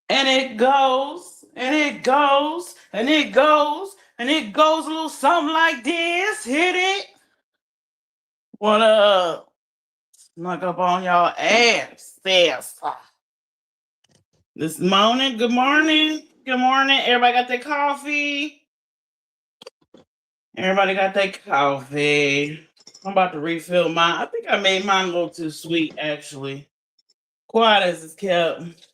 And it goes, and it goes, and it goes, and it goes a little something like this. Hit it. What up? Snuck up on y'all ass. Yes. This morning, good morning. Good morning. Everybody got their coffee. Everybody got their coffee. I'm about to refill mine. I think I made mine a little too sweet, actually. Quiet as it's kept.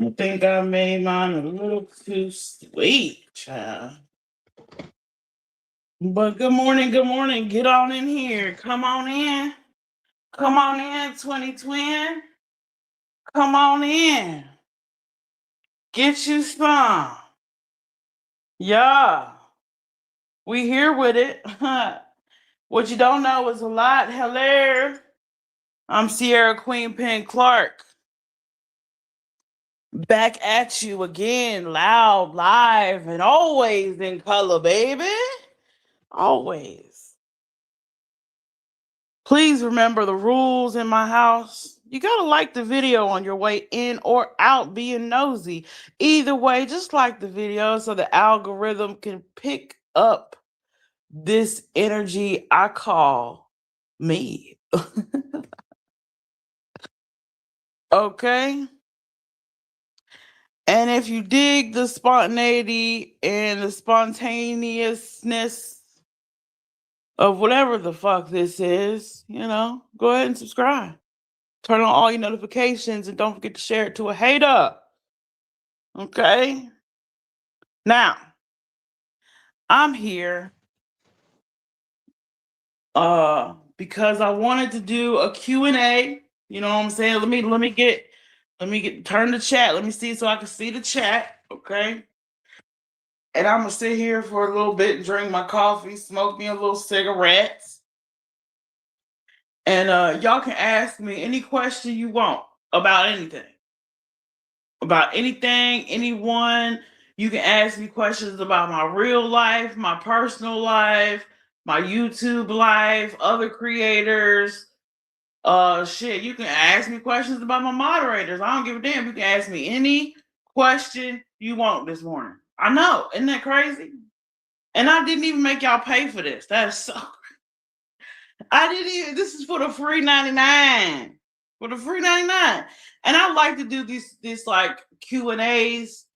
I think I made mine a little too sweet, child. But good morning, good morning. Get on in here. Come on in. Come on in, 2020. Come on in. Get you some. Yeah. We here with it. What you don't know is a lot. Hello. I'm Sierra Queen Penn Clark. Back at you again, loud, live, and always in color, baby. Always. Please remember the rules in my house. You gotta like the video on your way in or out being nosy. Either way, just like the video so the algorithm can pick up this energy I call me. Okay? And if you dig the spontaneity and the spontaneousness of whatever the fuck this is, go ahead and subscribe. Turn on all your notifications and don't forget to share it to a hater. Okay? Now, I'm here because I wanted to do a Q&A. You know what I'm saying? Let me get turn the chat. Let me see so I can see the chat, okay? And I'm gonna sit here for a little bit and drink my coffee, smoke me a little cigarettes. And y'all can ask me any question you want about anything. About anything, anyone. You can ask me questions about my real life, my personal life, my YouTube life, other creators. Shit, you can ask me questions about my moderators. I don't give a damn. You can ask me any question you want this morning. I know, isn't that crazy? And I didn't even make y'all pay for this. That's so. I didn't even. This is for the free 99. For the free 99. And I like to do these like Q&As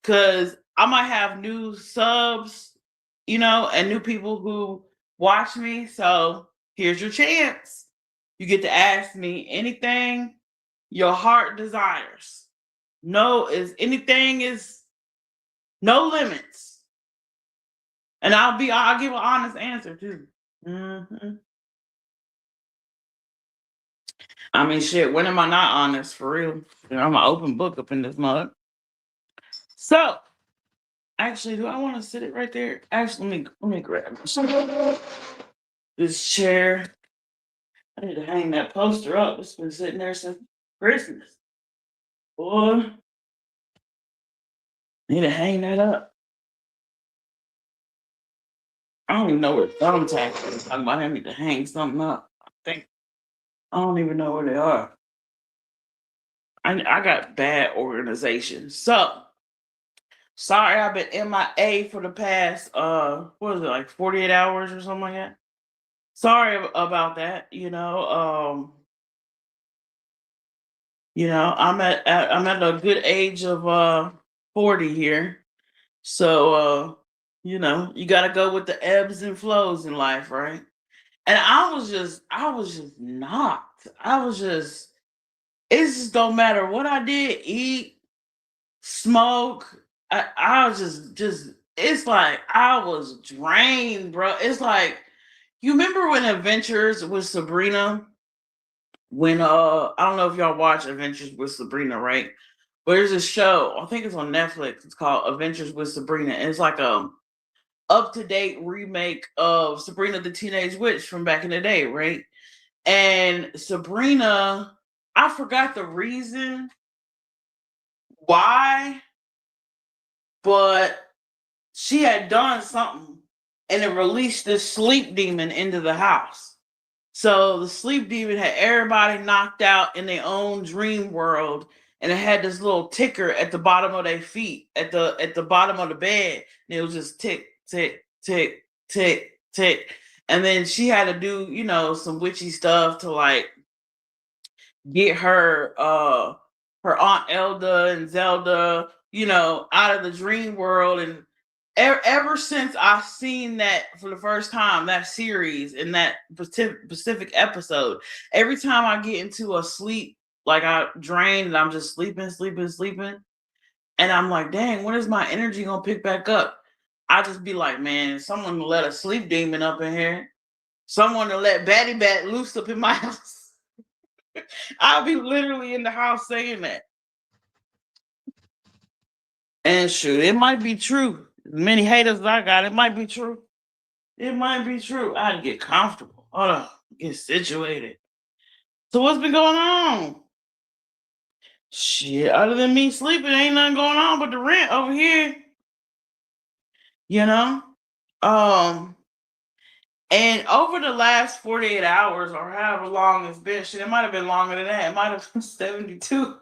because I might have new subs, and new people who watch me. So here's your chance. You get to ask me anything your heart desires. Anything is no limits. And I'll give an honest answer too. Mm-hmm. I mean, shit, when am I not honest for real? I'm an open book up in this mug. So, actually, do I want to sit it right there? Actually, let me grab this chair. I need to hang that poster up. It's been sitting there since Christmas. Boy, need to hang that up. I don't even know where thumbtacks is. Talking about I need to hang something up. I don't even know where they are. I got bad organization. So sorry I've been MIA for the past what is it, like 48 hours or something like that. Sorry about that. I'm at a good age of 40 here. So you gotta go with the ebbs and flows in life, right? And I was just knocked. It just don't matter what I did, eat, smoke. I was just it's like I was drained, bro. It's like you remember when Adventures with Sabrina? When I don't know if y'all watch Adventures with Sabrina, right? But there's a show, I think it's on Netflix. It's called Adventures with Sabrina. And it's like a up-to-date remake of Sabrina the Teenage Witch from back in the day, right? And Sabrina, I forgot the reason why, but she had done something and it released this sleep demon into the house. So the sleep demon had everybody knocked out in their own dream world, and it had this little ticker at the bottom of their feet, at the bottom of the bed, and it was just tick, tick, tick, tick, tick. And then she had to do, some witchy stuff to like get her aunt Elda and Zelda, out of the dream world. And ever since I seen that for the first time, that series in that specific episode, every time I get into a sleep, like I drain and I'm just sleeping, sleeping, sleeping, and I'm like, dang, when is my energy gonna pick back up? I just be like, man, someone to let a sleep demon up in here. Someone to let Batty Bat loose up in my house. I'll be literally in the house saying that. And shoot, it might be true. As many haters as I got, it might be true. It might be true. I had to get comfortable. Hold on. Get situated. So what's been going on? Shit, other than me sleeping, ain't nothing going on but the rent over here. You know? Um, and over the last 48 hours or however long it's been, shit, it might have been longer than that. It might have been 72.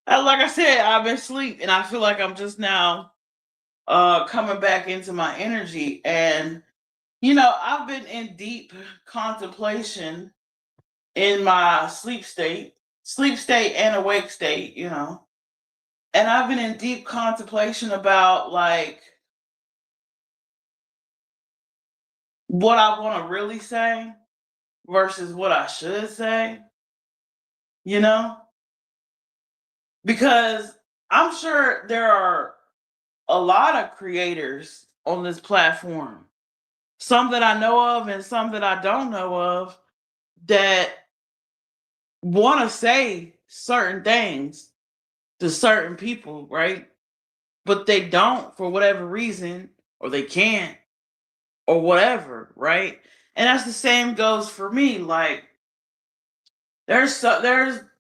Like I said, I've been asleep and I feel like I'm just now coming back into my energy. And I've been in deep contemplation in my sleep state and awake state, and I've been in deep contemplation about like what I want to really say versus what I should say, you know, because I'm sure there are a lot of creators on this platform, some that I know of and some that I don't know of, that want to say certain things to certain people, right? But they don't for whatever reason, or they can't, or whatever, right? And that's the same goes for me. Like there's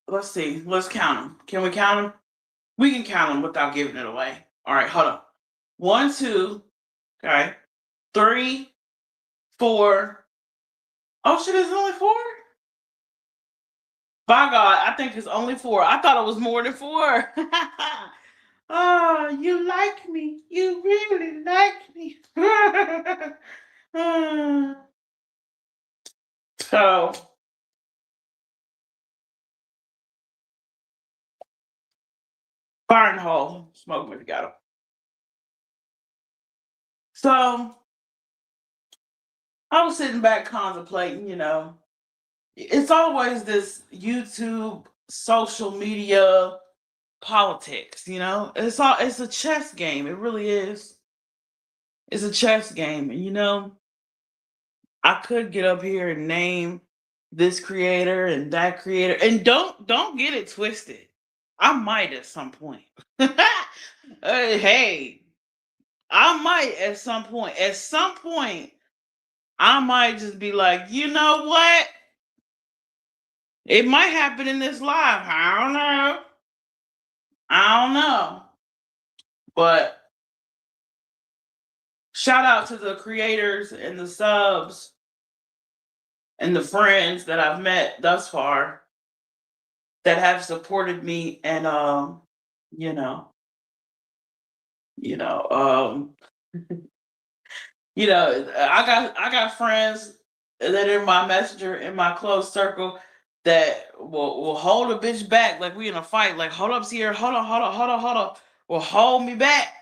let's see, let's count them. Can we count them? We can count them without giving it away. All right, hold on. 1, 2, okay, 3, 4. Oh shit, it's only 4. By God, I think it's only 4. I thought it was more than 4. Oh, you like me. You really like me. So, fire in the hole. Smoke me got him. So, I was sitting back contemplating, it's always this YouTube, social media, politics, it's a chess game. It really is. It's a chess game. And I could get up here and name this creator and that creator. And don't get it twisted. I might at some point. Hey, I might at some point. At some point, I might just be like, you know what? It might happen in this life. I don't know. I don't know. But shout out to the creators and the subs and the friends that I've met thus far that have supported me, and you know, you know, I got friends that are in my messenger, in my close circle, that will hold a bitch back like we in a fight. Like, hold up, Sierra, hold on, hold on, hold on, hold on. Will hold me back.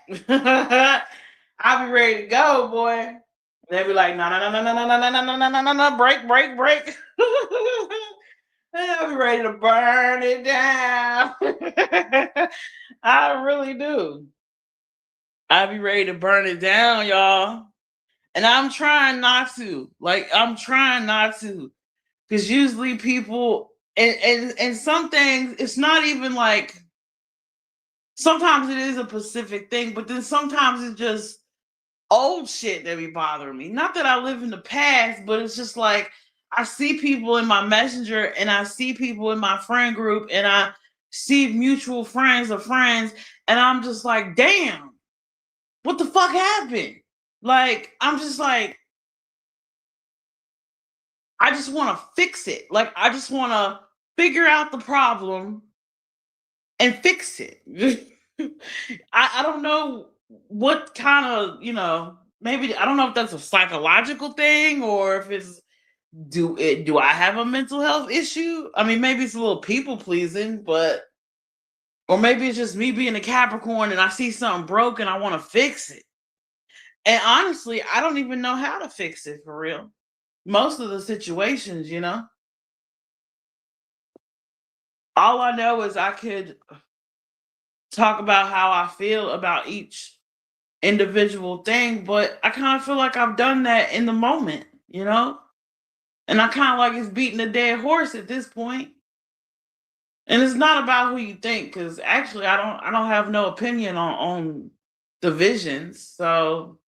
I'll be ready to go, boy. They be like, no, no, no, no, no, no, no, no, no, no, no, no, no, break, break, break. I'll be ready to burn it down. I really do. I'll be ready to burn it down, y'all. And I'm trying not to. Like, I'm trying not to. Because usually people, and some things, it's not even like, sometimes it is a specific thing, but then sometimes it's just old shit that be bothering me. Not that I live in the past, but it's just like I see people in my messenger and I see people in my friend group and I see mutual friends of friends, and I'm just like, damn, what the fuck happened? Like, I'm just like, just want to fix it. Like I just want to figure out the problem and fix it. I don't know what kind of, maybe I don't know if that's a psychological thing or if it's do I have a mental health issue? I mean, maybe it's a little people pleasing, but or maybe it's just me being a Capricorn and I see something broken, I want to fix it. And honestly, I don't even know how to fix it for real. Most of the situations, all I know is I could talk about how I feel about each individual thing, but I kind of feel like I've done that in the moment. And I kind of like it's beating a dead horse at this point. And it's not about who you think, because actually I don't have no opinion on divisions. So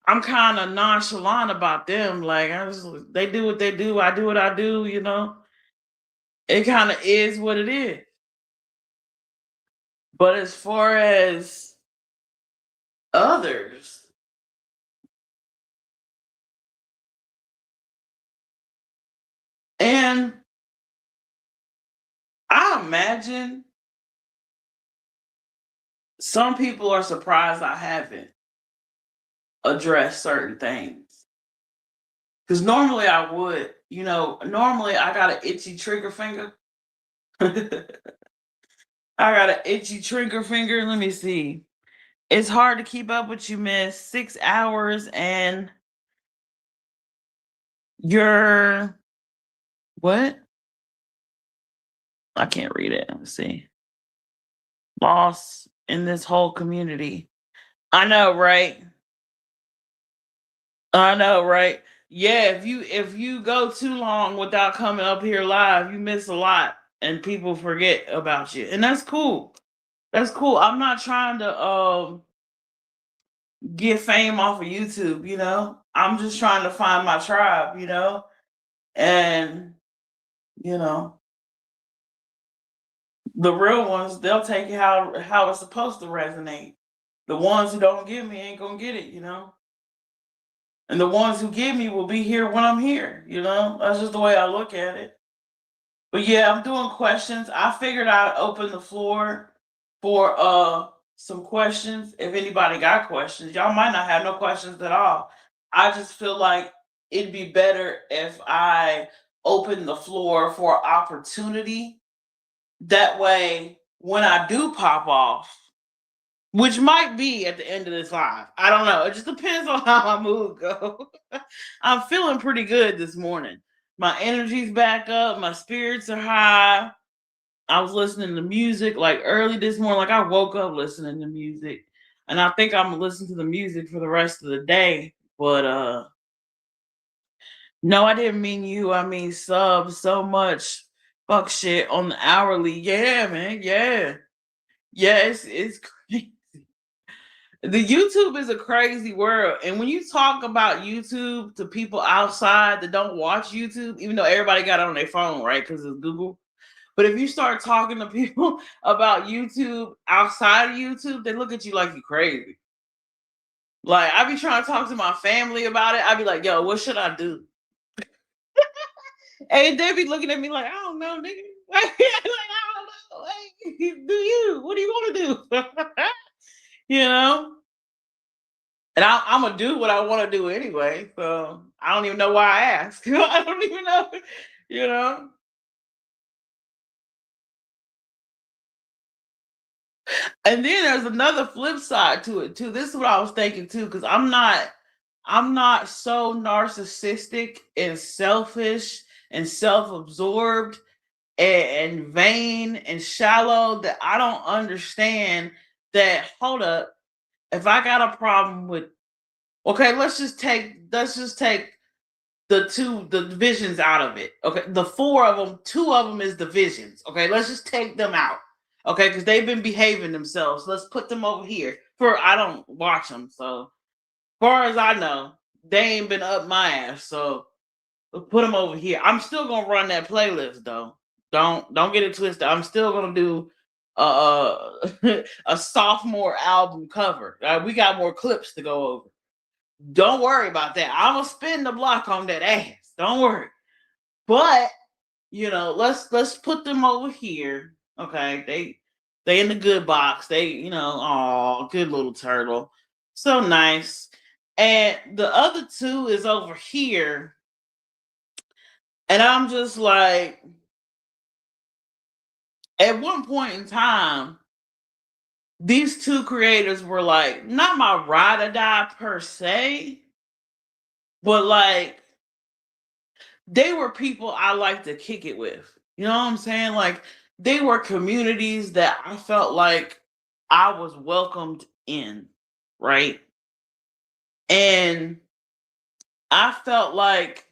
I'm kind of nonchalant about them. Like they do what they do, I do what I do. It kind of is what it is. But as far as others, and I imagine some people are surprised I haven't addressed certain things. Because normally I would, normally I got an itchy trigger finger. I got an itchy trigger finger. Let me see. It's hard to keep up with you, miss. 6 hours and you're what? I can't read it. Let's see. Lost in this whole community. I know, right? I know, right? Yeah, if you go too long without coming up here live, you miss a lot and people forget about you. And that's cool. That's cool. I'm not trying to get fame off of YouTube. I'm just trying to find my tribe. And you know, the real ones, they'll take it how it's supposed to resonate. The ones who don't get me ain't gonna get it. And the ones who get me will be here when I'm here. That's just the way I look at it. But yeah, I'm doing questions. I figured I'd open the floor for some questions. If anybody got questions, y'all might not have no questions at all. I just feel like it'd be better if I open the floor for opportunity. That way, when I do pop off, which might be at the end of this live, I don't know. It just depends on how my mood goes. I'm feeling pretty good this morning. My energy's back up. My spirits are high. I was listening to music like early this morning. Like I woke up listening to music. And I think I'm gonna listen to the music for the rest of the day. But no, I didn't mean you. I mean sub so much fuck shit on the hourly. Yeah, man. Yeah. Yeah, it's crazy. The YouTube is a crazy world. And when you talk about YouTube to people outside that don't watch YouTube, even though everybody got it on their phone, right? Because it's Google. But if you start talking to people about YouTube outside of YouTube, they look at you like you're crazy. Like I be trying to talk to my family about it. I be like, yo, what should I do? And they be looking at me like, I don't know, nigga. Like, I don't know. Like, do you? What do you want to do? you know? And I'm gonna do what I want to do anyway. So I don't even know why I ask. I don't even know. You know. And then there's another flip side to it too. This is what I was thinking too, because I'm not so narcissistic and selfish and self-absorbed and vain and shallow that I don't understand that. Hold up, if I got a problem with, okay, let's just take the divisions out of it. Okay, the four of them, two of them is divisions. Okay, let's just take them out. Okay, because they've been behaving themselves. Let's put them over here. For I don't watch them, so far as I know, they ain't been up my ass. So let's put them over here. I'm still gonna run that playlist though. Don't get it twisted. I'm still gonna do a sophomore album cover. We got more clips to go over. Don't worry about that. I'm gonna spin the block on that ass. Don't worry. But let's put them over here. Okay, they in the good box. They, oh, good little turtle, so nice. And the other two is over here, and I'm just like, at one point in time, these two creators were like not my ride or die per se, but like they were people I like to kick it with. You know what I'm saying? Like they were communities that I felt like I was welcomed in, right? And I felt like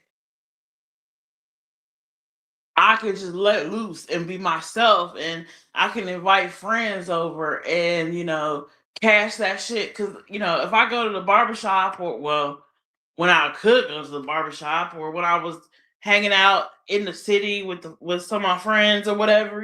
I could just let loose and be myself, and I can invite friends over and, cash that shit. Cause, if I go to the barbershop, or, well, when I could go to the barbershop, or when I was hanging out in the city with some of my friends or whatever,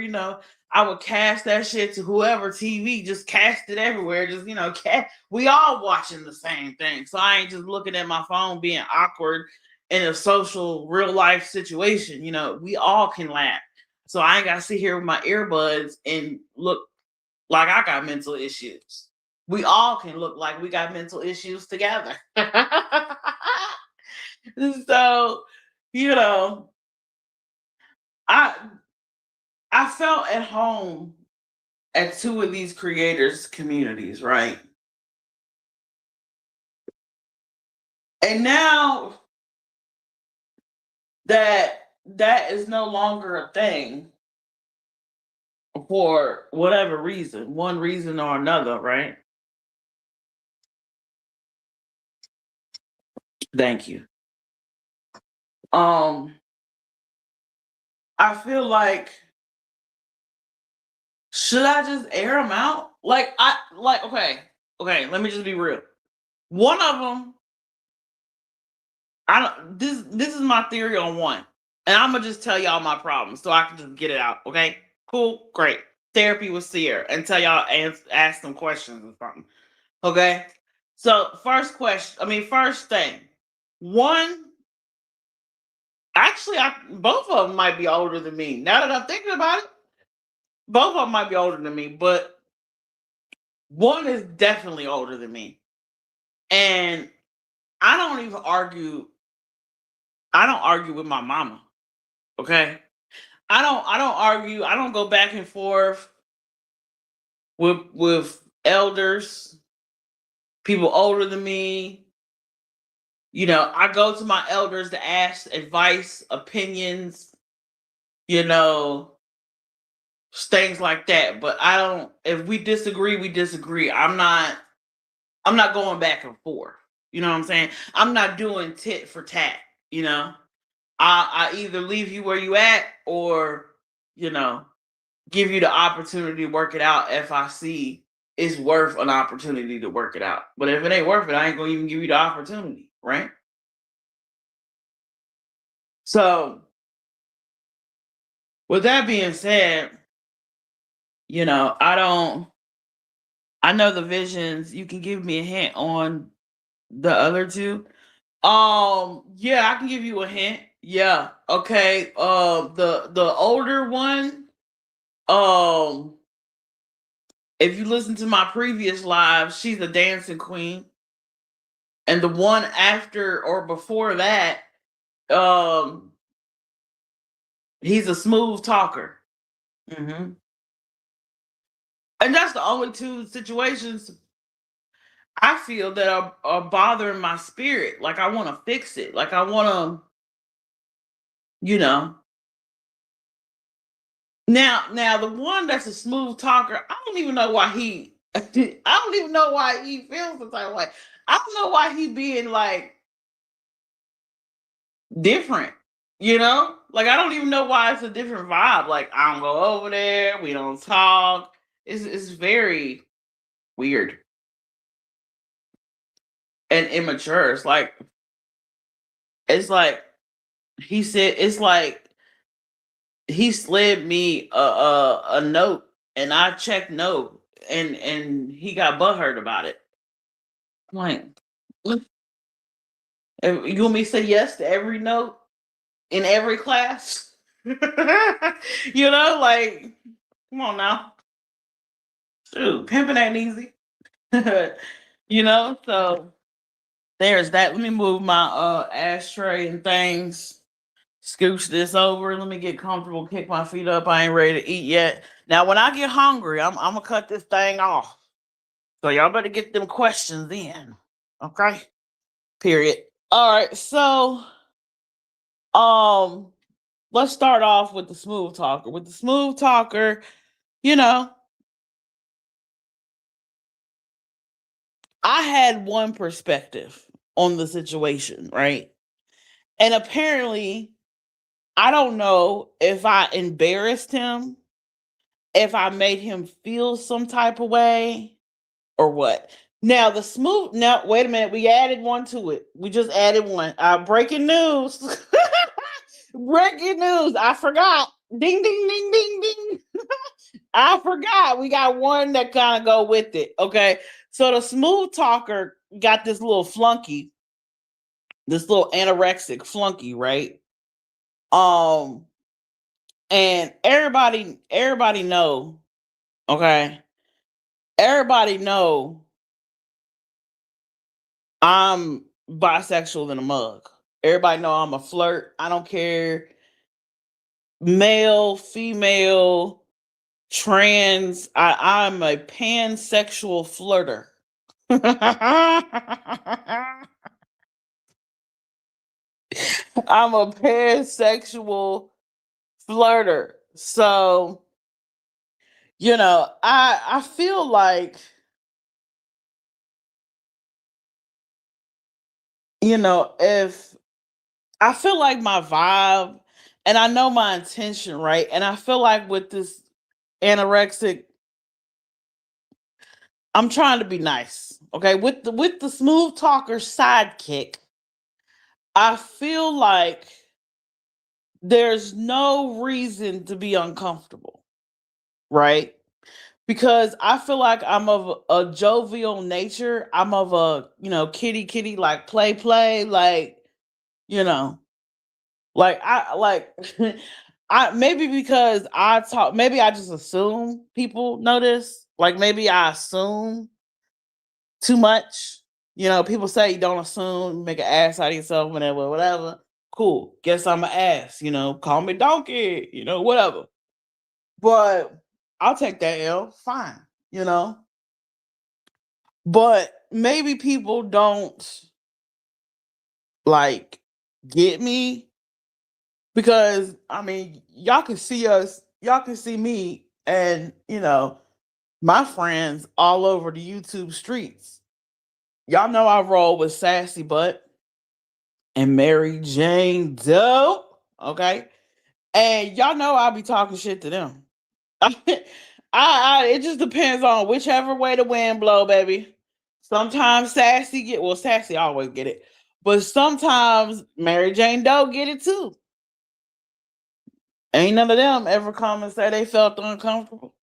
I would cast that shit to whoever TV, just cast it everywhere. Just, we all watching the same thing. So I ain't just looking at my phone being awkward in a social real life situation. We all can laugh. So I ain't gotta sit here with my earbuds and look like I got mental issues. We all can look like we got mental issues together. So, you know, I I felt at home at two of these creators' communities, right? And now that is no longer a thing for whatever reason, one reason or another, right? Thank you. Um, I feel like, should I just air them out? Okay, let me just be real. One of them, I don't. This is my theory on one, and I'm gonna just tell y'all my problems so I can just get it out. Okay, cool, great. Therapy with Sierra, and tell y'all ask some questions or something. Okay. So first thing, one. Actually, both of them might be older than me. Now that I'm thinking about it, both of them might be older than me, but one is definitely older than me. And I don't even argue. I don't argue with my mama. Okay. I don't argue. I don't go back and forth with elders, people older than me. I go to my elders to ask advice, opinions, you know, things like that. But I don't, if we disagree, we disagree. I'm not going back and forth. You know what I'm saying? I'm not doing tit for tat, you know. I either leave you where you at, or, you know, give you the opportunity to work it out if I see it's worth an opportunity to work it out. But if it ain't worth it, I ain't gonna even give you the opportunity, right? So with that being said, I know the visions. You can give me a hint on the other two. Yeah, I can give you a hint. Yeah. Okay. The older one, um, if you listen to my previous live, she's a dancing queen. And the one after or before that, um, he's a smooth talker. Hmm. And that's the only two situations I feel that are bothering my spirit. Like I want to fix it. Like I want to, you know. Now the one that's a smooth talker, I don't even know why he. I don't even know why he feels the type of way. I don't know why he being like different. Like I don't even know why it's a different vibe. Like I don't go over there. We don't talk. It's very weird and immature. It's like he said. It's like he slid me a note, and I checked no, and he got butthurt about it. I'm like, "Look, you want me to say yes to every note? in every class. You know, like, come on now. Shoot, pimping ain't easy. You know, so there's that. Let me move my ashtray and things. Scooch this over. Let me get comfortable, kick my feet up. I ain't ready to eat yet. Now, when I get hungry, I'm gonna cut this thing off. So y'all better get them questions in. Okay? Period. All right, so um let's start off with the smooth talker. With the smooth talker, you know, I had one perspective on the situation, right? And apparently, I don't know if I embarrassed him, if I made him feel some type of way, or what. Now, the smooth, now, wait a minute, we added one to it. We just added one. Breaking news. Breaking news. I forgot. Ding, ding, ding, ding, ding. I forgot. We got one that kind of go with it. Okay. So the smooth talker got this little flunky, this little anorexic flunky, right? Um, and everybody know, okay. Everybody know I'm bisexual in a mug. Everybody know I'm a flirt. I don't care, male, female, trans. I'm a pansexual flirter. I'm a pansexual flirter. So, I feel like, if I feel like my vibe and I know my intention, right? And I feel like with this anorexic, I'm trying to be nice. Okay. With the smooth talker sidekick, I feel like there's no reason to be uncomfortable, right? Because I feel like I'm of a jovial nature. I'm of a, kitty kitty, like play play, like, you know, like I like I maybe because I talk, maybe I just assume people know this. Like maybe I assume too much. People say you don't assume, make an ass out of yourself, whatever, whatever. Cool. Guess I'm an ass, call me donkey, whatever. But I'll take that L. Fine, you know. But maybe people don't like get me because I mean, y'all can see us, y'all can see me and my friends all over the YouTube streets. Y'all know I roll with Sassy Butt and Mary Jane Doe. Okay. And y'all know I'll be talking shit to them. It just depends on whichever way the wind blow, baby. Sometimes Sassy always get it. But sometimes Mary Jane Doe get it too. Ain't none of them ever come and say they felt uncomfortable.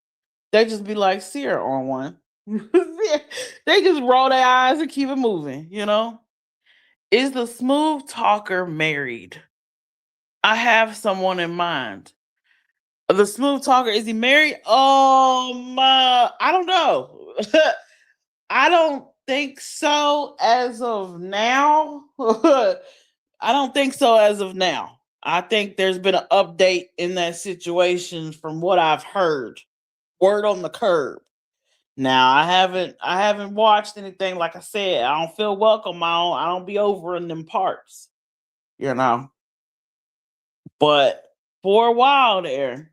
They just be like, see her on one. They just roll their eyes and keep it moving, Is the smooth talker married? I have someone in mind. The smooth talker, is he married? I don't know. I don't think so as of now. I don't think so as of now. I think there's been an update in that situation from what I've heard. Word on the curb. Now I haven't watched anything. Like I said, I don't feel welcome. I don't be over in them parts, you know. But for a while there,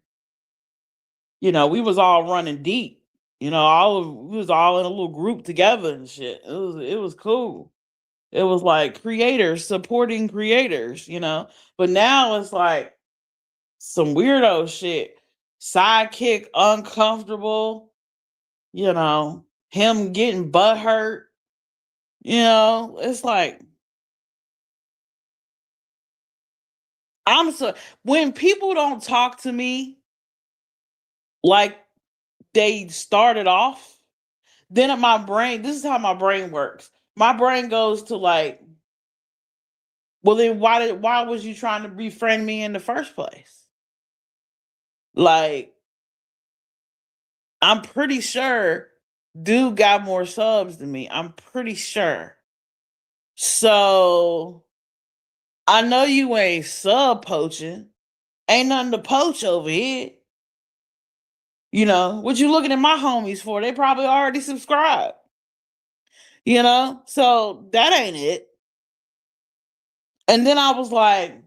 we was all running deep. We was all in a little group together and shit. It was cool. It was like creators supporting creators. But now it's like some weirdo shit. Sidekick uncomfortable, him getting butt hurt. It's like I'm so when people don't talk to me like they started off, then my brain, this is how my brain works. My brain goes to like Well, then why was you trying to befriend me in the first place? Like, I'm pretty sure dude got more subs than me. I'm pretty sure. So I know you ain't sub poaching. Ain't nothing to poach over here. You know, what you looking at my homies for? They probably already subscribed. You know? So that ain't it. And then I was like,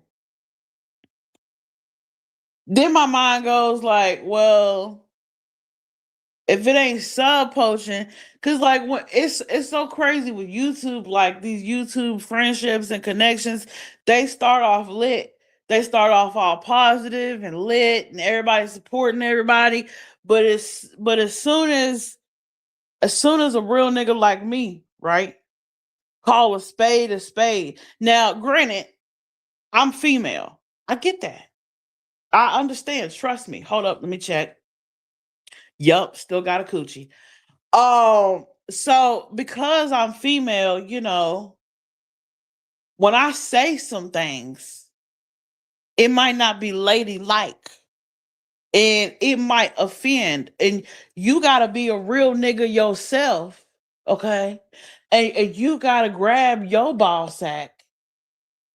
then my mind goes like, well, if it ain't sub poaching, because like when it's so crazy with YouTube, like these YouTube friendships and connections, they start off lit. They start off all positive and lit, and everybody supporting everybody. But as soon as a real nigga like me, right, call a spade a spade. Now, granted, I'm female. I get that. I understand. Trust me. Hold up, let me check. Yup, still got a coochie. So because I'm female, when I say some things, it might not be ladylike and it might offend. And you gotta be a real nigga yourself, okay? And you gotta grab your ball sack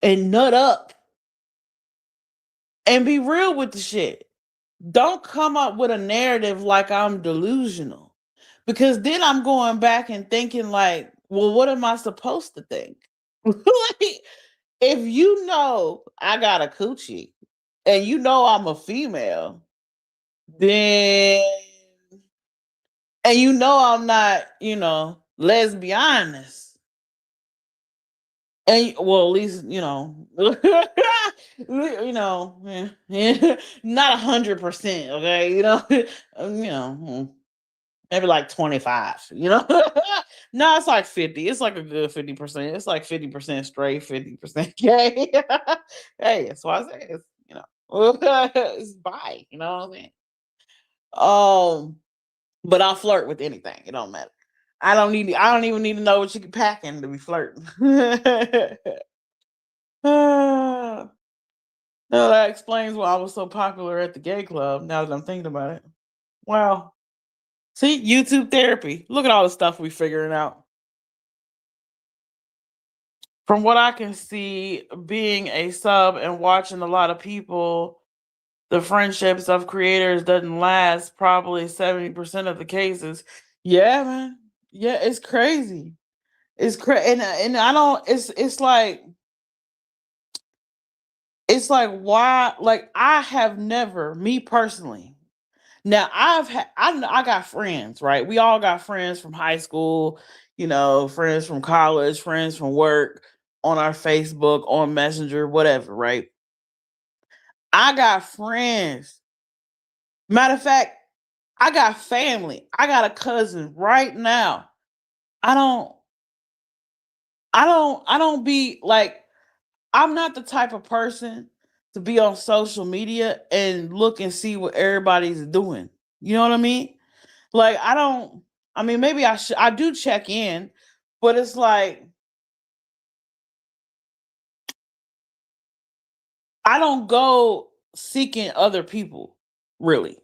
and nut up and be real with the shit. Don't come up with a narrative like I'm delusional. Because then I'm going back and thinking like, well, what am I supposed to think? Like, if you know I got a coochie and you know I'm a female, then and you know I'm not, lesbianist. And well, at least, not 100%, okay, maybe like 25, No, it's like 50. It's like a good 50%. It's like 50% straight, 50% gay. Hey, that's why I say it's bi, you know what I mean? But I'll flirt with anything. It don't matter. I don't even need to know what you can packing to be flirting. No, that explains why I was so popular at the gay club, now that I'm thinking about it. Wow. See, YouTube therapy. Look at all the stuff we figuring out. From what I can see, being a sub and watching a lot of people, the friendships of creators doesn't last probably 70% of the cases. Yeah, man. Yeah, it's crazy. It's crazy. And I don't, it's like why, like I have never, me personally. Now I got friends, right? We all got friends from high school, friends from college, friends from work, on our Facebook, on Messenger, whatever, right? I got friends. Matter of fact, I got family. I got a cousin right now. I don't I don't be like, I'm not the type of person to be on social media and look and see what everybody's doing. You know what I mean? Like I don't. I mean, maybe I do check in, but it's like I don't go seeking other people. Really,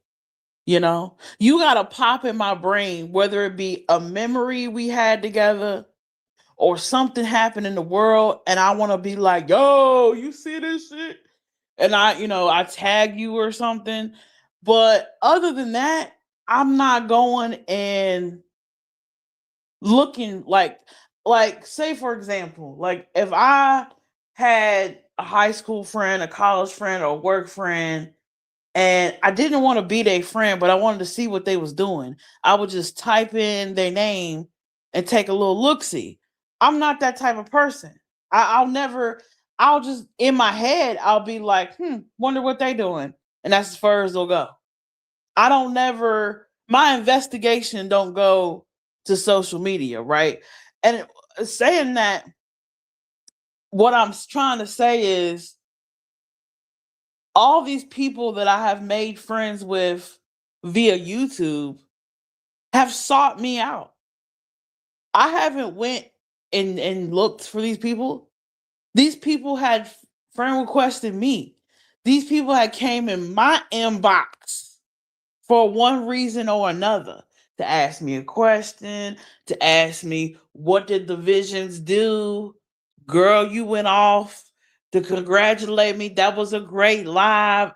you got to pop in my brain, whether it be a memory we had together or something happened in the world, and I want to be like, "Yo, you see this shit?" And I tag you or something. But other than that, I'm not going and looking like say for example, like if I had a high school friend, a college friend, or a work friend, and I didn't want to be their friend, but I wanted to see what they was doing, I would just type in their name and take a little look see. I'm not that type of person. I'll never. I'll just in my head I'll be like, wonder what they doing, and that's as far as they'll go. I don't never, my investigation don't go to social media, right? And saying that, what I'm trying to say is all these people that I have made friends with via YouTube have sought me out. I haven't went and looked for these people. These people had friend requested me. These people had came in my inbox for one reason or another, to ask me a question, to ask me what did the visions do. Girl, you went off, to congratulate me. That was a great live.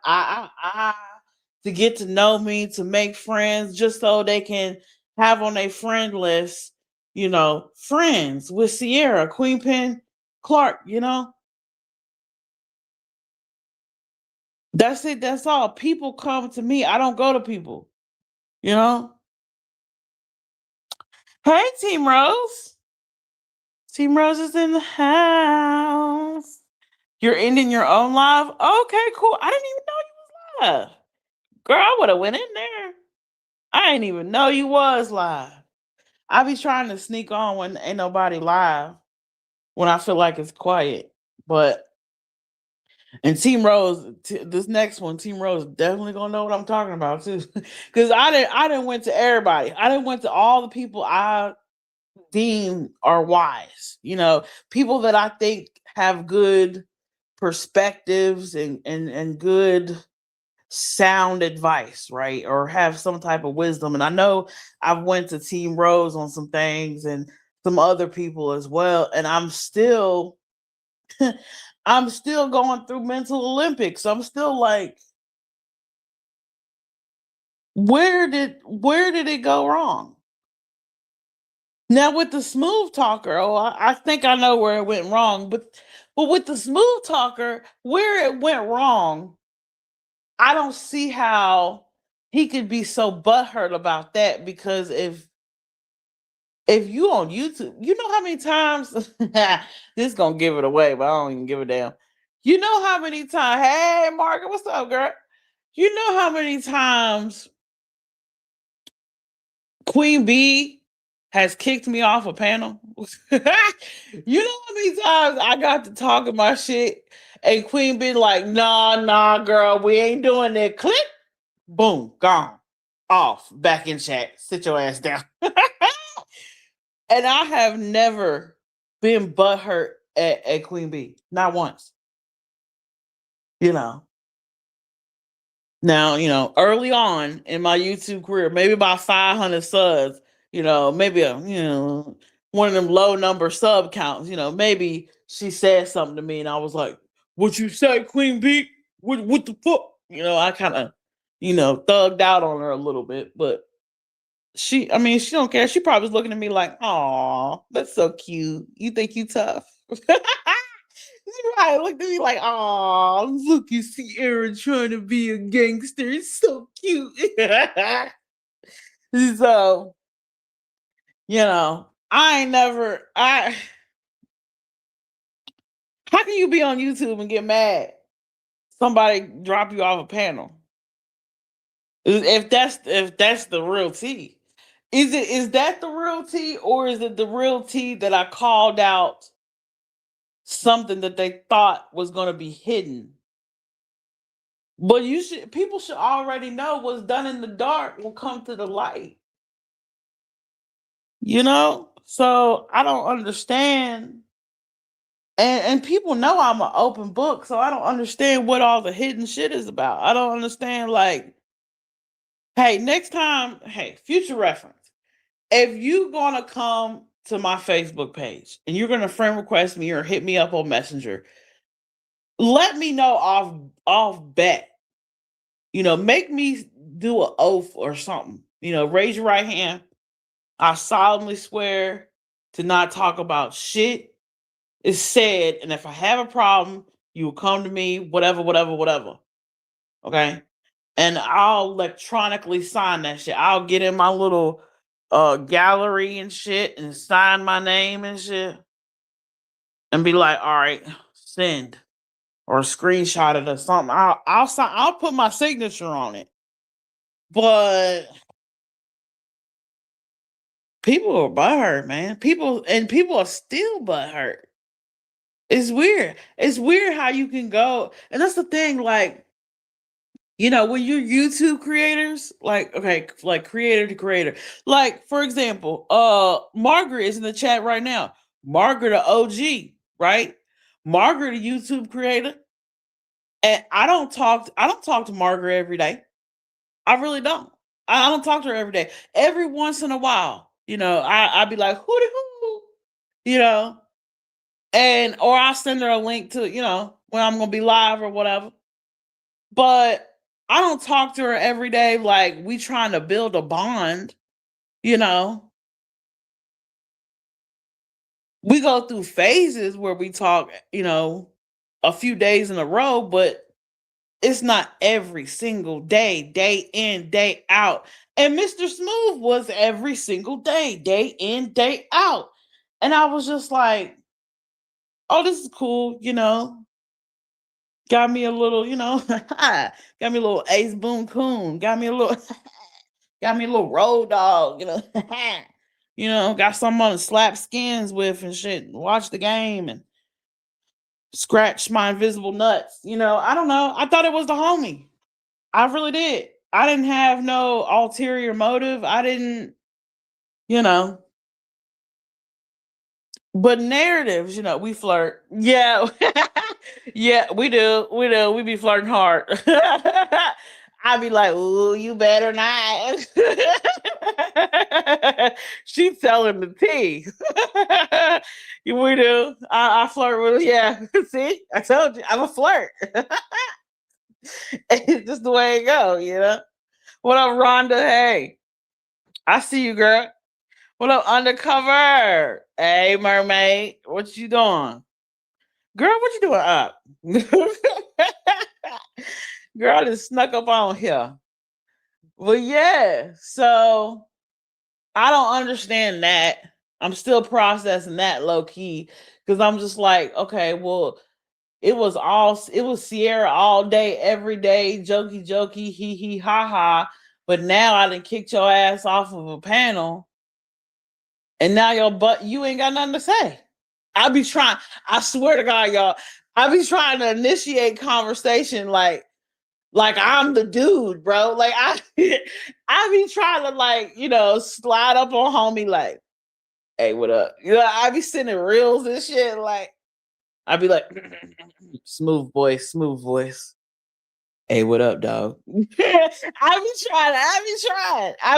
To get to know me, to make friends, just so they can have on their friend list, friends with Sierra, Queen Pen Clark, That's it. That's all. People come to me. I don't go to people, you know? Hey, Team Rose. Team Rose is in the house. You're ending your own live? Okay, cool. I didn't even know you was live. Girl, I would have went in there. I didn't even know you was live. I be trying to sneak on when ain't nobody live, when I feel like it's quiet. But and Team Rose, this next one, Team Rose definitely gonna know what I'm talking about too, because I didn't went to everybody. I didn't went to all the people I deem are wise. People that I think have good perspectives and good sound advice, right? Or have some type of wisdom. And I know I've went to Team Rose on some things and some other people as well, and I'm still I'm still going through mental Olympics. I'm still like, where did it go wrong? Now with the smooth talker, I think I know where it went wrong, but with the smooth talker, where it went wrong, I don't see how he could be so butthurt about that, because if you on YouTube, you know how many times this gonna give it away, but I don't even give a damn. You know how many times, hey Margaret, what's up, girl? You know how many times Queen B has kicked me off a panel? You know how many times I got to talking my shit and Queen B like, nah, girl, we ain't doing that. Click, boom, gone. Off, back in chat. Sit your ass down. And I have never been butthurt at Queen B. Not once. You know. Now, early on in my YouTube career, maybe about 500 subs, maybe one of them low number sub counts, maybe she said something to me and I was like, what you say, Queen B? What the fuck? I kind of, thugged out on her a little bit, but she don't care. She probably was looking at me like, "Aw, that's so cute. You think you tough?" She probably looked at me like, "Aw, look, you see Aaron trying to be a gangster. It's so cute." So, I ain't never. I How can you be on YouTube and get mad? Somebody drop you off a panel. If that's the real tea. Is that the real tea, or is it the real tea that I called out something that they thought was going to be hidden? But people should already know what's done in the dark will come to the light. So I don't understand. And people know I'm an open book, so I don't understand what all the hidden shit is about. I don't understand, like, hey, next time, hey, future reference. If you gonna come to my Facebook page and you're gonna friend request me or hit me up on Messenger, let me know off bat. Make me do an oath or something. Raise your right hand. I solemnly swear to not talk about shit is said, and if I have a problem, you will come to me, whatever, whatever, whatever. Okay? And I'll electronically sign that shit. I'll get in my little gallery and shit and sign my name and shit and be like, all right, send or screenshot it or something. I'll put my signature on it. But people are butthurt, man. People are still butthurt. It's weird. It's weird how you can go, and that's the thing. Like, when you're YouTube creators, like, okay, like creator to creator. Like, for example, Margaret is in the chat right now. Margaret, a OG, right? Margaret, a YouTube creator, and I don't talk to Margaret every day. I really don't. I don't talk to her every day. Every once in a while, I'd be like, hooty hoo, you know, and or I'll send her a link to, when I'm gonna be live or whatever. But I don't talk to her every day like we trying to build a bond, you know. We go through phases where we talk, a few days in a row, but it's not every single day, day in, day out. And Mr. Smooth was every single day in, day out. And I was just like, oh, this is cool, Got me a little, got me a little Ace Boon Coon, got me a little got me a little road dog, got someone to slap skins with and shit, and watch the game and scratch my invisible nuts. I don't know. I thought it was the homie. I really did. I didn't have no ulterior motive. I didn't, you know, but narratives, we flirt. Yeah. Yeah, we do. We do. We be flirting hard. I be like, ooh, you better not. She's telling the tea. We do. I flirt with, yeah. See, I told you, I'm a flirt. It's just the way it go. What up, Rhonda? Hey, I see you, girl. What up, undercover? Hey, mermaid. What you doing? Girl, what you doing up? Girl, I just snuck up on here. Well, yeah. So I don't understand that. I'm still processing that low key because I'm just like, okay, well, it was Sierra all day, every day, jokey, jokey, hee hee, ha ha. But now I done kicked your ass off of a panel, and now you ain't got nothing to say. I be trying, I swear to God, y'all, I be trying to initiate conversation like I'm the dude, bro. Like I be trying to slide up on homie like, hey, what up? I be sending reels and shit. Like I'd be like, smooth voice, smooth voice. Hey, what up, dog? I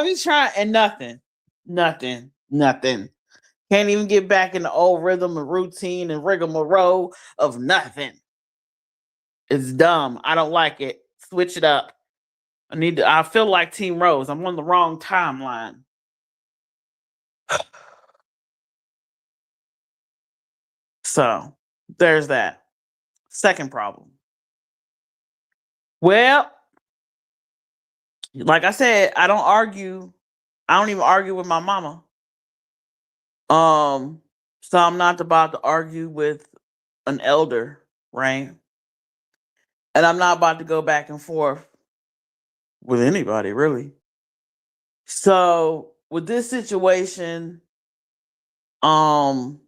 be trying, and nothing. Can't even get back in the old rhythm and routine and rigmarole of nothing. It's dumb. I don't like it. Switch it up. I feel like Team Rose. I'm on the wrong timeline. So there's that. Second problem. Well, like I said, I don't argue. I don't even argue with my mama. So I'm not about to argue with an elder, right? And I'm not about to go back and forth with anybody, really. So with this situation, um,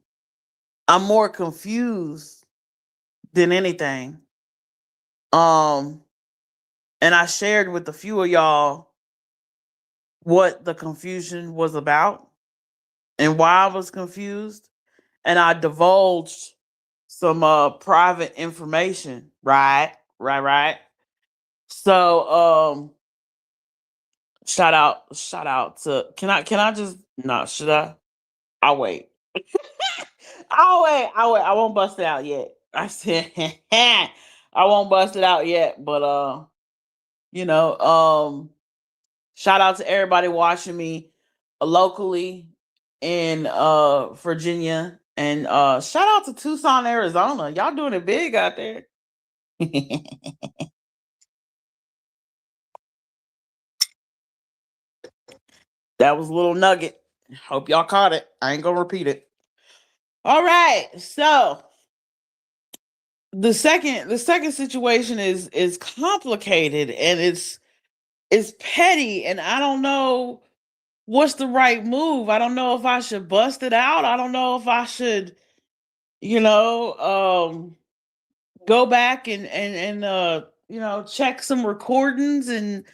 I'm more confused than anything. Um, and I shared with a few of y'all what the confusion was about and why I was confused. And I divulged some private information, right. So shout out to, can I just, no, should I'll wait. I'll wait. I won't bust it out yet. I said I won't bust it out yet, but you know, shout out to everybody watching me locally in Virginia, and shout out to Tucson, Arizona. Y'all doing it big out there. That was a little nugget. Hope y'all caught it. I ain't gonna repeat it. All right. So the second situation is complicated, and it's petty, and I don't know what's the right move. I don't know if I should bust it out. I don't know if I should, you know, go back and check some recordings and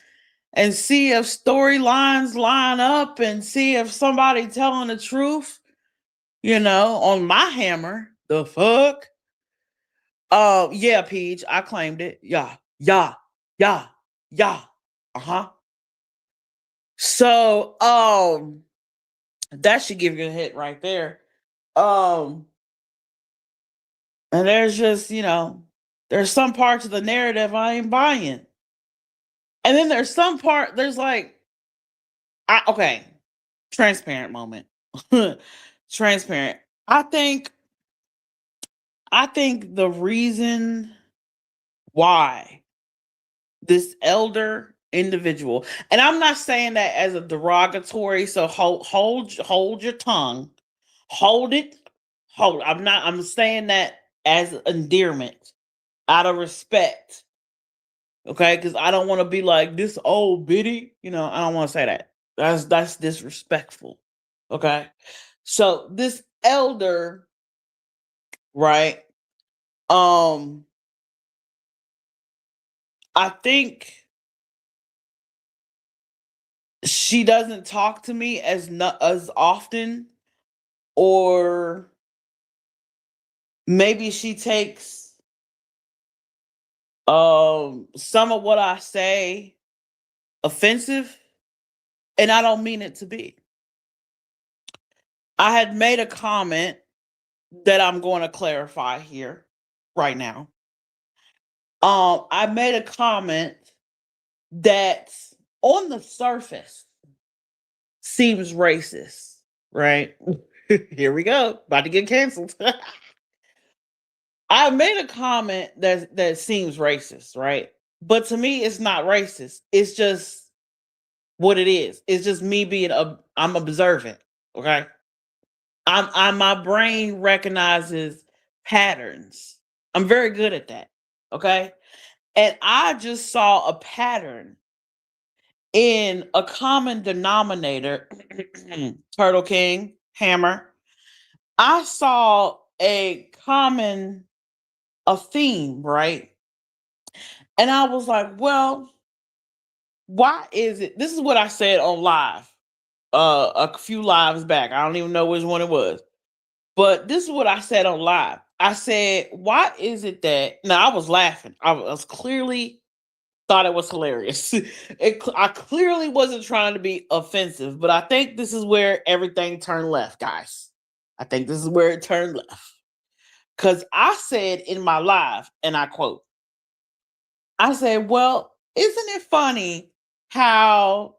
see if storylines line up and see if somebody telling the truth, on my hammer. The fuck? Yeah, Peach, I claimed it. Yeah, yeah, yeah, yeah. Uh-huh. So, that should give you a hit right there. Um, and there's just, there's some parts of the narrative I ain't buying. And then there's some part, there's like, okay, transparent moment. Transparent. I think, I think the reason why this elder individual, and I'm not saying that as a derogatory, so hold your tongue, hold it, hold. I'm saying that as endearment, out of respect, okay? Because I don't want to be like this old biddy, I don't want to say that. That's disrespectful, okay? So this elder, right? Um, I think she doesn't talk to me as often, or maybe she takes some of what I say offensive, and I don't mean it to be. I had made a comment that I'm going to clarify here right now. I made a comment that on the surface seems racist, right? Here we go, about to get canceled. I made a comment that seems racist, right? But to me, it's not racist. It's just what it is. It's just me being I'm observant. Okay. I'm my brain recognizes patterns. I'm very good at that. Okay. And I just saw a pattern in a common denominator. Turtle King, Hammer. I saw a theme, right? And I was like, well, why is it? This is what I said on live, a few lives back. I don't even know which one it was, but this is what I said on live. I said, why is it that? Now I was laughing. I was clearly thought it was hilarious. I clearly wasn't trying to be offensive, but I think this is where everything turned left, guys. I think this is where it turned left. Because I said in my live, and I quote, I said, well, isn't it funny how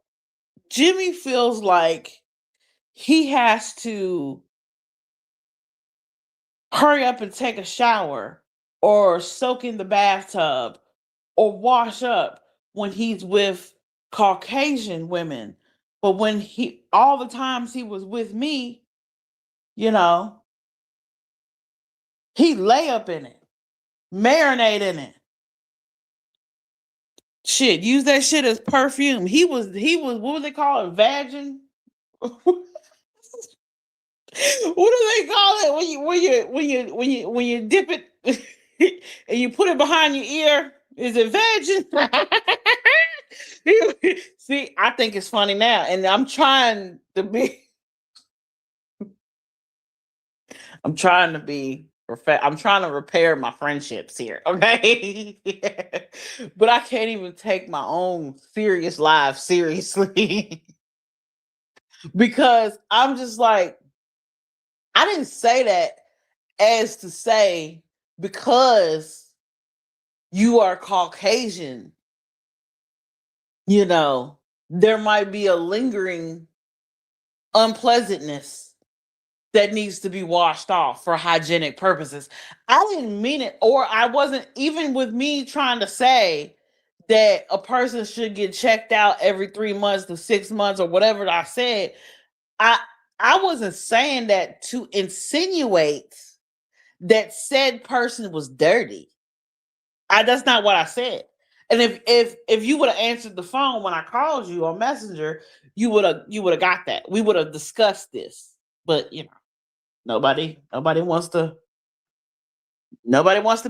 Jimmy feels like he has to hurry up and take a shower or soak in the bathtub or wash up when he's with Caucasian women. But when all the times he was with me, you know, he lay up in it, marinate in it. Shit, use that shit as perfume. He was what would they call it? Vagin? What do they call it when you dip it and you put it behind your ear? Is it vagin? See, I think it's funny now, and I'm trying to be perfect. I'm trying to repair my friendships here, okay? But I can't even take my own serious life seriously because I'm just like, I didn't say that as to say because you are Caucasian, there might be a lingering unpleasantness that needs to be washed off for hygienic purposes. I didn't mean it, or I wasn't even with me trying to say that a person should get checked out every 3 months to 6 months or whatever I said. I I wasn't saying that to insinuate that said person was dirty. That's not what I said. And if you would have answered the phone when I called you on Messenger, you would have got that. We would have discussed this. But nobody wants to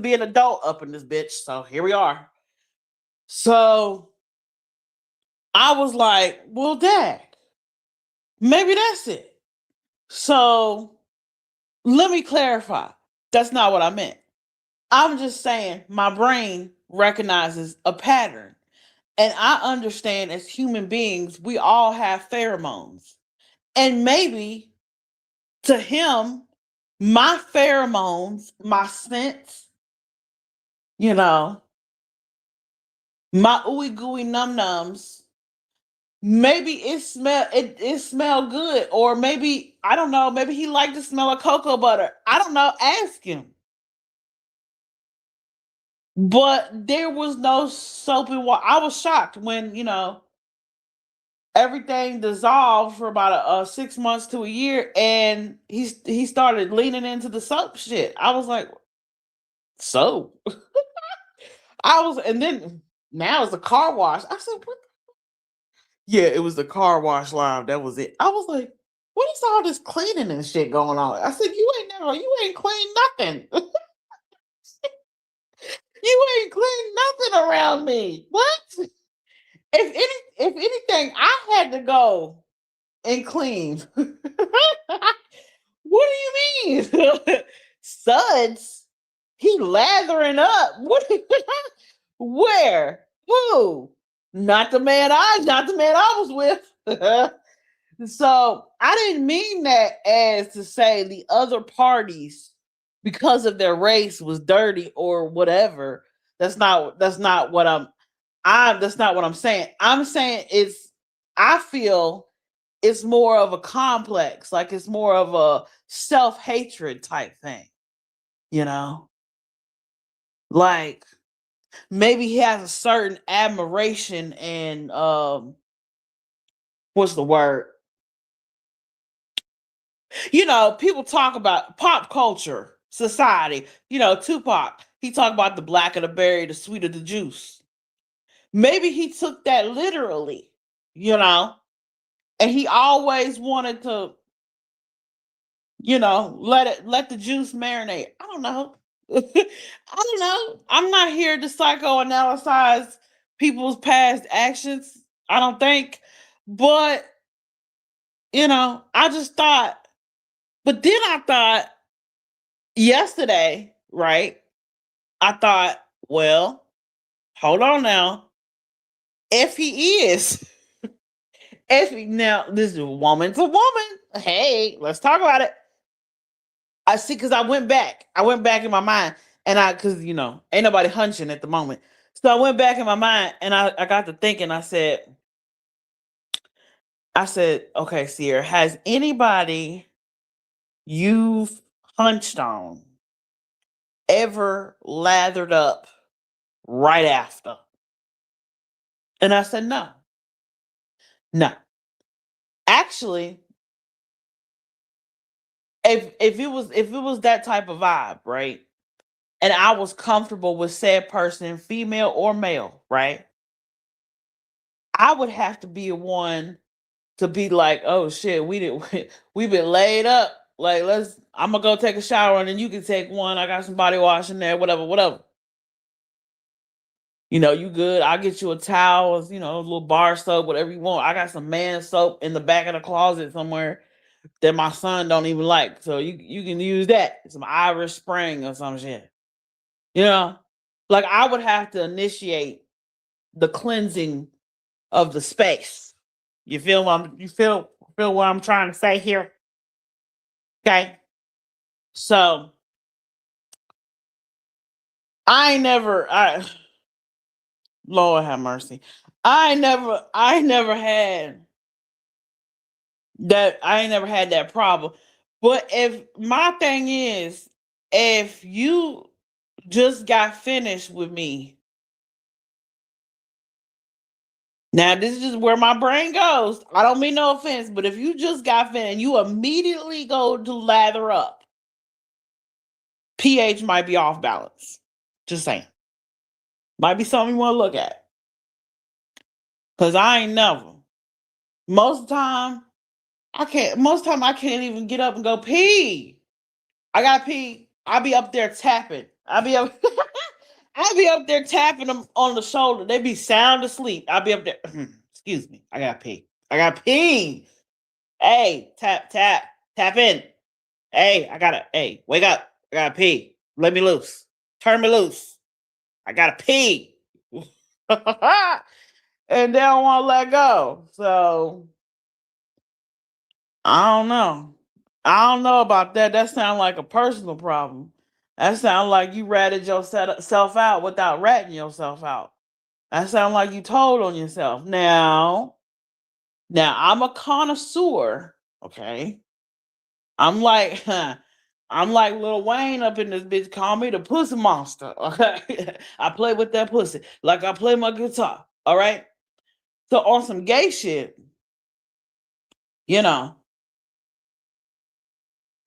be an adult up in this bitch. So here we are. So I was like, well, Dad, maybe that's it. So let me clarify. That's not what I meant. I'm just saying my brain recognizes a pattern. And I understand as human beings, we all have pheromones. And maybe to him, my pheromones, my scents, you know, my ooey gooey num nums, maybe it smell good. Or maybe, I don't know, maybe he liked the smell of cocoa butter. I don't know. Ask him. But there was no soap and water. I was shocked when, everything dissolved for about 6 months to a year, and he started leaning into the soap shit. I was like, soap. And then now it's a car wash. I said, what? Yeah, it was the car wash line. That was it. I was like, what is all this cleaning and shit going on? I said, you ain't clean nothing. You ain't clean nothing around me. What? If anything, I had to go and clean. What do you mean? Suds? He lathering up. What? Where? Who? Not the man I was with. So I didn't mean that as to say the other parties, because of their race, was dirty or whatever. That's not what that's not what I'm saying. I'm saying I feel it's more of a complex, like it's more of a self-hatred type thing, you know? Like maybe he has a certain admiration and what's the word? People talk about pop culture, society. Tupac, he talked about the blacker the berry, the sweeter the juice. Maybe he took that literally, you know, and he always wanted to, let the juice marinate. I don't know. I don't know. I'm not here to psychoanalyze people's past actions. I don't think. But, I just thought, but then I thought yesterday, right? I thought, well, hold on now. If he is, now this is a woman to woman. Hey, let's talk about it. I see, because I went back in my mind, and because ain't nobody hunching at the moment. So I went back in my mind, and I got to thinking. I said, okay, Sierra, has anybody you've hunched on ever lathered up right after? And I said, no, no. Actually, if it was that type of vibe, right? And I was comfortable with said person, female or male, right? I would have to be a one to be like, oh shit, we've been laid up. Like, I'm gonna go take a shower and then you can take one. I got some body wash in there, whatever, whatever. You good. I'll get you a towel, a little bar soap, whatever you want. I got some man soap in the back of the closet somewhere that my son don't even like. So you can use that. Some Irish Spring or some shit. You know? Like, I would have to initiate the cleansing of the space. You feel what I'm trying to say here? Okay. So I Lord have mercy. I ain't never had that problem. But if my thing is, if you just got finished with me, now this is just where my brain goes. I don't mean no offense, but if you just got finished and you immediately go to lather up, pH might be off balance. Just saying. Might be something you want to look at. Cause I ain't never. Most of the time, I can't even get up and go pee. I gotta pee. I'll be up there tapping. I'll be up there tapping them on the shoulder. They be sound asleep. I'll be up there. Excuse me. I gotta pee. I gotta pee. Hey, tap, tap in. Hey, wake up. I gotta pee. Let me loose. Turn me loose. I got to pee. And they don't want to let go. So I don't know. I don't know about that. That sounds like a personal problem. That sounds like you ratted yourself out without ratting yourself out. That sounds like you told on yourself. Now I'm a connoisseur. Okay. I'm like, I'm like Lil Wayne up in this bitch. Call me the pussy monster. Okay. I play with that pussy like I play my guitar. All right. So on some gay shit, you know,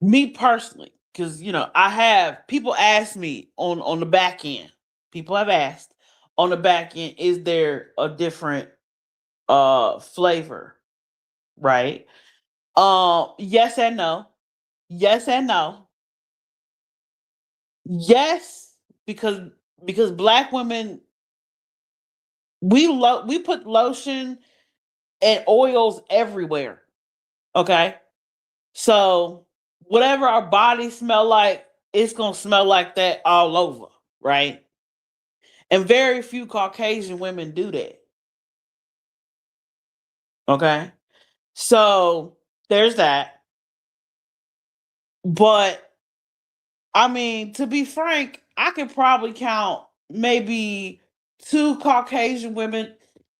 me personally, because I have people ask me on the back end. People have asked on the back end, is there a different flavor? Right? Yes and no. Yes and no. Yes, because black women, we put lotion and oils everywhere. Okay? So whatever our bodies smell like, it's gonna smell like that all over, right? And very few Caucasian women do that. Okay. So there's that. But I mean, to be frank, I could probably count maybe two Caucasian women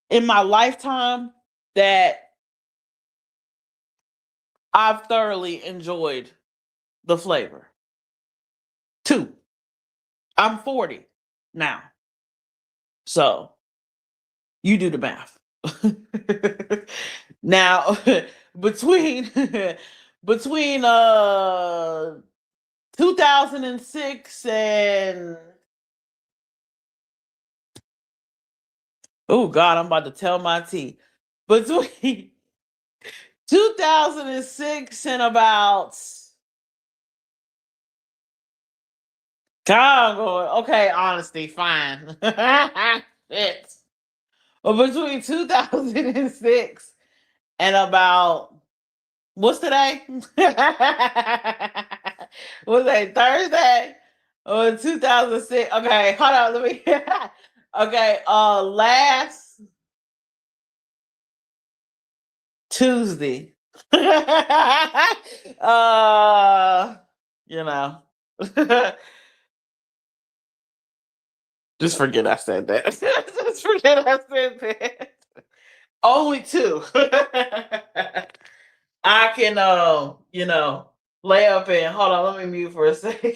in my lifetime that I've thoroughly enjoyed the flavor. Two. I'm 40 now. So you do the math. Now between between 2006 and oh god, I'm about to tell my tea. Between 2006 and about God, I'm going, okay, honesty, fine. Shit. But between 2006 and about what's today? What's that? Thursday? Or 2006. Okay, hold on, let me okay, last Tuesday. You know. Just forget I said that. Just forget I said that. Only two. I can lay up and hold on, let me mute for a second.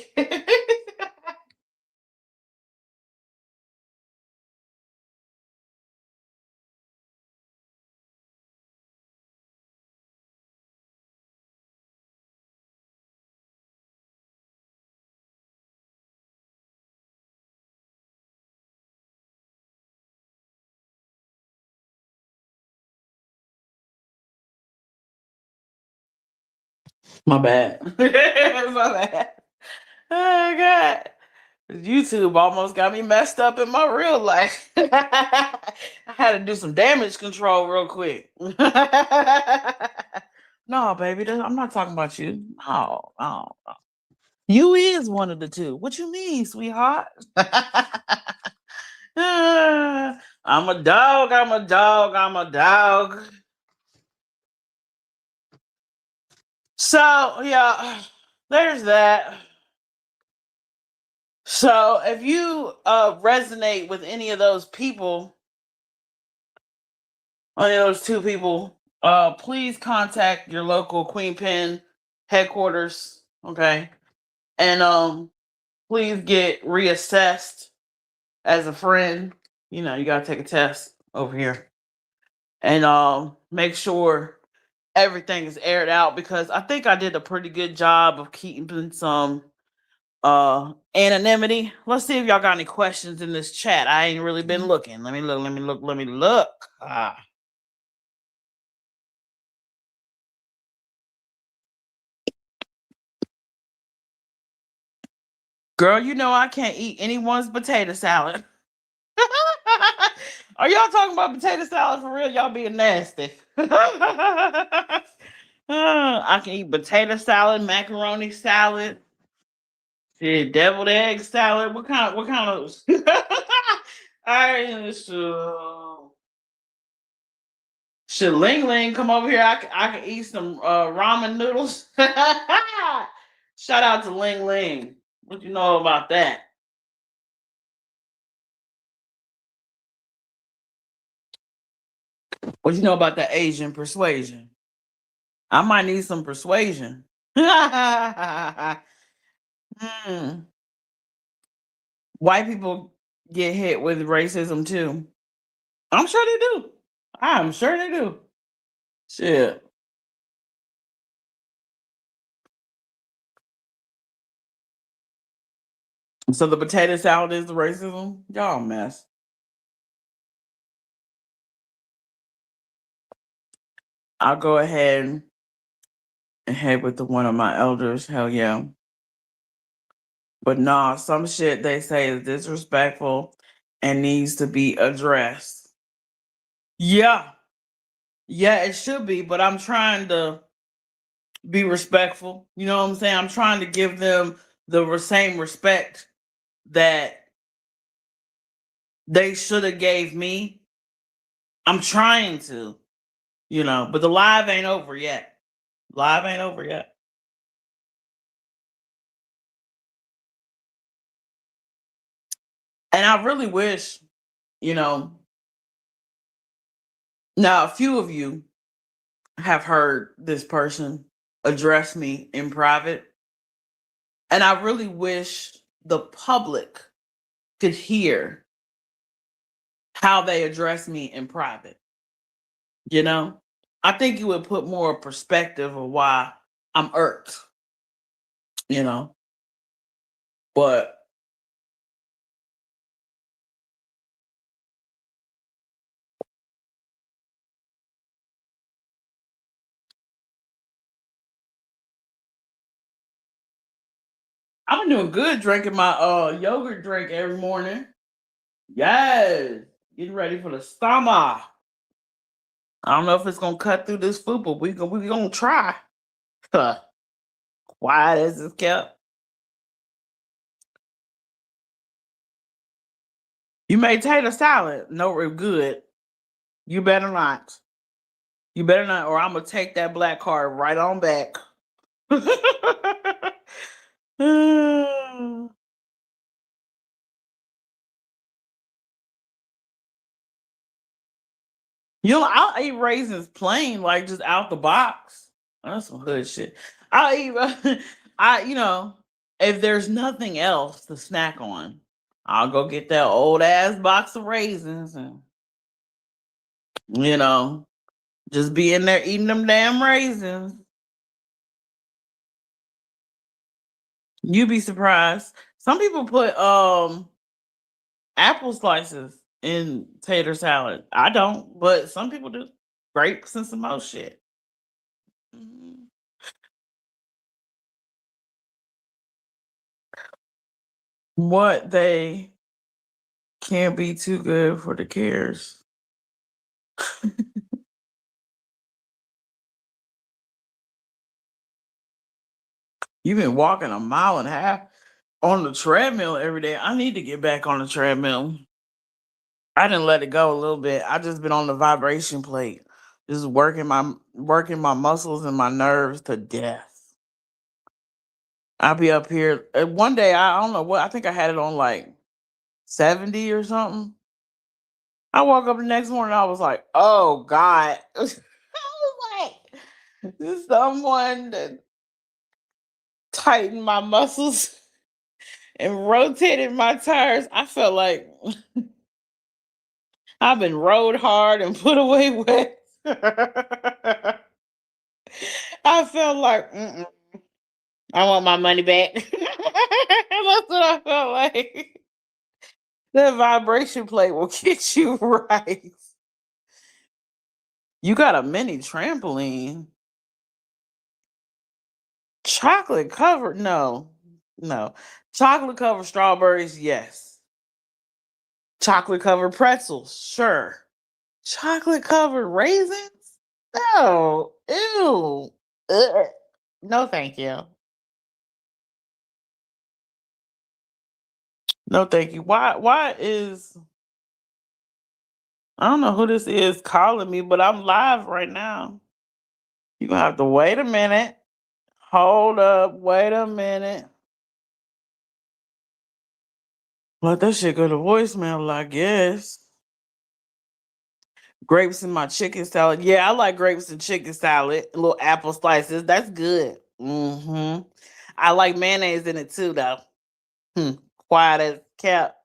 My bad. My bad. Oh god. YouTube almost got me messed up in my real life. I had to do some damage control real quick. No, baby, I'm not talking about you. No, no, no. You is one of the two. What you mean, sweetheart? I'm a dog. I'm a dog. I'm a dog. So yeah, there's that. So if you resonate with any of those people, any of those two people, please contact your local Queen Pen headquarters. Okay. And please get reassessed as a friend. You gotta take a test over here. And make sure everything is aired out because I think I did a pretty good job of keeping some anonymity. Let's see if y'all got any questions in this chat. I ain't really been looking. Let me look. Girl, I can't eat anyone's potato salad. Are y'all talking about potato salad for real? Y'all being nasty. I can eat potato salad, macaroni salad, Shit, deviled egg salad. What kind of I should Ling Ling come over here? I can eat some ramen noodles. Shout out to Ling Ling. What you know about that? What you know about the Asian persuasion? I might need some persuasion. Hmm. White people get hit with racism too. I'm sure they do. I'm sure they do. Shit. So the potato salad is the racism? Y'all a mess. I'll go ahead and head with the one of my elders. Hell yeah. But nah, some shit they say is disrespectful and needs to be addressed. Yeah. Yeah, it should be, but I'm trying to be respectful. You know what I'm saying? I'm trying to give them the same respect that they should have gave me. I'm trying to, but the live ain't over yet. Live ain't over yet. And I really wish, you know, now a few of you have heard this person address me in private. And I really wish the public could hear how they address me in private. You know, I think you would put more perspective of why I'm irked, you know, but I've been doing good drinking my yogurt drink every morning. Yes, getting ready for the summer. I don't know if it's gonna cut through this food, but we gonna try. Huh. Quiet as it's kept. You made tater salad. No, it's good. You better not. You better not, or I'm gonna take that black card right on back. You know, I'll eat raisins plain, like just out the box. That's some hood shit. I'll eat. If there's nothing else to snack on, I'll go get that old ass box of raisins and you know just be in there eating them damn raisins. You'd be surprised. Some people put apple slices in tater salad. I don't, but some people do. Grapes and some more shit. Mhm. What they can't be too good for the cares. You've been walking a mile and a half on the treadmill every day. I need to get back on the treadmill. I didn't let it go a little bit. I just been on the vibration plate, just working my muscles and my nerves to death. I'll be up here. One day, I don't know what, I think I had it on like 70 or something. I woke up the next morning, I was like, oh God. I was like, this is someone that tightened my muscles and rotated my tires. I felt like I've been rode hard and put away wet. I felt like, I want my money back. That's what I felt like. That vibration plate will get you right. You got a mini trampoline. Chocolate covered? No, no. Chocolate covered strawberries? Yes. Chocolate covered pretzels? Sure. Chocolate covered raisins? No. Ew. Ugh. No, thank you. No, thank you. Why is I don't know who this is calling me, but I'm live right now. You're gonna have to wait a minute. Hold up, wait a minute. Let that shit go to voicemail, I guess. Grapes in my chicken salad. Yeah, I like grapes and chicken salad. Little apple slices. That's good. I like mayonnaise in it too, though. Hmm. Quiet as cat.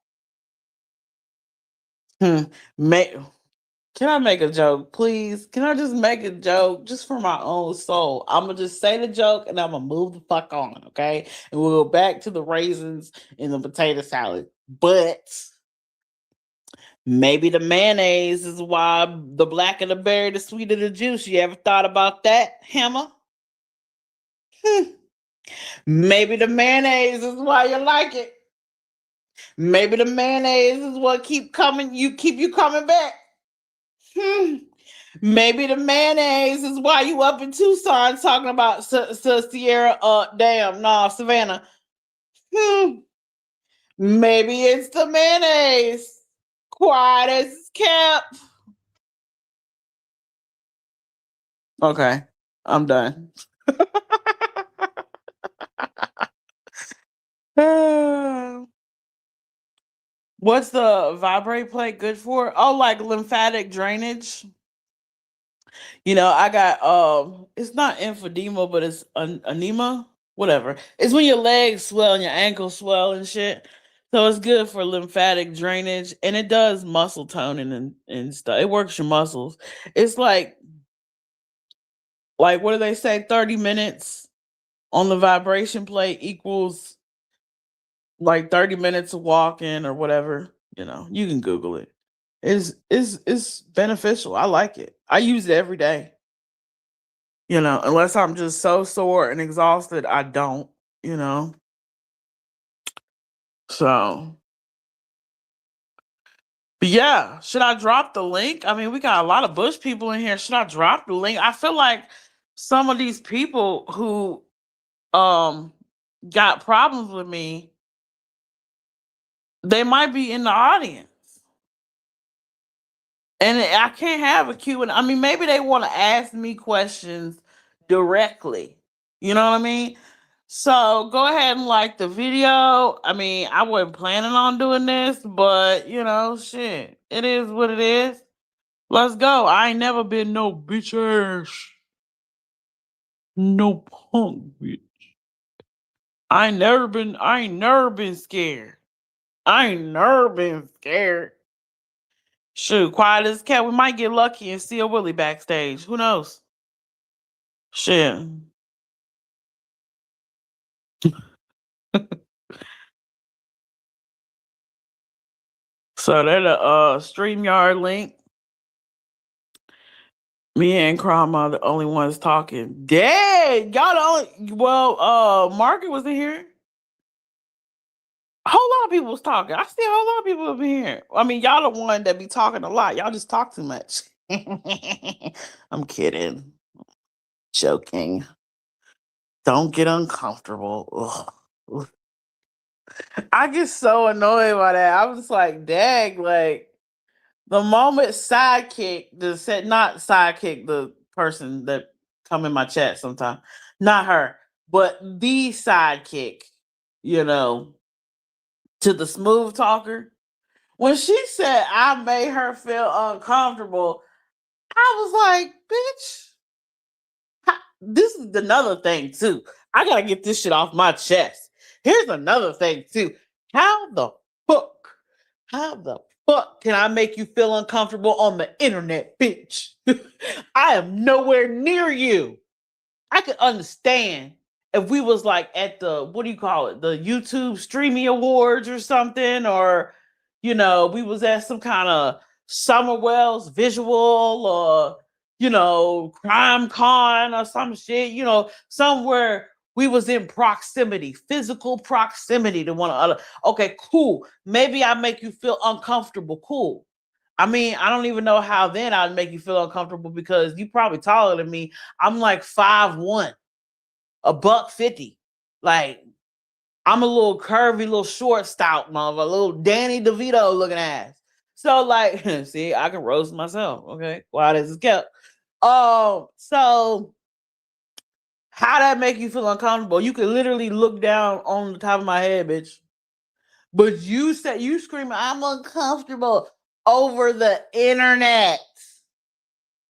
Hmm. Make Can I make a joke, please? Can I just make a joke just for my own soul? I'm gonna just say the joke and I'm gonna move the fuck on, okay? And we'll go back to the raisins in the potato salad. But maybe the mayonnaise is why the blacker the berry, the sweeter the juice. You ever thought about that, Hammer? Hmm. Maybe the mayonnaise is why you like it. Maybe the mayonnaise is what keep you coming back. Hmm. Maybe the mayonnaise is why you up in Tucson talking about Sierra. Damn, no, Savannah. Hmm. Maybe it's the mayonnaise. Quiet as kept. Okay, I'm done. What's the vibrate plate good for? Oh, like lymphatic drainage. I got it's not emphysema, but it's anema, whatever. It's when your legs swell and your ankles swell and shit. So it's good for lymphatic drainage and it does muscle toning and stuff. It works your muscles. It's like what do they say? 30 minutes on the vibration plate equals like 30 minutes of walking or whatever. You can Google it. It's beneficial. I like it. I use it every day. Unless I'm just so sore and exhausted, I don't, you know. So, but yeah, should I drop the link? I mean, we got a lot of Bush people in here. Should I drop the link? I feel like some of these people who um got problems with me, they might be in the audience. And I can't have a Q and I mean, maybe they want to ask me questions directly. You know what I mean? So go ahead and like the video. I mean, I wasn't planning on doing this, but shit, it is what it is. Let's go. I ain't never been no bitch ass, no punk bitch. I ain't never been scared. I ain't never been scared. Shoot, quiet as a cat. We might get lucky and see a Willie backstage. Who knows? Shit. So they're the StreamYard link. Me and Crom are the only ones talking. Dang, y'all the only Margaret was in here. A whole lot of people was talking. I see a whole lot of people up in here. I mean, y'all the one that be talking a lot. Y'all just talk too much. I'm kidding. Joking. Don't get uncomfortable. Ugh. I get so annoyed by that. I was like, dang, like the moment sidekick, not sidekick, the person that come in my chat sometimes, not her, but the sidekick, you know, to the smooth talker. When she said I made her feel uncomfortable, I was like, bitch, this is another thing too. I gotta get this shit off my chest. Here's another thing too. How the fuck? How the fuck can I make you feel uncomfortable on the internet, bitch? I am nowhere near you. I could understand if we was like at the what do you call it, the YouTube streaming awards or something, or we was at some kind of Summer Wells visual or crime con or some shit, somewhere we was in proximity, physical proximity to one another. Okay, cool. Maybe I make you feel uncomfortable. Cool. I mean, I don't even know how then I'd make you feel uncomfortable because you probably taller than me. I'm like 5'1", a buck 50. Like, I'm a little curvy, little short, stout mother, a little Danny DeVito looking ass. So like, see, I can roast myself. Okay, why this is kept. So how that make you feel uncomfortable? You could literally look down on the top of my head, bitch. But you said you screaming, I'm uncomfortable over the internet.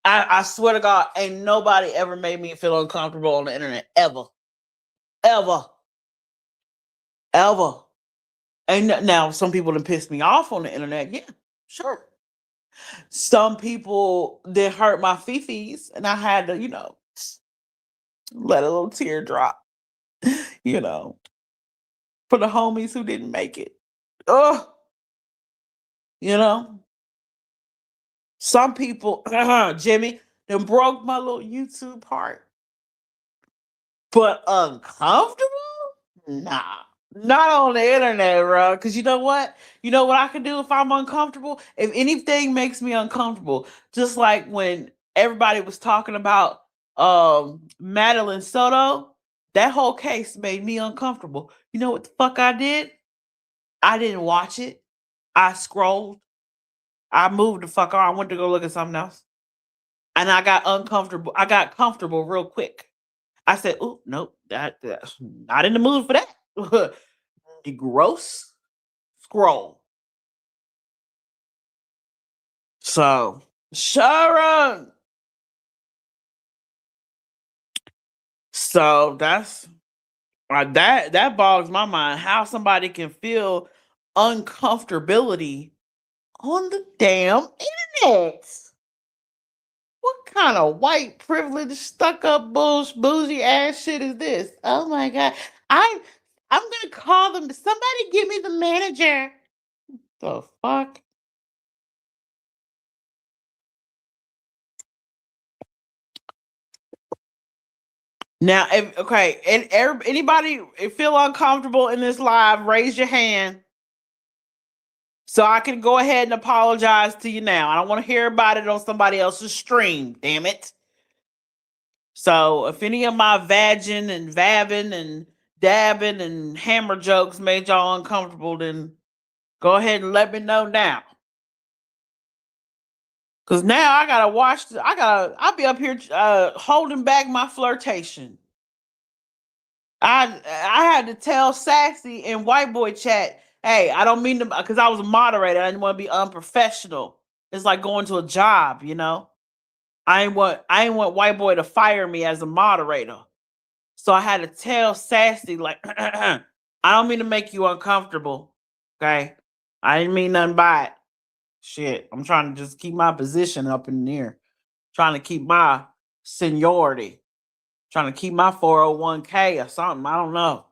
I swear to God, ain't nobody ever made me feel uncomfortable on the internet. Ever. Ever. Ever. And now some people done pissed me off on the internet. Yeah, sure. Some people did hurt my fifis, and I had to, let a little tear drop, you know, for the homies who didn't make it. Oh, you know, some people, Jimmy, then broke my little YouTube heart. But uncomfortable? Nah. Not on the internet, bro. Because you know what? You know what I can do if I'm uncomfortable? If anything makes me uncomfortable, just like when everybody was talking about Madeline Soto, that whole case made me uncomfortable. You know what the fuck I did? I didn't watch it. I scrolled. I moved the fuck on. I went to go look at something else. And I got uncomfortable. I got comfortable real quick. I said, "Oh, nope, that's not in the mood for that." Gross scroll. So, Sharon. So that's that bogs my mind. How somebody can feel uncomfortability on the damn internet. What kind of white privilege, stuck up bougie ass shit is this? Oh my god! I'm gonna call them. Somebody give me the manager. The fuck? Now, and anybody feel uncomfortable in this live, raise your hand so I can go ahead and apologize to you now. I don't want to hear about it on somebody else's stream, damn it. So if any of my vagging and vabbing and dabbing and hammer jokes made y'all uncomfortable, then go ahead and let me know now. Cause now I gotta I'll be up here holding back my flirtation. I had to tell Sassy in white boy chat, hey, I don't mean to, because I was a moderator. I didn't want to be unprofessional. It's like going to a job, you know. I ain't want white boy to fire me as a moderator. So I had to tell Sassy, like, I don't mean to make you uncomfortable. Okay. I didn't mean nothing by it. Shit. I'm trying to just keep my position up in the air. Trying to keep my seniority. Trying to keep my 401k or something. I don't know.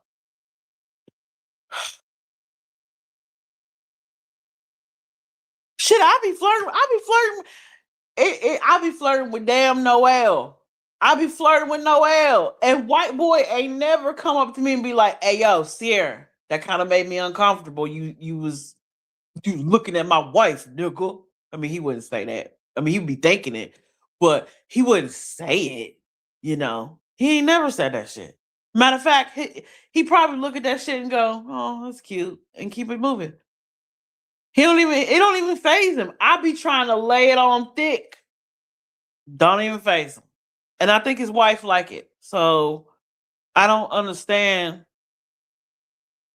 Shit, I be flirting. I be flirting with damn Noel. I be flirting with Noel. And white boy ain't never come up to me and be like, hey yo, Sierra, that kind of made me uncomfortable. You was looking at my wife, nigga. I mean, he wouldn't say that. I mean, he'd be thinking it, but he wouldn't say it, you know. He ain't never said that shit. Matter of fact, he probably look at that shit and go, oh, that's cute, and keep it moving. It don't even phase him. I be trying to lay it on thick. Don't even phase him. And I think his wife like it. So I don't understand.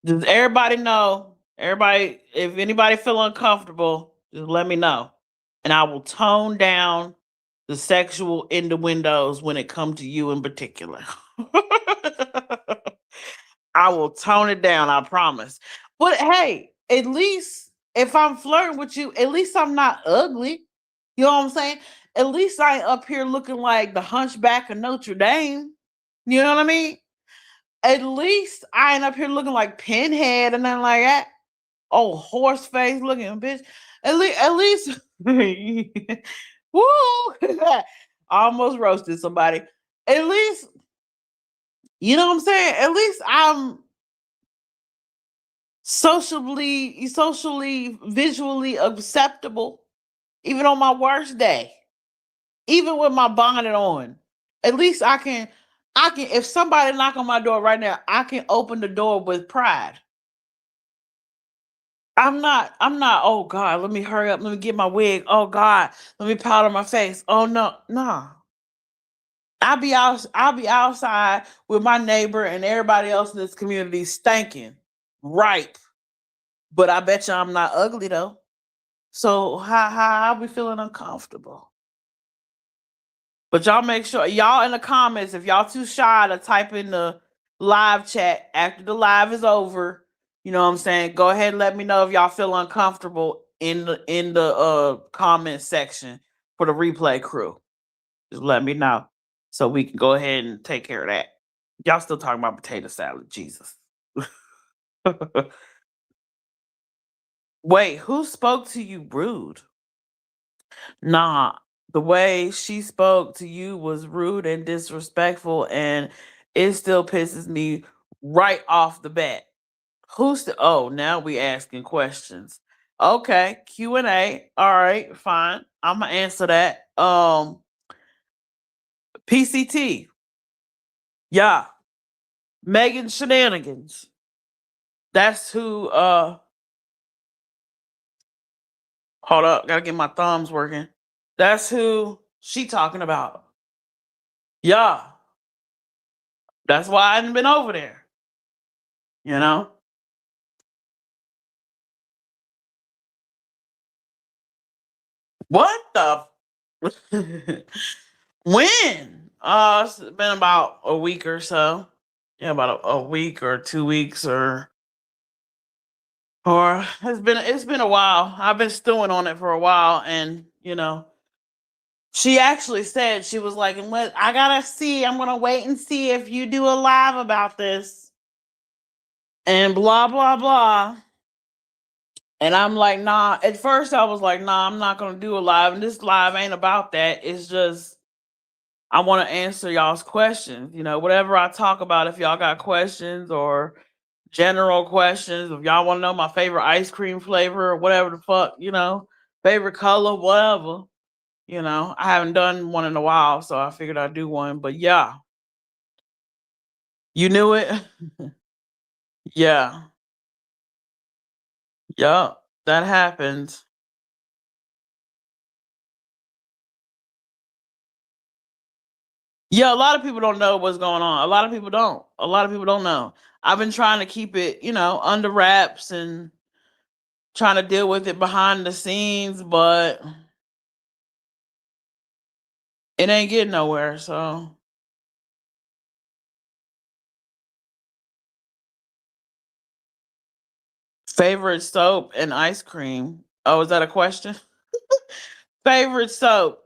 Does everybody know? Everybody, if anybody feel uncomfortable, just let me know. And I will tone down the sexual innuendos when it comes to you in particular. I will tone it down, I promise. But hey, at least if I'm flirting with you, at least I'm not ugly. You know what I'm saying? At least I ain't up here looking like the hunchback of Notre Dame. You know what I mean? At least I ain't up here looking like Pinhead and nothing like that. Oh, horse face looking bitch. At least woo! I almost roasted somebody. At least, you know what I'm saying? At least I'm socially, visually acceptable, even on my worst day, even with my bonnet on. At least I can I can, if somebody knock on my door right now, I can open the door with pride. I'm not, oh God, let me hurry up, let me get my wig. Oh God, let me powder my face. Oh no, no. I'll be outside with my neighbor and everybody else in this community stinking. Ripe. But I bet you I'm not ugly though. So how I'll be feeling uncomfortable. But y'all make sure y'all in the comments, if y'all too shy to type in the live chat after the live is over, you know what I'm saying? Go ahead and let me know if y'all feel uncomfortable in the comment section for the replay crew. Just let me know so we can go ahead and take care of that. Y'all still talking about potato salad, Jesus. Wait, who spoke to you rude? Nah, the way she spoke to you was rude and disrespectful, and it still pisses me right off the bat. Who's the? Oh, now we asking questions. Okay, Q&A. All right, fine. I'm gonna answer that. PCT. Yeah, Megan Shenanigans. That's who. Hold up, gotta get my thumbs working. That's who she talking about. Yeah, that's why I hadn't been over there. You know. What the? When? It's been about a week or so. Yeah, about a week or 2 weeks, or it's been a while. I've been stewing on it for a while, and she actually said, she was like, "And what I gotta see, I'm gonna wait and see if you do a live about this and blah blah blah." And I'm like, nah. At first, I was like, nah, I'm not gonna do a live, and this live ain't about that. It's just I want to answer y'all's questions. Whatever I talk about, if y'all got questions or general questions, if y'all want to know my favorite ice cream flavor or whatever the fuck, favorite color, whatever. I haven't done one in a while, so I figured I'd do one. But yeah, you knew it. Yeah, yeah, that happens. Yeah, a lot of people don't know what's going on. A lot of people don't. A lot of people don't know. I've been trying to keep it, under wraps and trying to deal with it behind the scenes, but it ain't getting nowhere. So, favorite soap and ice cream. Oh, is that a question? Favorite soap.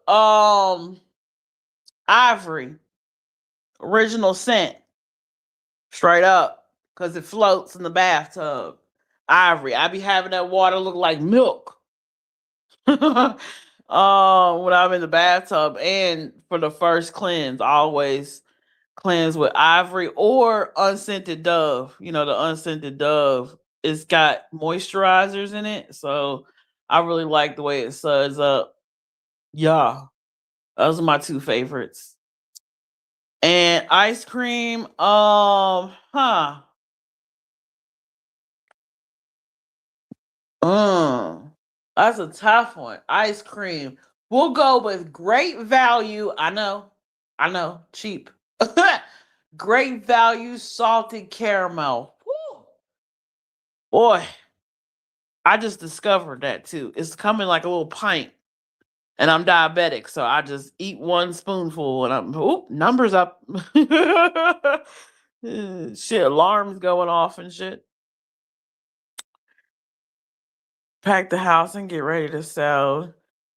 Ivory. Original scent. Straight up. Cause it floats in the bathtub. Ivory. I be having that water look like milk. When I'm in the bathtub, and for the first cleanse, I always cleanse with ivory or unscented dove. The unscented dove, it's got moisturizers in it, so I really like the way it suds up. Yeah, those are my two favorites. And ice cream, mm, that's a tough one. Ice cream, we'll go with Great Value. I know, cheap. Great Value salted caramel. Woo. Boy, I just discovered that too. It's coming like a little pint, and I'm diabetic, so I just eat one spoonful, and I'm numbers up. Shit, alarms going off and shit. Pack the house and get ready to sell.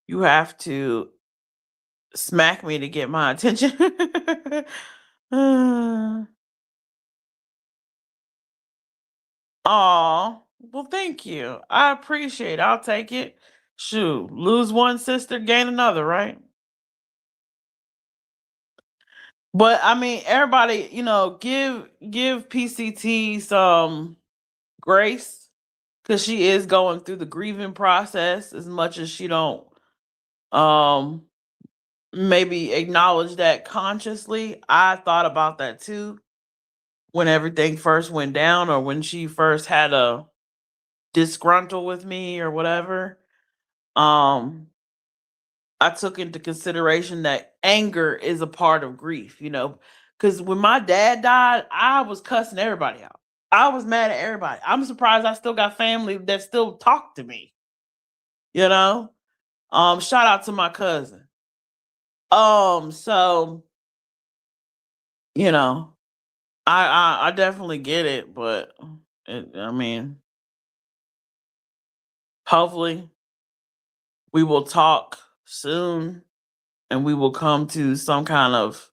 You have to smack me to get my attention. Aw, well, thank you. I appreciate it. I'll take it. Shoot, lose one sister, gain another, right? But I mean, everybody, give PCT some grace because she is going through the grieving process as much as she don't um maybe acknowledge that consciously. I thought about that too when everything first went down, or when she first had a disgruntle with me or whatever. Um, I took into consideration that anger is a part of grief, because when my dad died, I was cussing everybody out. I was mad at everybody. I'm surprised I still got family that still talk to me, you know? Shout out to my cousin. So, you know, I definitely get it, but I mean, hopefully we will talk soon and we will come to some kind of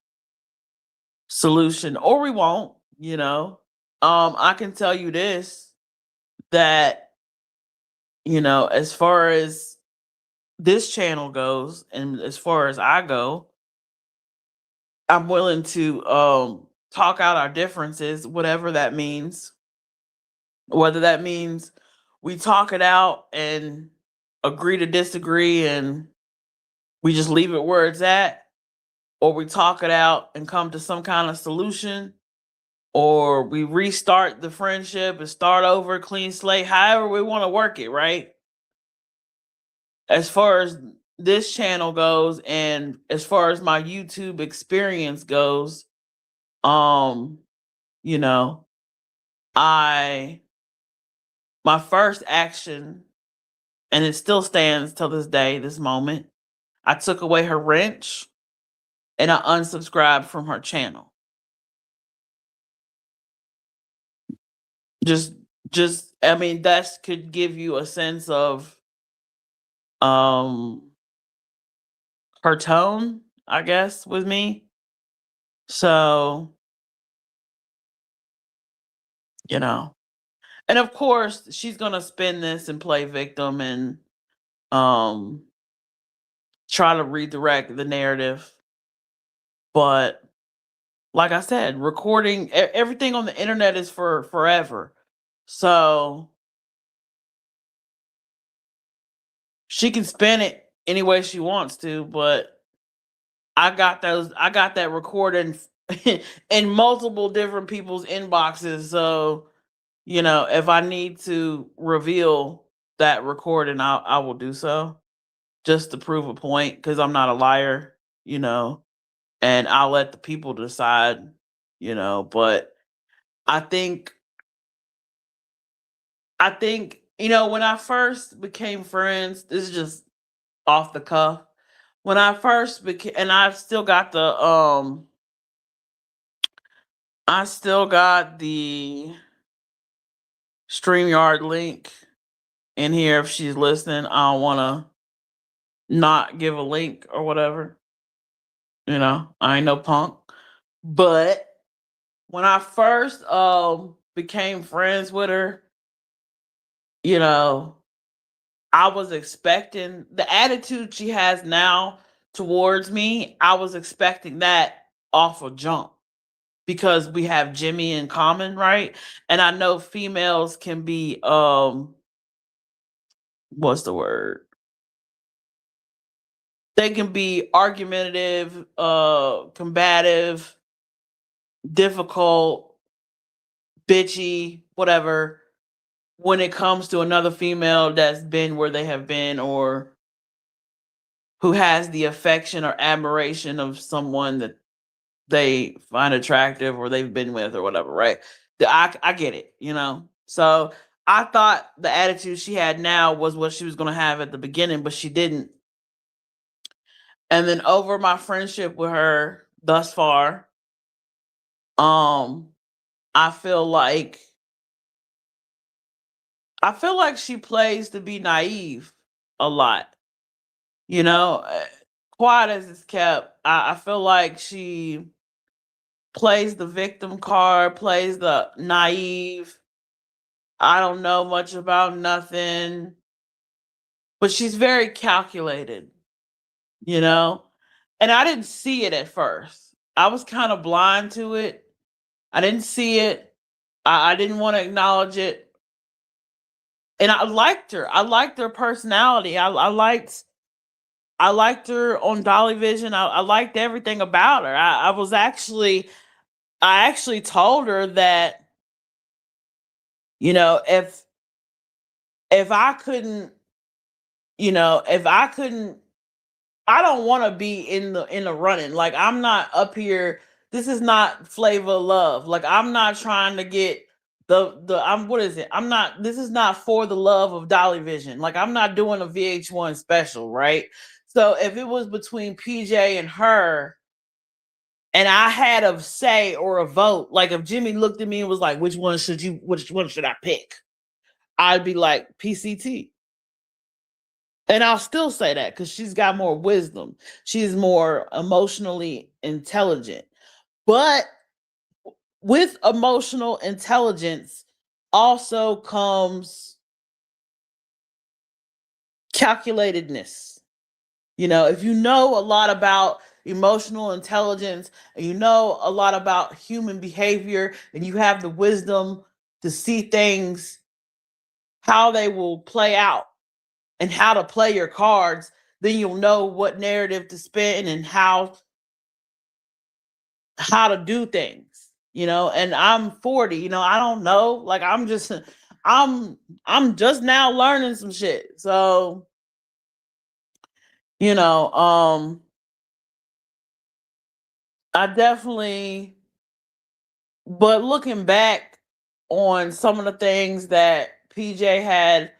solution, or we won't. I can tell you this, that, as far as this channel goes and as far as I go, I'm willing to talk out our differences, whatever that means. Whether that means we talk it out and agree to disagree and we just leave it where it's at, or we talk it out and come to some kind of solution, or we restart the friendship and start over, clean slate, however we want to work it, right? As far as this channel goes, and as far as my YouTube experience goes, um, you know, I my first action, and it still stands till this day, this moment, I took away her wrench and I unsubscribed from her channel. Just just I mean, that could give you a sense of um her tone, I guess, with me. So, you know. And of course, she's gonna spin this and play victim and um try to redirect the narrative. But like I said, recording everything on the internet is for forever. So she can spin it any way she wants to, but I got that recording in multiple different people's inboxes. So, if I need to reveal that recording, I will do so, just to prove a point, because I'm not a liar, and I'll let the people decide, but I think when I first became friends, this is just off the cuff. When I first became, and I still got the StreamYard link in here if she's listening. I don't want to not give a link or whatever. I ain't no punk. But when I first became friends with her, you know, I was expecting the attitude she has now towards me. I was expecting that off a jump, because we have Jimmy in common, right? And I know females can be what's the word? They can be argumentative, combative, difficult, bitchy, whatever, when it comes to another female that's been where they have been, or who has the affection or admiration of someone that they find attractive or they've been with or whatever, right? I get it. So I thought the attitude she had now was what she was going to have at the beginning, but she didn't. And then over my friendship with her thus far, um, I feel like she plays to be naive a lot. You know, quiet as it's kept, I feel like she plays the victim card, plays the naive. I don't know much about nothing, but she's very calculated, you know? And I didn't see it at first. I was kind of blind to it. I didn't see it. I didn't want to acknowledge it. And I liked her. I liked her personality. I liked I liked her on Dolly Vision. I liked everything about her. I actually told her that, if I couldn't, if I couldn't, I don't want to be in the running. Like, I'm not up here. This is not Flavor of Love. Like, I'm not trying to get the I'm what is it? I'm not This is not For the Love of Dolly Vision. Like, I'm not doing a VH1 special, right? So if it was between PJ and her, and I had a say or a vote, like if Jimmy looked at me and was like, which one should I pick? I'd be like, PCT. And I'll still say that because she's got more wisdom. She's more emotionally intelligent. But with emotional intelligence also comes calculatedness. If you know a lot about emotional intelligence and you know a lot about human behavior and you have the wisdom to see things, how they will play out and how to play your cards, then you'll know what narrative to spin and how to do things. And I'm 40, I don't know. Like, I'm just now learning some shit. So, you know, um I definitely, but looking back on some of the things that PJ had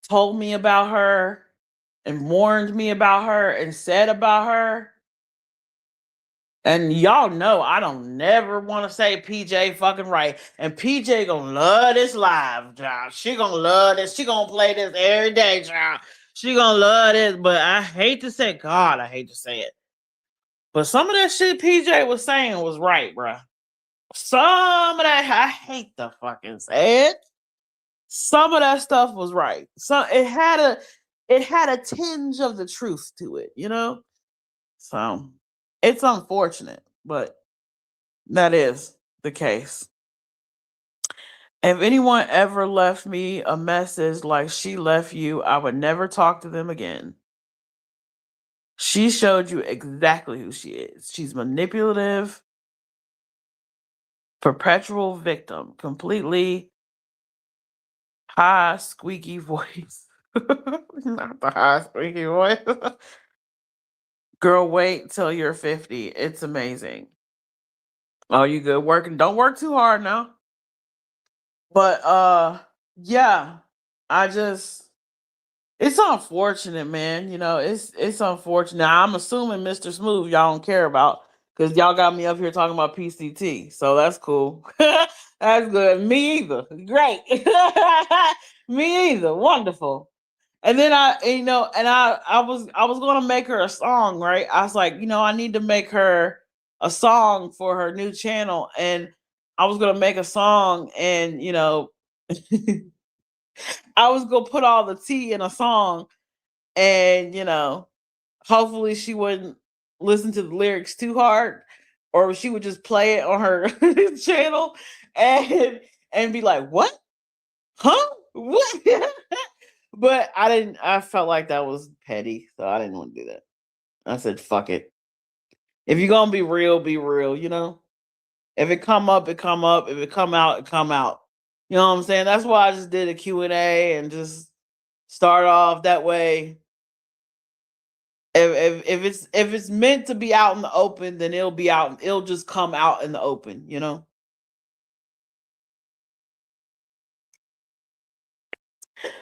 told me about her and warned me about her and said about her, and y'all know I don't never want to say PJ fucking right. And PJ gonna love this live, child. She gonna love this. She gonna play this every day, child. She gonna love this. But I hate to say, God, I hate to say it. But some of that shit PJ was saying was right, bruh. Some of that, I hate to fucking say it. Some of that stuff was right. It had a tinge of the truth to it. So it's unfortunate, but that is the case. If anyone ever left me a message like she left you, I would never talk to them again. She showed you exactly who she is. She's manipulative, perpetual victim, completely high, squeaky voice. Not the high, squeaky voice. Girl, wait till you're 50. It's amazing. Oh, you good working? Don't work too hard now. But yeah, I just it's unfortunate, man. It's unfortunate. I'm assuming Mr. Smooth y'all don't care about because y'all got me up here talking about PCT. So that's cool. That's good. Me either. Great. Me either. Wonderful. And then I was gonna make her a song, right? I was like, I need to make her a song for her new channel. And I was gonna make a song and I was gonna put all the tea in a song and hopefully she wouldn't listen to the lyrics too hard or she would just play it on her channel and be like, what? Huh? What? But I felt like that was petty, so I didn't want to do that. I said, fuck it. If you're gonna be real. If it come up, it come up. If it come out, it come out. You know what I'm saying? That's why I just did a Q&A and just start off that way. If it's meant to be out in the open, then it'll just come out in the open.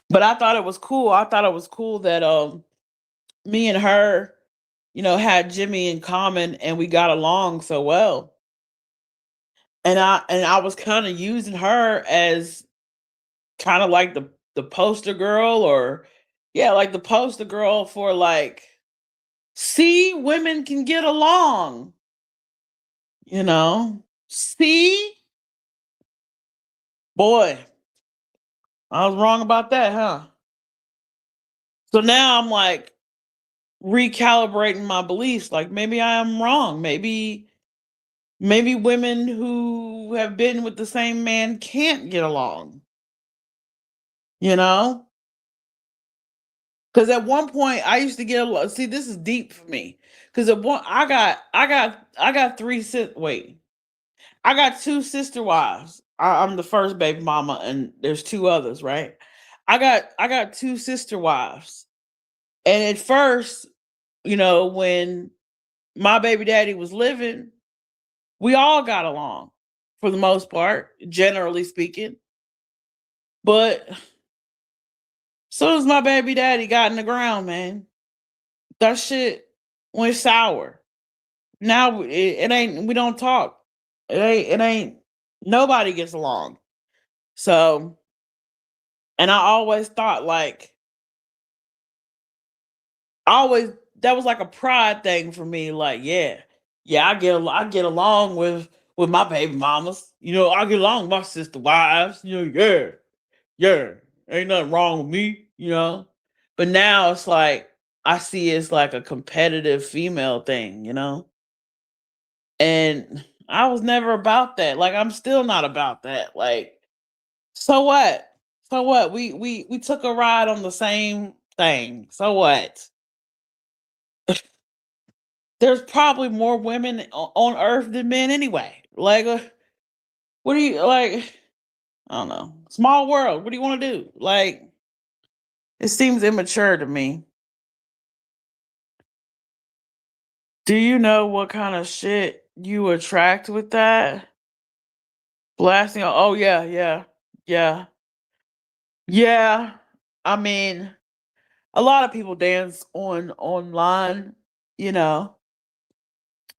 But I thought it was cool. I thought it was cool that me and her, had Jimmy in common and we got along so well. And I was kind of using her as kind of like the poster girl, or yeah, like the poster girl for like, see, women can get along, you know. See, boy, I was wrong about that, huh? So now I'm like recalibrating my beliefs. Like maybe I am wrong. Maybe women who have been with the same man can't get along, you know? Because at one point I used to get a lot. See, this is deep for me. Because at one, I got wait, I got two sister wives. I'm the first baby mama, and there's two others, right? I got two sister wives, and at first, when my baby daddy was living, we all got along for the most part, generally speaking. But soon as my baby daddy got in the ground, man, that shit went sour. Now it ain't. We don't talk. It ain't. Nobody gets along. So, and I always thought like, always that was like a pride thing for me. Like, yeah, yeah, I get along with my baby mamas. I get along with my sister wives. Yeah, yeah, ain't nothing wrong with me. But now it's like I see it's like a competitive female thing. And I was never about that. Like I'm still not about that. Like, so what? So what? We took a ride on the same thing. So what? There's probably more women on earth than men anyway. Like, what do you like? I don't know. Small world. What do you want to do? Like, it seems immature to me. Do you know what kind of shit you attract with that? Blasting. Oh yeah, yeah, yeah, yeah. I mean, a lot of people dance online. You know,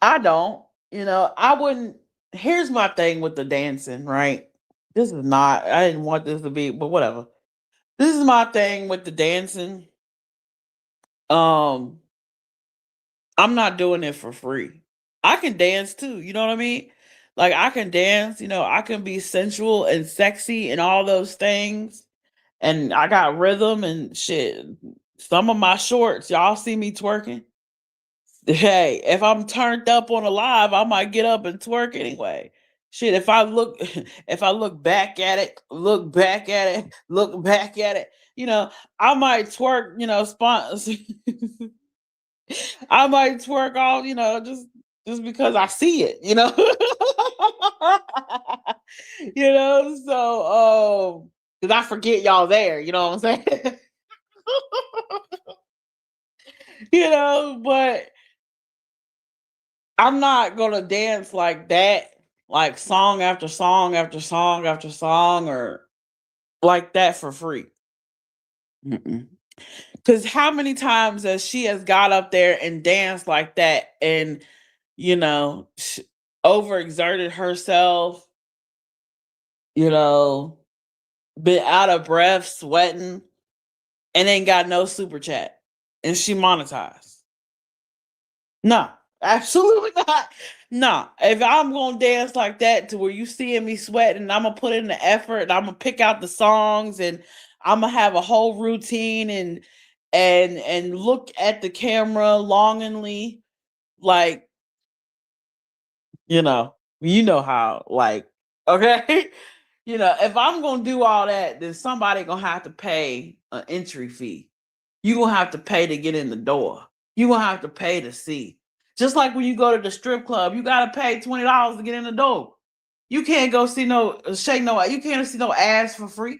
I don't. I wouldn't. Here's my thing with the dancing. Right. This is not. I didn't want this to be, but whatever. This is my thing with the dancing. Um, I'm not doing it for free. I can dance too. You know what I mean? Like I can dance. I can be sensual and sexy and all those things. And I got rhythm and shit. Some of my shorts, y'all see me twerking. Hey, if I'm turned up on a live, I might get up and twerk anyway. Shit, if I look if I look back at it, look back at it, look back at it, I might twerk, I might twerk all, just because I see it. So because I forget y'all there, you know what I'm saying? But I'm not gonna dance like that, like song after song after song after song, or like that for free. Because how many times has she has got up there and danced like that, and overexerted herself, you know, been out of breath, sweating, and ain't got no super chat, and she monetized. No, absolutely not. No, if I'm gonna dance like that to where you seeing me sweating, I'm gonna put in the effort, and I'm gonna pick out the songs, and I'm gonna have a whole routine, and look at the camera longingly, like how, like, okay. If I'm gonna do all that, then somebody gonna have to pay an entry fee. You gonna have to pay to get in the door. You gonna have to pay to see. Just like when you go to the strip club, you gotta pay $20 to get in the door. You can't go see no shake no. You can't see no ass for free.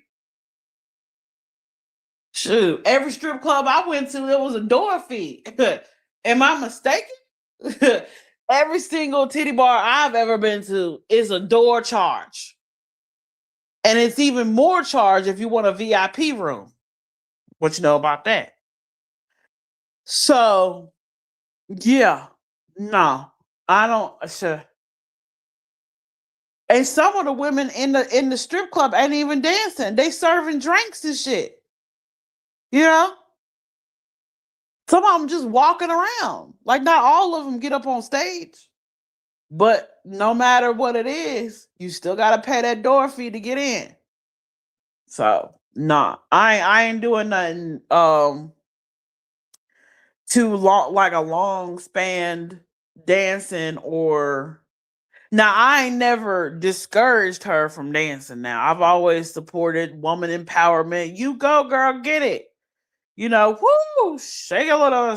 Shoot, every strip club I went to, there was a door fee. Am I mistaken? Every single titty bar I've ever been to is a door charge, and it's even more charge if you want a VIP room. What you know about that? So yeah, no, I don't. And some of the women in the strip club ain't even dancing. They serving drinks and shit. You know, some of them just walking around. Like not all of them get up on stage, but no matter what it is, you still gotta pay that door fee to get in. So nah, I ain't doing nothing too long, like a long span dancing. Or now I ain't never discouraged her from dancing. Now I've always supported woman empowerment. You go, girl, get it. woo, shake a little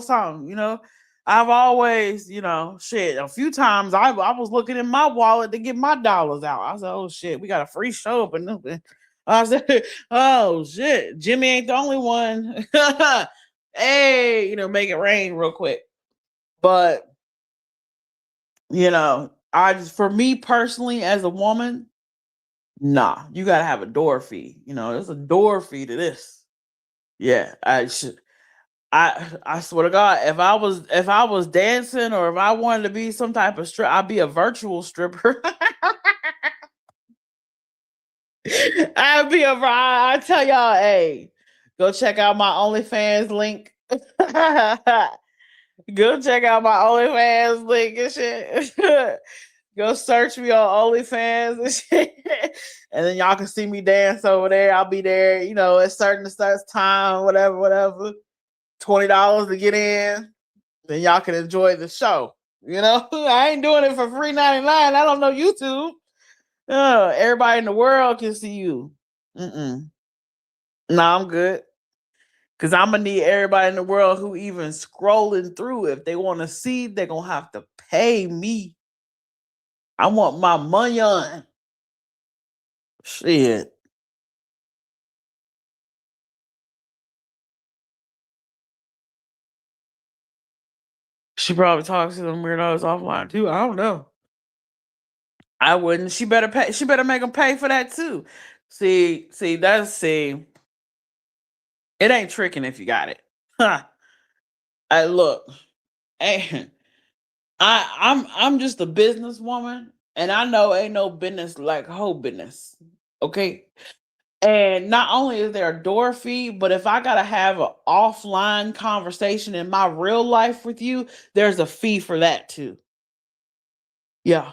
something, I've always, shit, a few times I was looking in my wallet to get my dollars out. I said, oh shit, we got a free show up and nothing. I said, oh shit, Jimmy ain't the only one. Hey, make it rain real quick. But, for me personally as a woman, nah, you gotta have a door fee. There's a door fee to this. Yeah, I should. I swear to God, if I was dancing or if I wanted to be some type of strip, I'd be a virtual stripper. I tell y'all, hey, go check out my OnlyFans link. Go check out my OnlyFans link and shit. Go search me on OnlyFans and shit. And then y'all can see me dance over there. I'll be there, at certain time, whatever. $20 to get in. Then y'all can enjoy the show. I ain't doing it for free 99. I don't know YouTube. Everybody in the world can see you. Nah, I'm good. Cause I'm gonna need everybody in the world who even scrolling through. If they want to see, they're gonna have to pay me. I want my money on. Shit. She probably talks to them weirdos offline too. I don't know. I wouldn't. She better pay. She better make them pay for that too. See. It ain't tricking if you got it. Huh. I look. Hey, I'm just a businesswoman, and I know ain't no business like whole business. Okay. And not only is there a door fee, but if I gotta have an offline conversation in my real life with you, there's a fee for that too. Yeah.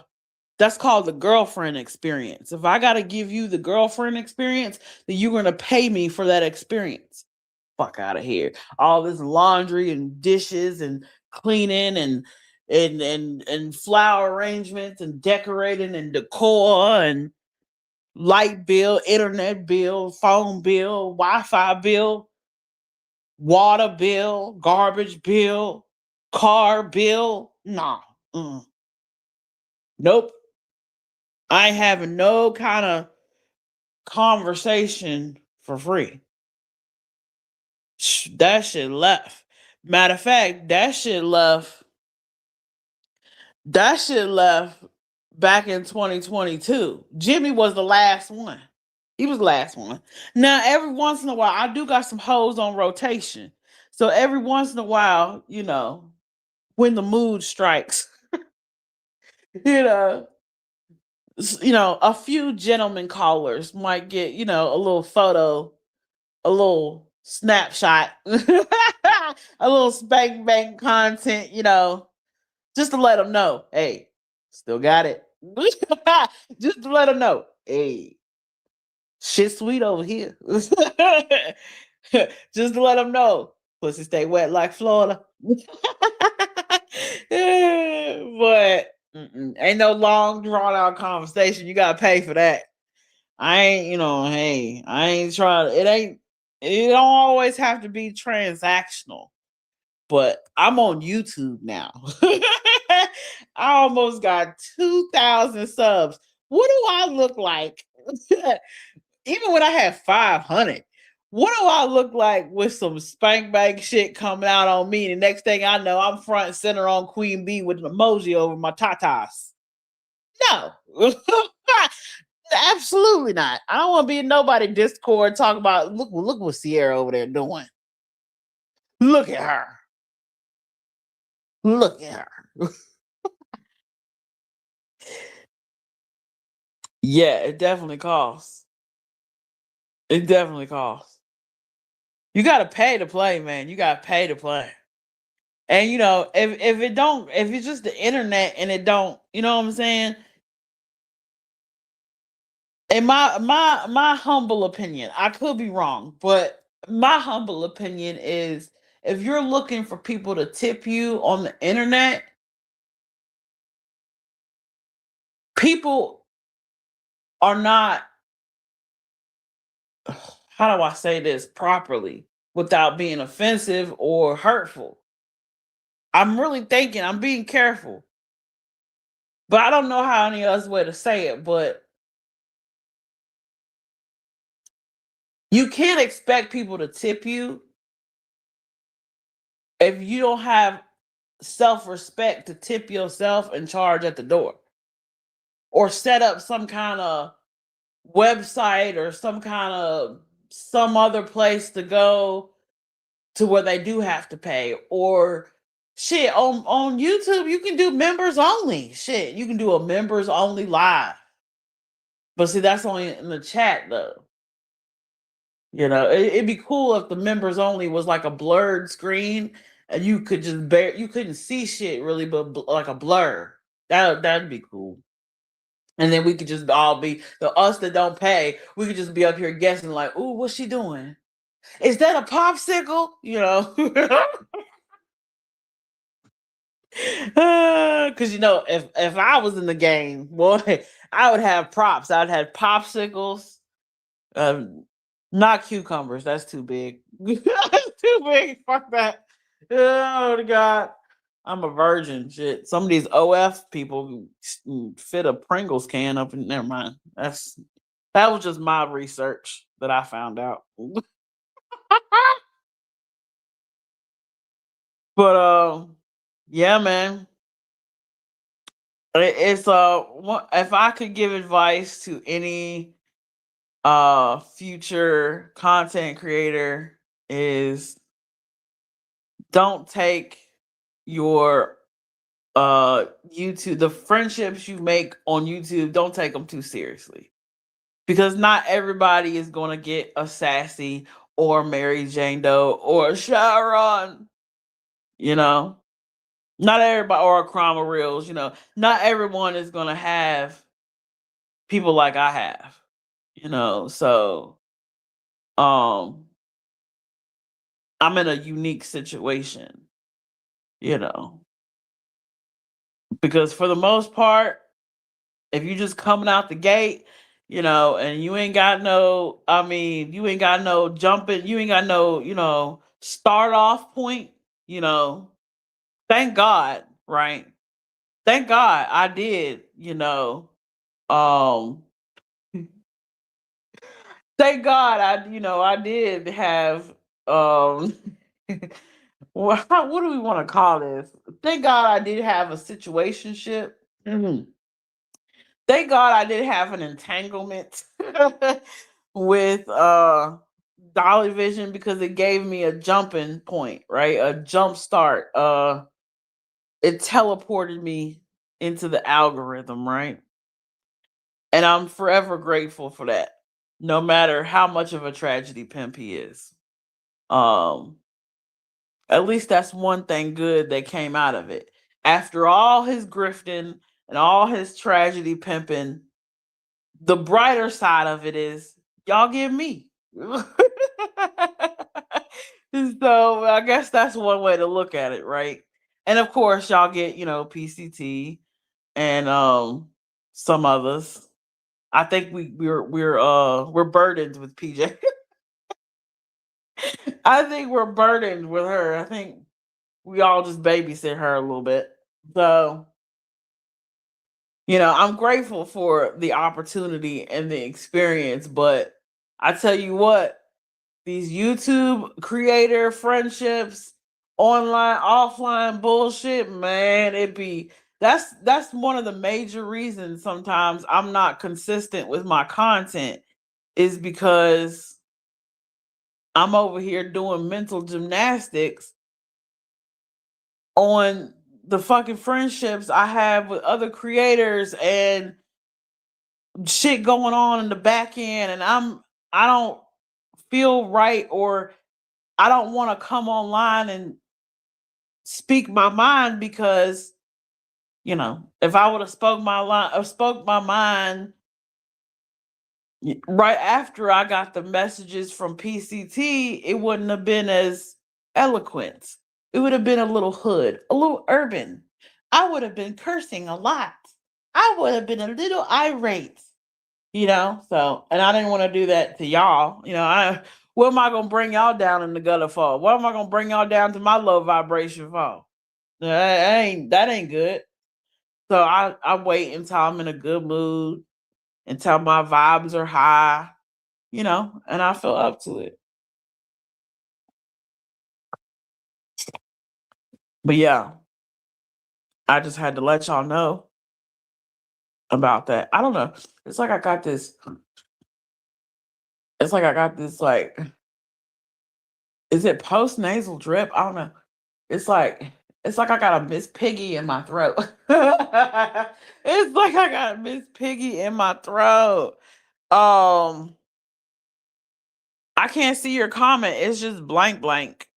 That's called the girlfriend experience. If I gotta give you the girlfriend experience, then you're gonna pay me for that experience. Fuck out of here. All this laundry and dishes and cleaning and flower arrangements and decorating and decor and light bill, internet bill, phone bill, Wi-Fi bill, water bill, garbage bill, car bill. Nah. Nope. I ain't having no kind of conversation for free. That shit left. Matter of fact, that shit left back in 2022. Jimmy was the last one. He was the last one. Now, every once in a while, I do got some hoes on rotation. So every once in a while, when the mood strikes, you know, a few gentlemen callers might get, a little photo, a little snapshot, a little spank bank content, just to let them know, hey, still got it. Just to let them know, hey, shit sweet over here. Just to let them know, pussy stay wet like Florida. But ain't no long drawn out conversation. You gotta pay for that. I ain't, hey, I ain't trying. It don't always have to be transactional. But I'm on YouTube now. I almost got 2,000 subs. What do I look like? Even when I have 500, what do I look like with some spank bank shit coming out on me? The next thing I know, I'm front and center on Queen Bee with an emoji over my tatas. No. Absolutely not. I don't want to be in nobody Discord talking about look what Sierra over there doing. Look at her. Look at her. Yeah, it definitely costs. It definitely costs. You gotta pay to play, man. You gotta pay to play. And if it's just the internet and it don't, you know what I'm saying? In my humble opinion, I could be wrong, but my humble opinion is if you're looking for people to tip you on the internet, people are not, how do I say this properly? without being offensive or hurtful. I'm really thinking, I'm being careful. But I don't know how any other way to say it, but you can't expect people to tip you if you don't have self-respect to tip yourself and charge at the door or set up some kind of website or some other place to go to where they do have to pay. Or shit, on YouTube you can do members only. Shit, you can do a members only live. But see, that's only in the chat though. It'd be cool if the members only was like a blurred screen and you could just you couldn't see shit really, but like a blur. That'd be cool. And then we could just all be the us that don't pay. We could just be up here guessing, like, "Ooh, what's she doing? Is that a popsicle?" Because if I was in the game, boy, I would have props. I'd have popsicles. Um, Not cucumbers. That's too big. That's too big. Fuck that. Oh God. I'm a virgin. Shit. Some of these OF people fit a Pringles can up in. Never mind. That was just my research that I found out. But yeah, man. It's if I could give advice to any future content creator, is don't take your YouTube, the friendships you make on YouTube, don't take them too seriously, because not everybody is going to get a Sassy or Mary Jane Doe or Sharon, you know not everybody, or a Crime Reels, not everyone is going to have people like I have, so um I'm in a unique situation, you know because for the most part, if you just coming out the gate, and you ain't got no, you ain't got no jumping, you ain't got no, start off point, you know, thank God, right? Thank God I did, um, thank God I did have, um, what do we want to call this? Thank God I did have a situationship. Mhm. Thank God I did have an entanglement with Dolly Vision, because it gave me a jumping point, right? A jump start. It teleported me into the algorithm, right? And I'm forever grateful for that. No matter how much of a tragedy Pimp he is. Um, at least that's one thing good that came out of it. After all his grifting and all his tragedy pimping, the brighter side of it is y'all give me. So I guess that's one way to look at it, right? And of course, y'all get, PCT and some others. I think we're burdened with PJ. I think we're burdened with her. I think we all just babysit her a little bit. So, I'm grateful for the opportunity and the experience, but I tell you what, these YouTube creator friendships, online, offline bullshit, man, that's one of the major reasons sometimes I'm not consistent with my content, is because I'm over here doing mental gymnastics on the fucking friendships I have with other creators and shit going on in the back end, and I don't feel right, or I don't want to come online and speak my mind, because if I would have spoke my mind right after I got the messages from PCT, it wouldn't have been as eloquent. It would have been a little hood, a little urban. I would have been cursing a lot. I would have been a little irate. So, and I didn't want to do that to y'all. What am I gonna bring y'all down in the gutter for? What am I gonna bring y'all down to my low vibration for? That ain't good. So I wait until I'm in a good mood, until my vibes are high, and I feel up to it. But yeah, I just had to let y'all know about that. I don't know. It's like I got this. It's like I got this. Like, is it post nasal drip? I don't know. It's like it's like I got a Miss Piggy in my throat. It's like I got a Miss Piggy in my throat. Um, I can't see your comment. It's just blank blank.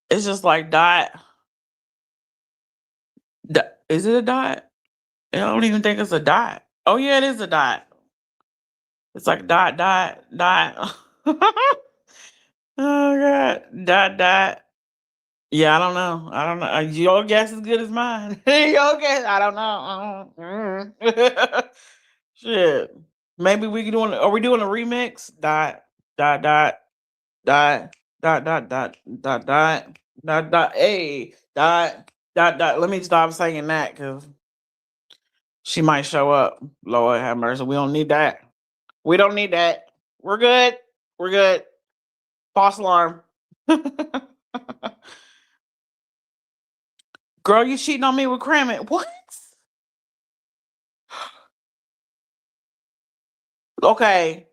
It's just like dot. Is it a dot? I don't even think it's a dot. Oh yeah, it is a dot. It's like dot dot dot. Oh god, dot dot. Yeah, I don't know. I don't know. Your guess is good as mine. Your guess, I don't know. Shit. Maybe we can doing. Are we doing a remix? Dot dot dot dot dot dot dot dot dot. Hey, dot. Let me stop saying that because she might show up. Lord have mercy. We don't need that. We don't need that. We're good. We're good. False alarm. Girl, you cheating on me with cramming. What? Okay.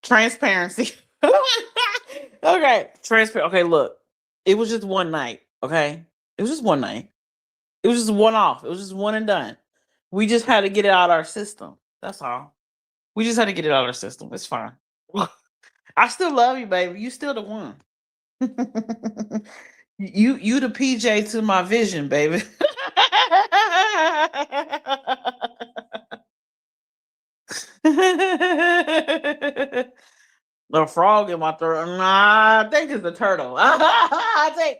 Transparency. Okay. Transparent. Okay, look. It was just one night. Okay. It was just one night. It was just one off. It was just one and done. We just had to get it out of our system. That's all. We just had to get it out of our system. It's fine. I still love you, baby. You still the one. You the PJ to my vision, baby. The frog in my throat. Nah, I think it's the turtle. I think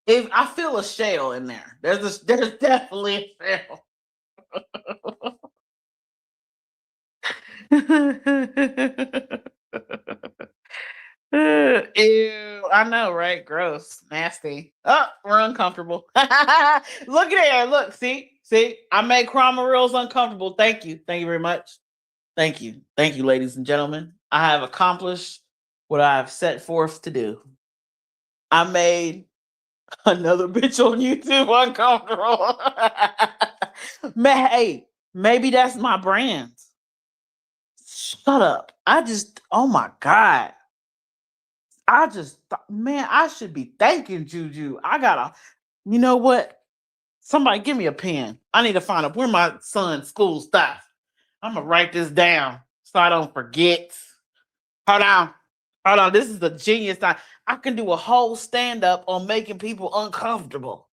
if I feel a shell in there. There's definitely a shell. Ew, I know, right? Gross, nasty. Oh, we're uncomfortable. Look at there. Look, see. I made Cromwell reels uncomfortable. Thank you very much. Thank you, ladies and gentlemen. I have accomplished what I have set forth to do. I made another bitch on YouTube uncomfortable. Hey, maybe that's my brand. Shut up. Oh my God. I just thought, man, I should be thanking Juju. You know what? Somebody give me a pen. I need to find out where my son's school stuff. I'm gonna write this down so I don't forget. Hold on. Hold on. This is a genius time. I can do a whole stand-up on making people uncomfortable.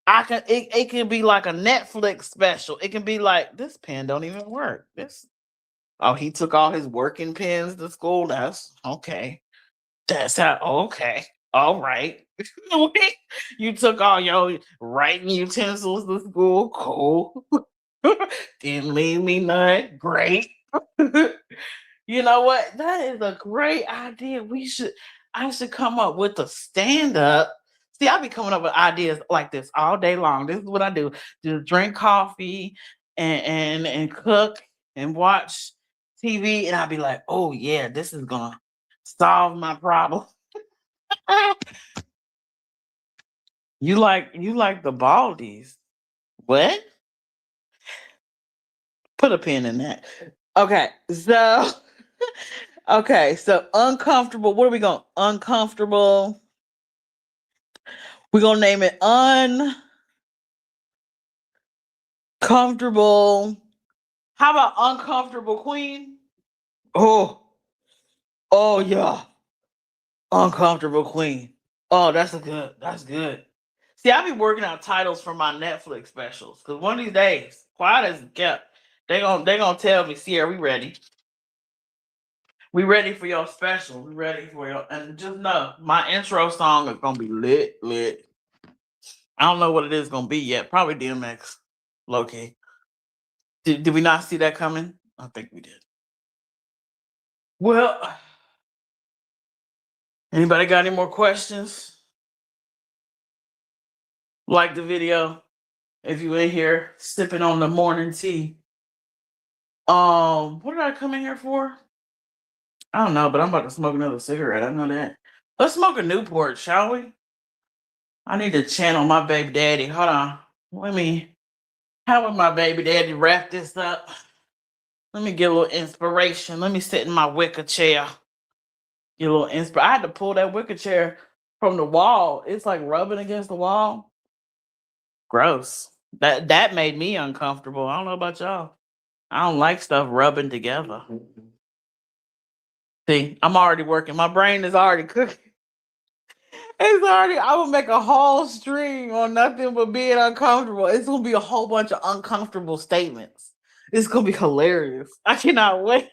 It can be like a Netflix special. It can be like this pen don't even work. He took all his working pens to school. That's okay. That's how okay. All right. You took all your writing utensils to school. Cool. Didn't leave me none. Great. You know what? That is a great idea. I should come up with a stand-up. See, I be coming up with ideas like this all day long. This is what I do. Just drink coffee and cook and watch TV. And I'll be like, oh yeah, this is gonna solve my problem. You like the baldies. What? Put a pin in that. Okay, so okay, so uncomfortable. What are we going? Uncomfortable. We're gonna name it uncomfortable. How about uncomfortable queen? Oh, oh yeah, uncomfortable queen. Oh, that's good. See, I be working out titles for my Netflix specials because one of these days, quiet as kept, they gonna tell me, Sierra, we ready. We ready for your special. We ready for your and just know my intro song is gonna be lit. I don't know what it is gonna be yet. Probably DMX. Low key. Did we not see that coming? I think we did. Well, anybody got any more questions? Like the video if you in here sipping on the morning tea. What did I come in here for? I don't know, but I'm about to smoke another cigarette. I know that. Let's smoke a Newport, shall we? I need to channel my baby daddy. Hold on. How would my baby daddy wrap this up? Let me get a little inspiration. Let me sit in my wicker chair. Get a little inspiration. I had to pull that wicker chair from the wall. It's like rubbing against the wall. Gross. That made me uncomfortable. I don't know about y'all. I don't like stuff rubbing together. See, I'm already working. My brain is already cooking. I will make a whole string on nothing but being uncomfortable. It's gonna be a whole bunch of uncomfortable statements. It's gonna be hilarious. I cannot wait.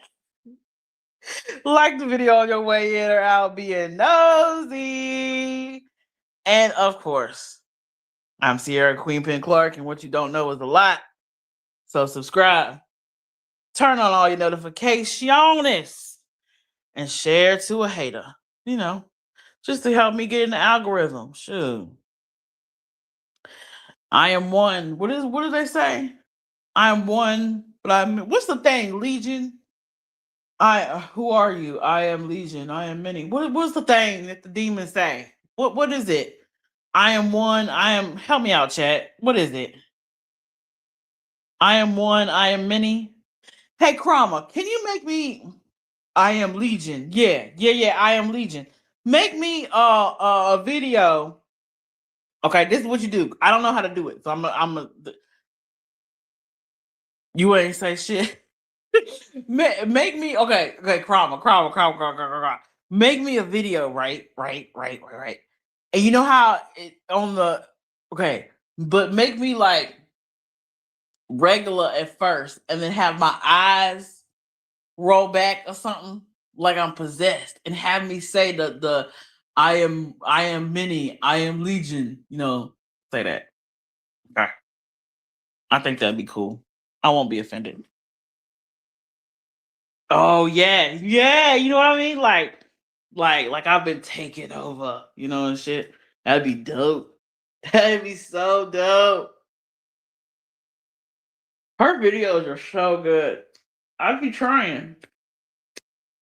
Like the video on your way in or out being nosy. And of course, I'm Sierra Queenpin Clark, and what you don't know is a lot. So subscribe, turn on all your notifications, and share to a hater. You know, just to help me get in the algorithm. Shoot. I am one. What do they say? I am one, but I'm what's the thing? Legion. Who are you? I am legion. I am many. What's the thing that the demons say? What is it? I am one. I am help me out, chat. What is it? I am one, I am many. Hey Chroma, can you make me I am legion? Yeah, I am legion. Make me a video. Okay, this is what you do. I don't know how to do it. So you ain't say shit. Make me okay, Chroma. Make me a video, right. And you know how it on the okay, but make me like regular at first and then have my eyes roll back or something like I'm possessed and have me say the I am many, I am legion, say that. Okay. I think that'd be cool. I won't be offended. Oh yeah, you know what I mean? Like I've been taken over, and shit. That'd be dope. That'd be so dope. Her videos are so good. I'd be trying.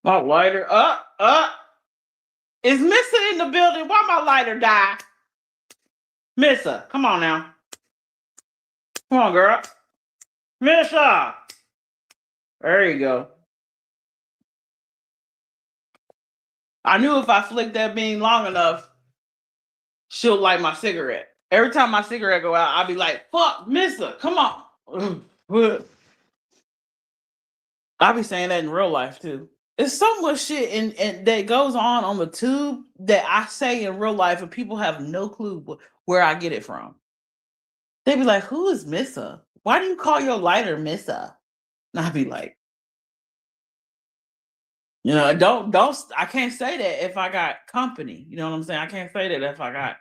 My lighter. Is Missa in the building? Why my lighter die? Missa, come on now. Come on, girl. Missa. There you go. I knew if I flicked that bean long enough, she'll light my cigarette. Every time my cigarette go out, I'll be like, fuck, Missa, come on. I'll be saying that in real life too. It's so much shit and that goes on the tube that I say in real life and people have no clue where I get it from. They be like, who is Missa? Why do you call your lighter Missa? And I'd be like, don't I can't say that if I got company. You know what I'm saying? I can't say that if I got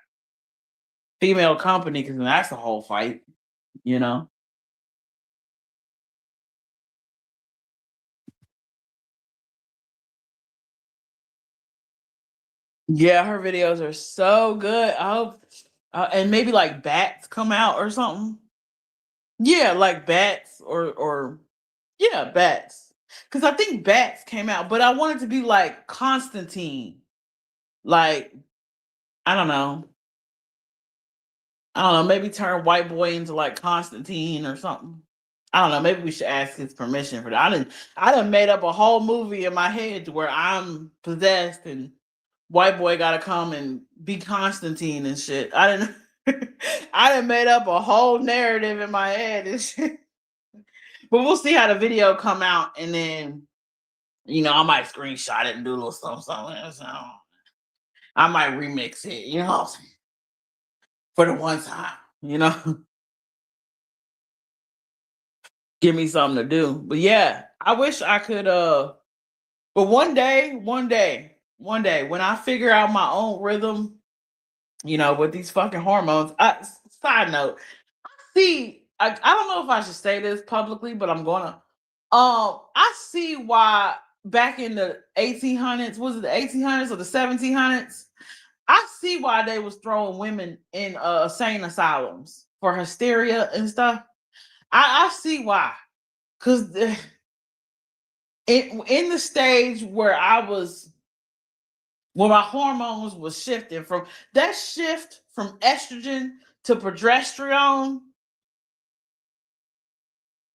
female company because that's a whole fight, you know. Yeah, her videos are so good. I hope, and maybe like bats come out or something. Yeah, like bats or yeah, bats. Because I think bats came out, but I want it to be like Constantine. Like I don't know. I don't know. Maybe turn white boy into like Constantine or something. I don't know. Maybe we should ask his permission for that. I done made up a whole movie in my head to where I'm possessed and white boy got to come and be Constantine and shit. I didn't. I done made up a whole narrative in my head and shit. But we'll see how the video come out, and then I might screenshot it and do a little something. So I might remix it. You know what I'm saying? For the one time. Give me something to do. But yeah, I wish I could but one day, when I figure out my own rhythm, with these fucking hormones. Side note, I don't know if I should say this publicly, but I'm gonna I see why back in the 1800s, was it the 1800s or the 1700s? I see why they was throwing women in insane asylums for hysteria and stuff. I see why. Because in the stage where my hormones was shifting from that shift from estrogen to progesterone,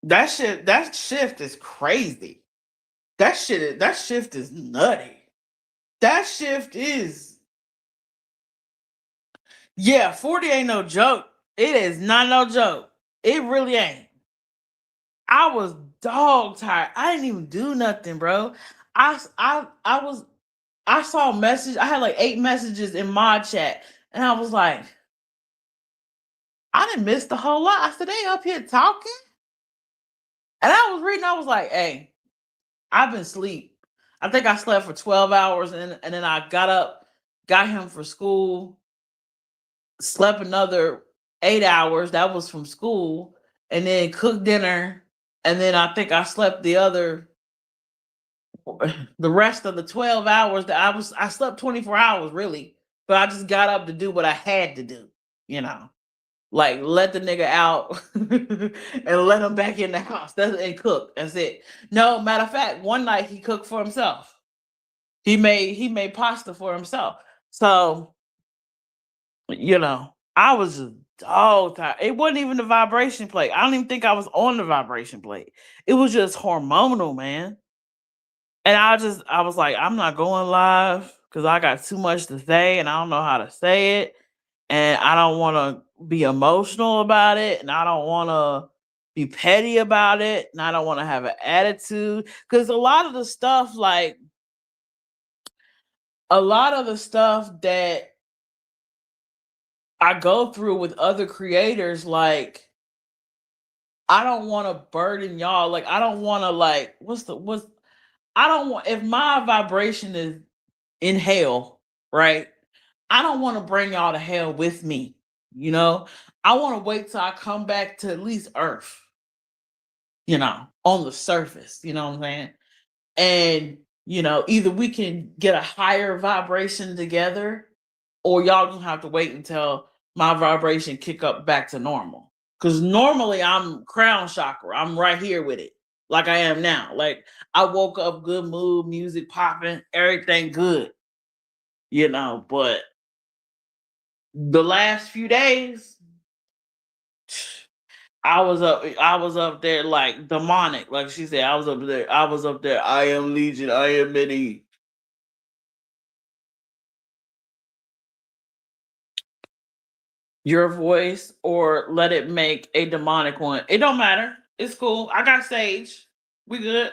that shift is crazy. That shift is nutty. That shift is, yeah, 40 ain't no joke. It is not no joke. It really ain't. I was dog tired. I didn't even do nothing, bro. I saw a message. I had like 8 messages in my chat, and I was like, I didn't miss the whole lot. I said, they up here talking, and I was reading. I was like, hey, I've been asleep. I think I slept for 12 hours, and then I got up, got him for school, slept another 8 hours. That was from school, and then cooked dinner, and then I think I slept the rest of the 12 hours that I slept 24 hours really, but I just got up to do what I had to do, you know, like let the nigga out and let him back in the house. And cook. That's it. No, matter of fact, one night he cooked for himself. He made pasta for himself. So, I was just dog tired. It wasn't even the vibration plate. I don't even think I was on the vibration plate. It was just hormonal, man. And I was like, I'm not going live because I got too much to say and I don't know how to say it. And I don't want to be emotional about it. And I don't want to be petty about it. And I don't want to have an attitude. Because a lot of the stuff that I go through with other creators, like, I don't want to burden y'all. Like, I don't want to, like, I don't want, if my vibration is in hell, right? I don't want to bring y'all to hell with me. I want to wait till I come back to at least Earth, on the surface. You know what I'm saying? And, either we can get a higher vibration together, or y'all just have to wait until my vibration kick up back to normal. Because normally I'm crown chakra. I'm right here with it, like I am now. Like, I woke up good mood, music popping, everything good, but the last few days, I was up there like demonic. Like she said, I was up there. I am Legion. I am many. Your voice, or let it make a demonic one. It don't matter. It's cool. I got Sage. We good.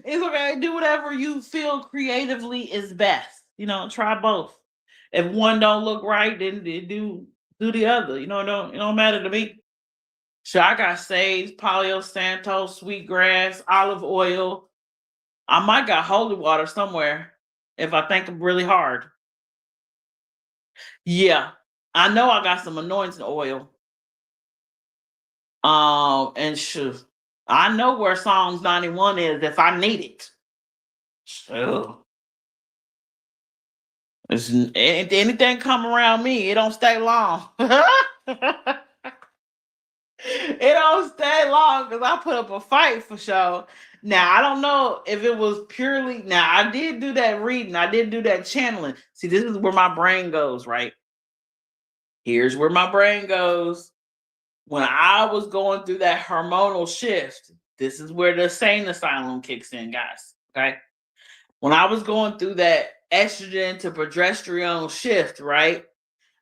It's okay. Do whatever you feel creatively is best. Try both. If one don't look right, then do the other. It don't matter to me. So I got sage, Palo Santo, sweetgrass, olive oil. I might got holy water somewhere if I think really hard. Yeah, I know I got some anointing oil. And shoot, I know where Psalms 91 is if I need it. So if anything come around me, it don't stay long. It don't stay long because I put up a fight for sure. Now I don't know if it was purely. Now I did do that reading. I did do that channeling. See, this is where my brain goes. Right here's where my brain goes. When I was going through that hormonal shift, this is where the insane asylum kicks in, guys. Okay, when I was going through that estrogen to progesterone shift, right?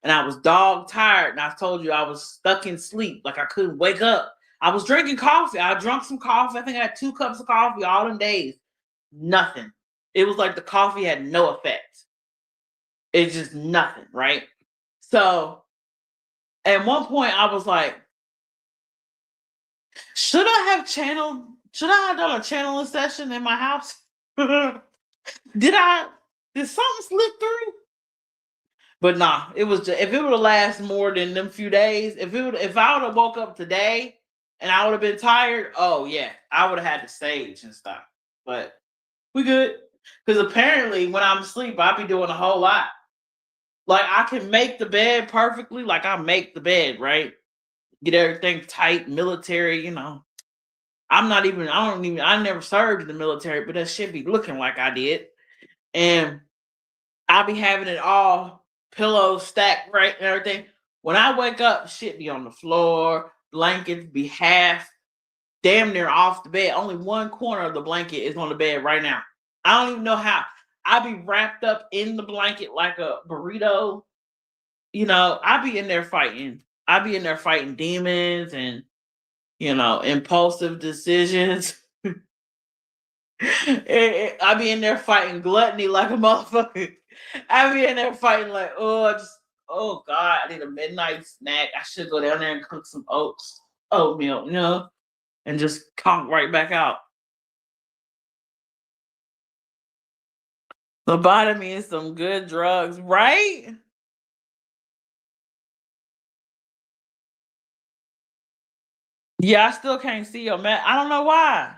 And I was dog tired. And I told you I was stuck in sleep. Like I couldn't wake up. I was drinking coffee. I drank some coffee. I think I had 2 cups of coffee all in days. Nothing. It was like the coffee had no effect. It's just nothing, right? So at one point I was like, should I have done a channeling session in my house? Did something slip through? But nah, it was just, if it would have lasted more than them few days, if I would have woke up today and I would have been tired, oh yeah, I would have had to stage and stuff. But We good. Because apparently when I'm asleep, I be doing a whole lot. Like I can make the bed perfectly. Like I make the bed, right? Get everything tight, military, I never served in the military, but that shit be looking like I did. And I be having it all pillows stacked right and everything. When I wake up, shit be on the floor, blankets be half, damn near off the bed. Only one corner of the blanket is on the bed right now. I don't even know how. I be wrapped up in the blanket like a burrito. I be in there fighting. I be in there fighting demons and impulsive decisions. I be in there fighting gluttony like a motherfucker. I be in there fighting like, oh God, I need a midnight snack. I should go down there and cook some oatmeal, and just conk right back out. Lobotomy is some good drugs, right? Yeah, I still can't see your man. I don't know why.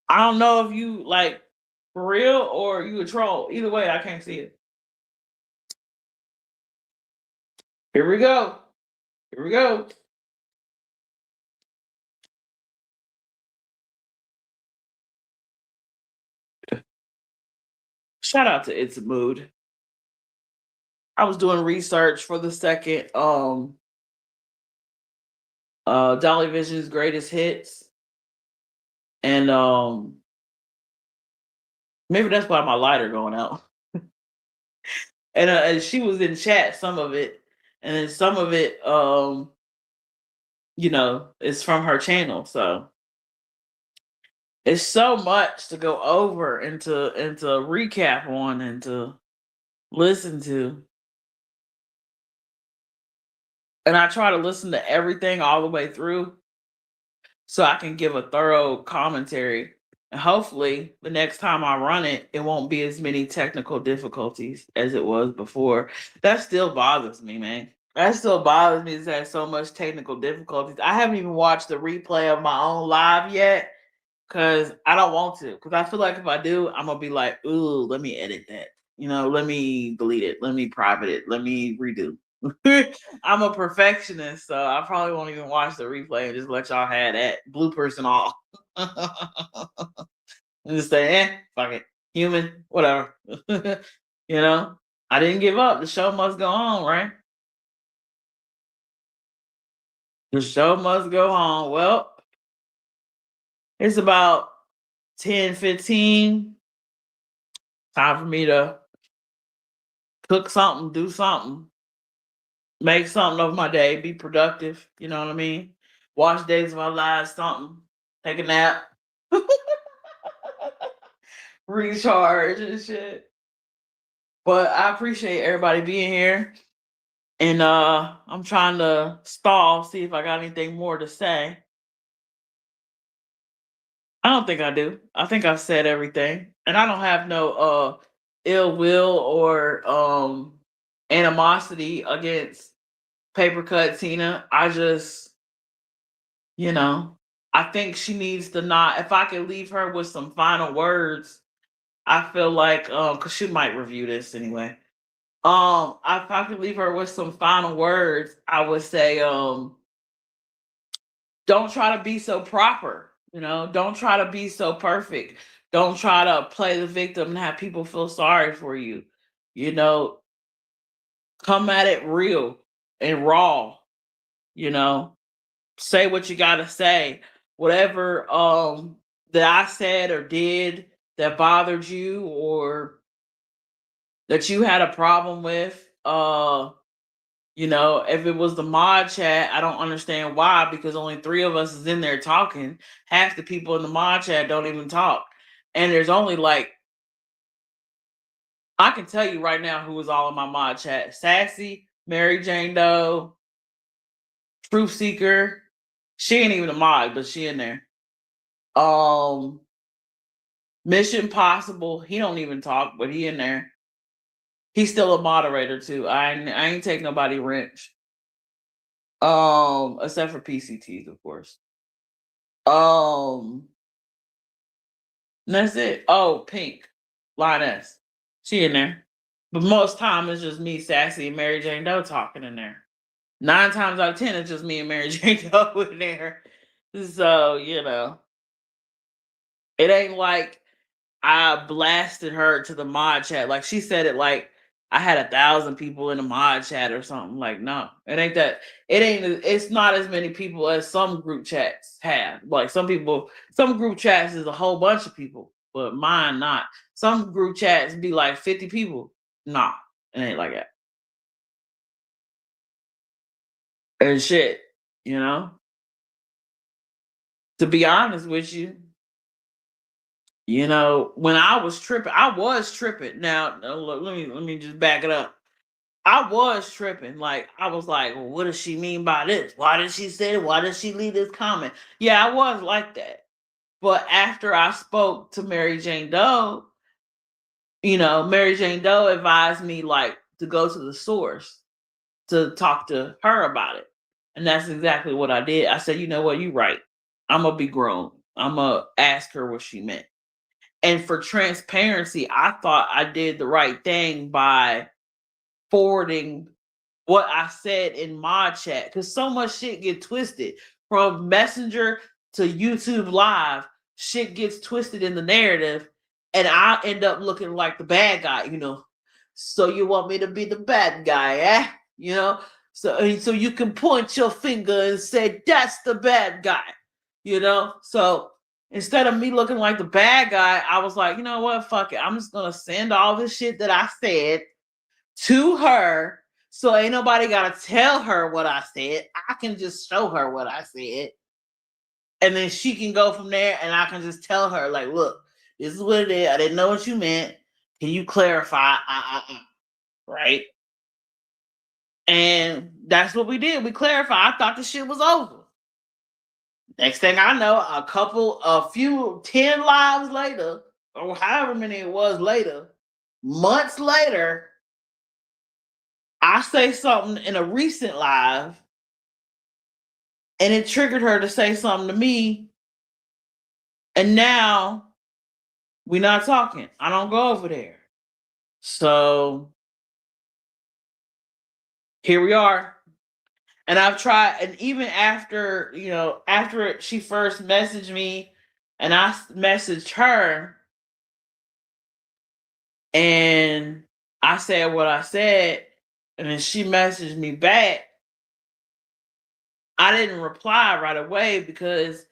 I don't know if you like for real or you a troll. Either way, I can't see it. Here we go. Here we go. Shout out to It's a Mood. I was doing research for the second Dolly Vision's greatest hits. And maybe that's why my lighter going out. And she was in chat, some of it, and then some of it is from her channel. So it's so much to go over and to recap on and to listen to. And I try to listen to everything all the way through so I can give a thorough commentary. And hopefully, the next time I run it, it won't be as many technical difficulties as it was before. That still bothers me, man. That still bothers me. It's had so much technical difficulties. I haven't even watched the replay of my own live yet because I don't want to. Because I feel like if I do, I'm gonna be like, ooh, let me edit that. Let me delete it. Let me private it. Let me redo. I'm a perfectionist, so I probably won't even watch the replay and just let y'all have that bloopers and all. And just say, fuck it, human, whatever. I didn't give up. The show must go on, right? The show must go on. Well, it's about 10:15. Time for me to cook something, do something, make something of my day, be productive. You know what I mean? Watch Days of Our Lives, something, take a nap, recharge and shit. But I appreciate everybody being here. And I'm trying to stall, see if I got anything more to say. I don't think I do. I think I've said everything. And I don't have no ill will or animosity against Paper Cut Tina. I just, you know, I think she needs to not, if I could leave her with some final words, I feel like because she might review this anyway. If I could leave her with some final words, I would say, don't try to be so proper, don't try to be so perfect. Don't try to play the victim and have people feel sorry for you. You know, come at it real and raw, you know, say what you gotta say. Whatever that I said or did that bothered you or that you had a problem with, if it was the mod chat, I don't understand why, because only three of us is in there talking. Half the people in the mod chat don't even talk. And there's only I can tell you right now who was all in my mod chat. Sassy, Mary Jane Doe, Truth Seeker. She ain't even a mod, but she in there. Mission Possible. He don't even talk, but he in there. He's still a moderator too. I ain't take nobody wrench. Except for PCTs, of course. And that's it. Oh, Pink, Lioness. She in there. But most time it's just me, Sassy, and Mary Jane Doe talking in there. 9 times out of 10, it's just me and Mary Jane Doe in there. So, it ain't like I blasted her to the mod chat. Like she said it like I had 1,000 people in the mod chat or something. Like, no, it ain't that. It's not as many people as some group chats have. Like some group chats is a whole bunch of people, but mine not. Some group chats be like 50 people. Nah, it ain't like that. And shit, you know, to be honest with you, when I was tripping. Now, look, let me just back it up. I was tripping. Like, I was like, well, what does she mean by this? Why did she say it? Why did she leave this comment? Yeah, I was like that. But after I spoke to Mary Jane Doe, Mary Jane Doe advised me like to go to the source to talk to her about it. And that's exactly what I did. I said, you know what, you right. I'm gonna be grown. I'm gonna ask her what she meant. And for transparency, I thought I did the right thing by forwarding what I said in my chat, because so much shit get twisted from Messenger to YouTube Live. Shit gets twisted in the narrative, and I end up looking like the bad guy. So you want me to be the bad guy, eh? So you can point your finger and say that's the bad guy. So instead of me looking like the bad guy, I was like, you know what, fuck it, I'm just gonna send all this shit that I said to her, so ain't nobody gotta tell her what I said. I can just show her what I said, and then she can go from there, and I can just tell her, like, look, this is what it is. I didn't know what you meant. Can you clarify? Right? And that's what we did. We clarified. I thought the shit was over. Next thing I know, a few 10 lives later, or however many it was later, months later, I say something in a recent live, and it triggered her to say something to me. And now we're not talking. I don't go over there. So here we are. And I've tried, and even after she first messaged me and I messaged her and I said what I said, and then she messaged me back, I didn't reply right away because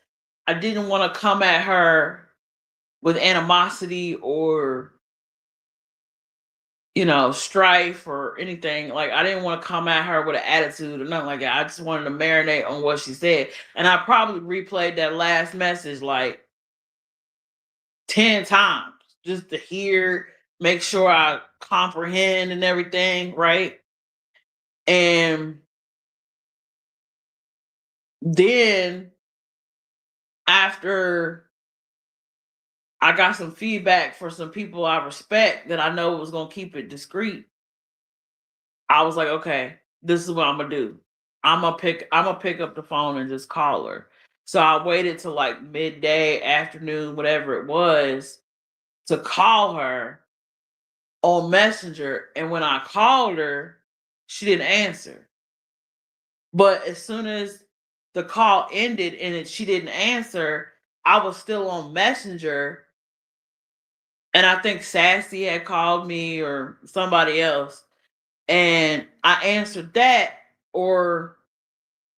I didn't want to come at her with animosity or strife or anything. Like, I didn't want to come at her with an attitude or nothing like that. I just wanted to marinate on what she said. And I probably replayed that last message like 10 times just to hear, make sure I comprehend and everything, right? And then after I got some feedback for some people I respect that I know was gonna keep it discreet, I was like, okay, this is what I'm gonna do. I'm gonna pick up the phone and just call her. So I waited till like midday, afternoon, whatever it was, to call her on Messenger. And when I called her, she didn't answer. But as soon as the call ended and she didn't answer, I was still on Messenger. And I think Sassy had called me or somebody else. And I answered that, or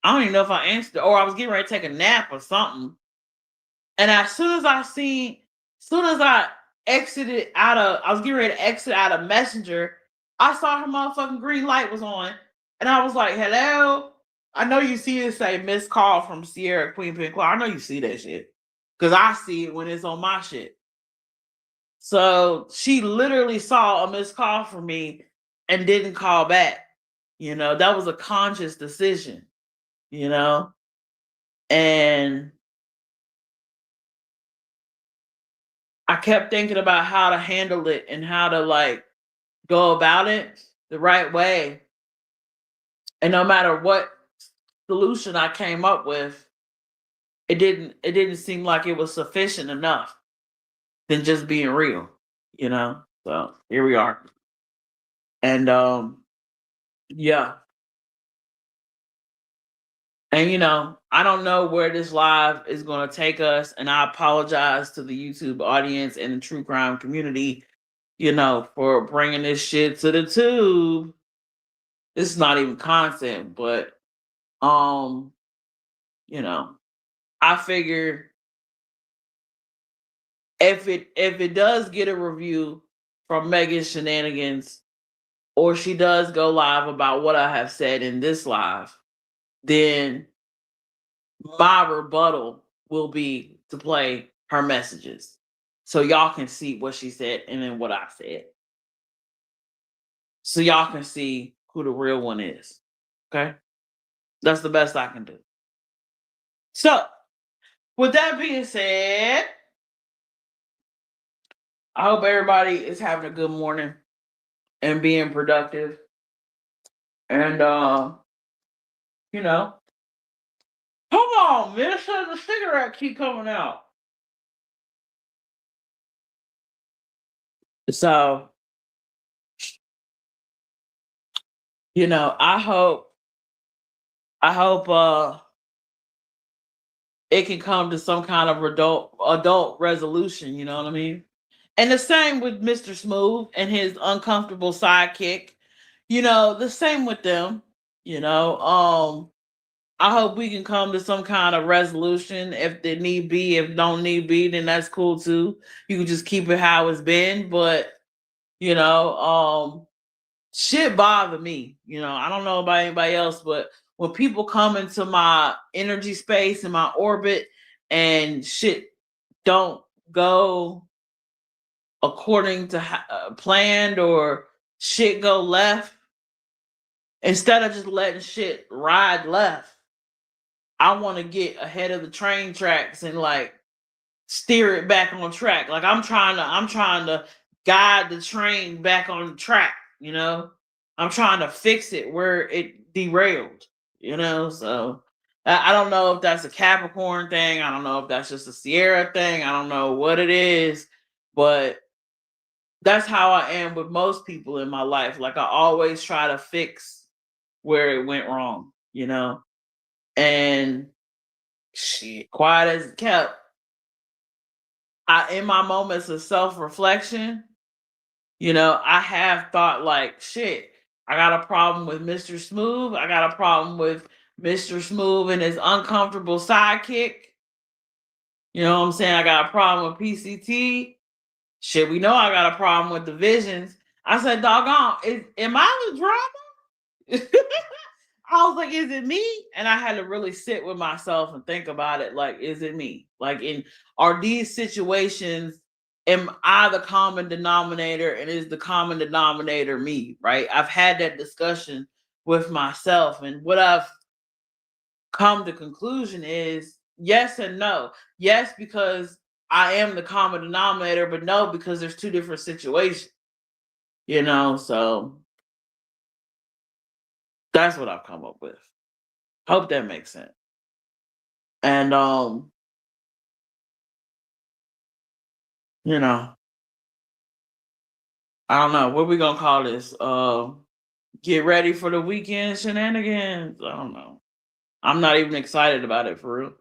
I don't even know if I answered, or I was getting ready to take a nap or something. And soon as I I was getting ready to exit out of Messenger, I saw her motherfucking green light was on. And I was like, hello? I know you see it say missed call from Sierra Queen Pin Claw. I know you see that shit. Because I see it when it's on my shit. So she literally saw a missed call from me and didn't call back. That was a conscious decision, you know? And I kept thinking about how to handle it and how to like go about it the right way. And no matter what solution I came up with, it didn't seem like it was sufficient enough. than just being real, you know? So here we are. And yeah. And I don't know where this live is going to take us, and I apologize to the YouTube audience and the true crime community, for bringing this shit to the tube. It's not even content, but um, you know, I figure if it does get a review from Megan Shenanigans, or she does go live about what I have said in this live, then my rebuttal will be to play her messages so y'all can see what she said and then what I said. So y'all can see who the real one is. Okay? That's the best I can do. So, with that being said, I hope everybody is having a good morning and being productive. And you know, come on, mister, the cigarette keep coming out. So, I hope it can come to some kind of adult resolution, you know what I mean? And the same with Mr. Smooth and his uncomfortable sidekick. The same with them. I hope we can come to some kind of resolution if there need be. If don't need be, then that's cool too. You can just keep it how it's been. But you know, shit bother me. I don't know about anybody else, but when people come into my energy space and my orbit and shit don't go according to planned, or shit go left, instead of just letting shit ride left, I want to get ahead of the train tracks and like steer it back on track. Like I'm trying to guide the train back on the track, I'm trying to fix it where it derailed, so I don't know if that's a Capricorn thing. I don't know if that's just a Sierra thing. I don't know what it is, but that's how I am with most people in my life. Like I always try to fix where it went wrong, and shit, quiet as it kept. In my moments of self-reflection, I have thought like, shit, I got a problem with Mr. Smooth. I got a problem with Mr. Smooth and his uncomfortable sidekick. You know what I'm saying? I got a problem with PCT. Shit, we know I got a problem with divisions. I said, doggone, am I the drama? I was like, is it me? And I had to really sit with myself and think about it. Like, is it me? Like, are these situations, am I the common denominator, and is the common denominator me? Right? I've had that discussion with myself, and what I've come to conclusion is yes and no. Yes, because I am the common denominator, but no, because there's two different situations. So that's what I've come up with. Hope that makes sense. And you know, I don't know what we gonna call this. Get ready for the weekend shenanigans. I don't know. I'm not even excited about it for real.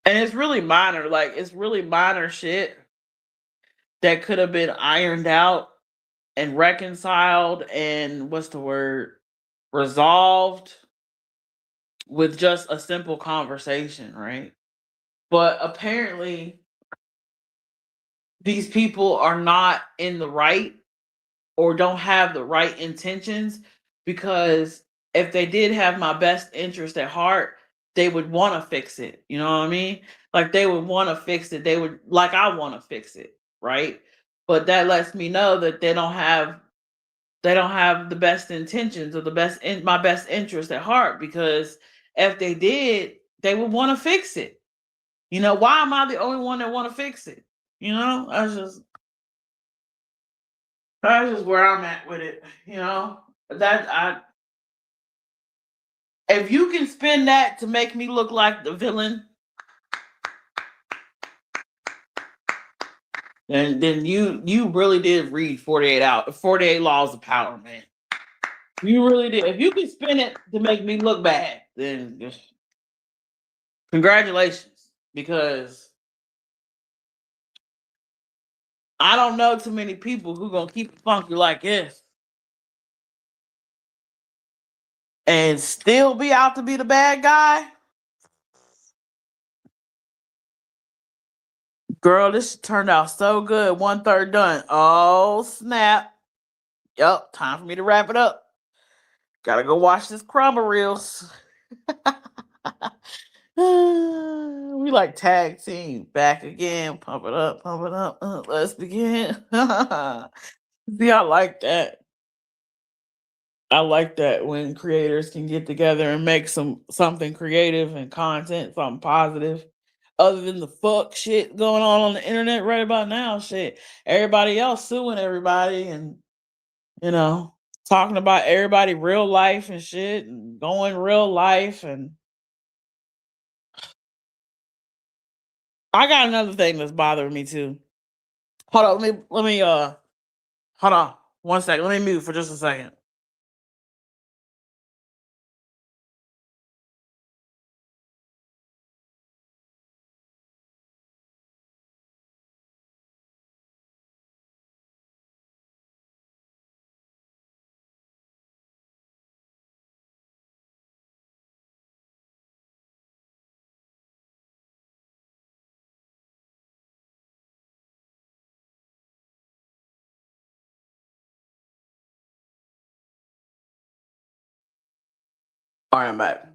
And it's really minor. Like it's really minor shit that could have been ironed out and reconciled and what's the word? Resolved with just a simple conversation, right? But apparently these people are not in the right, or don't have the right intentions, because if they did have my best interest at heart, they would want to fix it. You know what I mean? Like they would want to fix it. They would, like I want to fix it, right? But that lets me know that they don't have the best intentions or my best interest at heart, because if they did, they would want to fix it. Why am I the only one that want to fix it? That's just where I'm at with it. That I if you can spin that to make me look like the villain, then you really did read 48 laws of power, man. You really did. If you can spin it to make me look bad, then congratulations. Because I don't know too many people who gonna keep it funky like this and still be out to be the bad guy. Girl, this turned out so good. 1/3 done. Oh snap. Yup, time for me to wrap it up. Gotta go watch this crumble reels. We like tag team back again. Pump it up, pump it up. Let's begin. See, I like that. I like that when creators can get together and make something creative and content, something positive. Other than the fuck shit going on the internet right about now, shit. Everybody else suing everybody and you know talking about everybody real life and shit and going real life and I got another thing that's bothering me too. Hold on, let me hold on 1 second. Let me mute for just a second. All right, I'm back.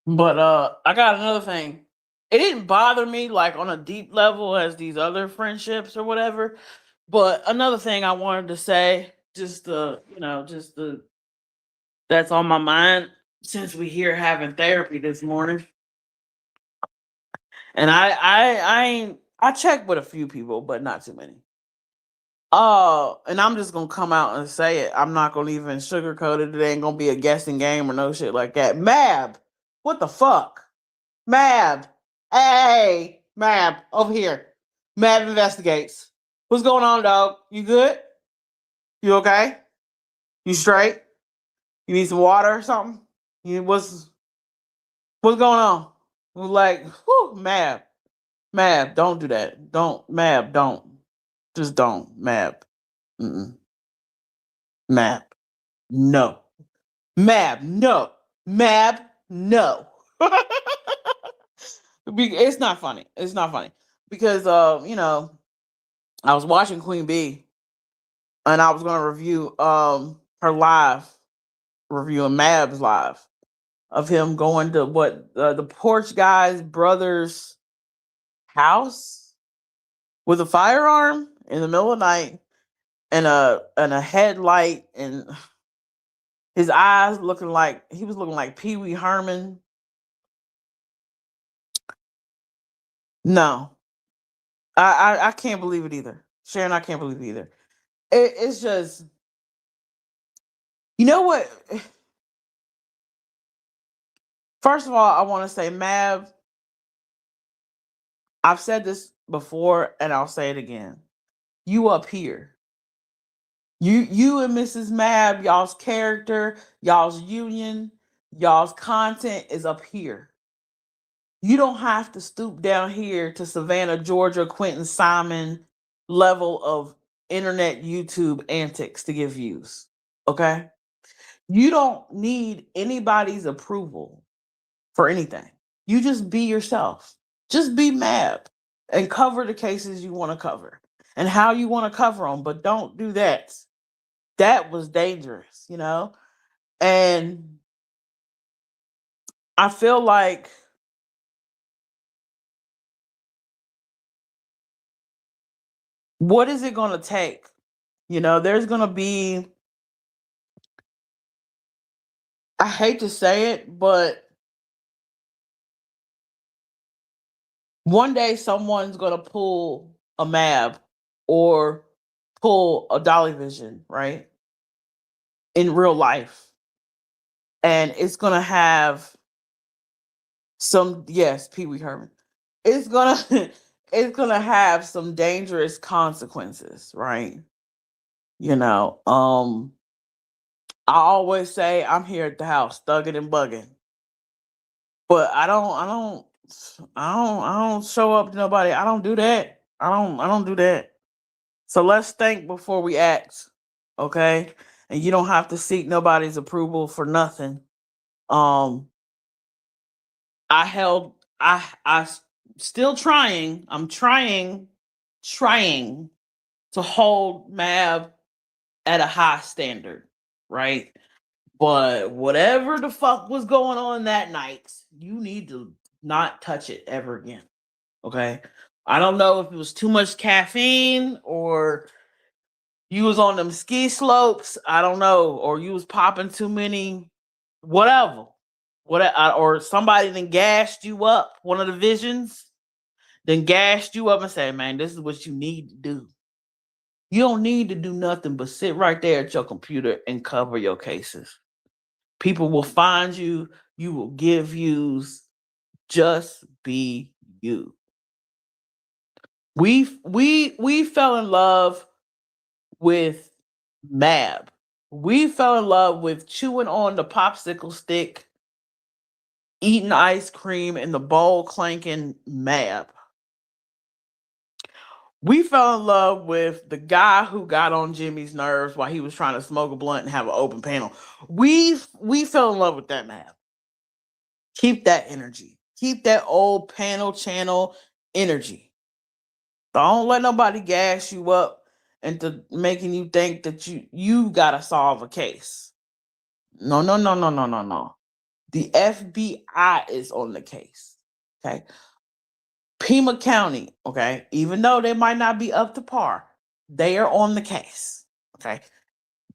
But I got another thing. It didn't bother me like on a deep level as these other friendships or whatever. But another thing I wanted to say, just that's on my mind since we here having therapy this morning. And I checked with a few people, but not too many. And I'm just gonna come out and say it. I'm not gonna even sugarcoat it. It ain't gonna be a guessing game or no shit like that. Mab, what the fuck? Mab, hey, Mab, over here. Mab investigates. What's going on, dog? You good? You okay? You straight? You need some water or something? What's going on? Like, whew, Mab, don't do that. Don't, Mab, don't. Just don't, Mab. Mm-mm. Mab, no. Mab, no. Mab, no. It's not funny. It's not funny because I was watching Queen Bee and I was going to review her live, reviewing Mab's live of him going to the porch guy's brother's house with a firearm in the middle of the night and a headlight and his eyes looking like he was looking like Pee Wee Herman. No, I can't believe it either. Sharon, I can't believe it either. It's just, you know what? First of all, I want to say, Mav, I've said this before and I'll say it again. You up here. You and Mrs. Mab, y'all's character, y'all's union, y'all's content is up here. You don't have to stoop down here to Savannah, Georgia, Quentin Simon level of internet YouTube antics to get views. Okay? You don't need anybody's approval for anything. You just be yourself. Just be mad and cover the cases you want to cover and how you want to cover them, but don't do that. That was dangerous, you know? And I feel like what is it going to take? You know, there's going to be, I hate to say it, but one day someone's going to pull a Mab or pull a Dolly Vision, right? In real life. And it's going to have yes, Pee Wee Herman. It's going to it's gonna have some dangerous consequences, right? You know, I always say I'm here at the house, thugging and bugging, but I don't show up to nobody. I don't do that. I don't do that. So let's think before we act, okay? And you don't have to seek nobody's approval for nothing. Um, I held, still trying. I'm trying to hold Mab at a high standard, right? But whatever the fuck was going on that night, you need to not touch it ever again. Okay. I don't know if it was too much caffeine or you was on them ski slopes. I don't know. Or you was popping too many, whatever. Or somebody then gassed you up, one of the visions, then gassed you up and said, man, this is what you need to do. You don't need to do nothing but sit right there at your computer and cover your cases. People will find you. You will give views. Just be you. We fell in love with Mab. We fell in love with chewing on the popsicle stick, eating ice cream, and the bowl clanking Mab. We fell in love with the guy who got on Jimmy's nerves while he was trying to smoke a blunt and have an open panel. We fell in love with that Mab. Keep that energy. Keep that old panel channel energy. Don't let nobody gas you up into making you think that you gotta solve a case. No, no, no, no, no, no, no. The FBI is on the case. Okay. Pima County, okay, even though they might not be up to par, they are on the case. Okay.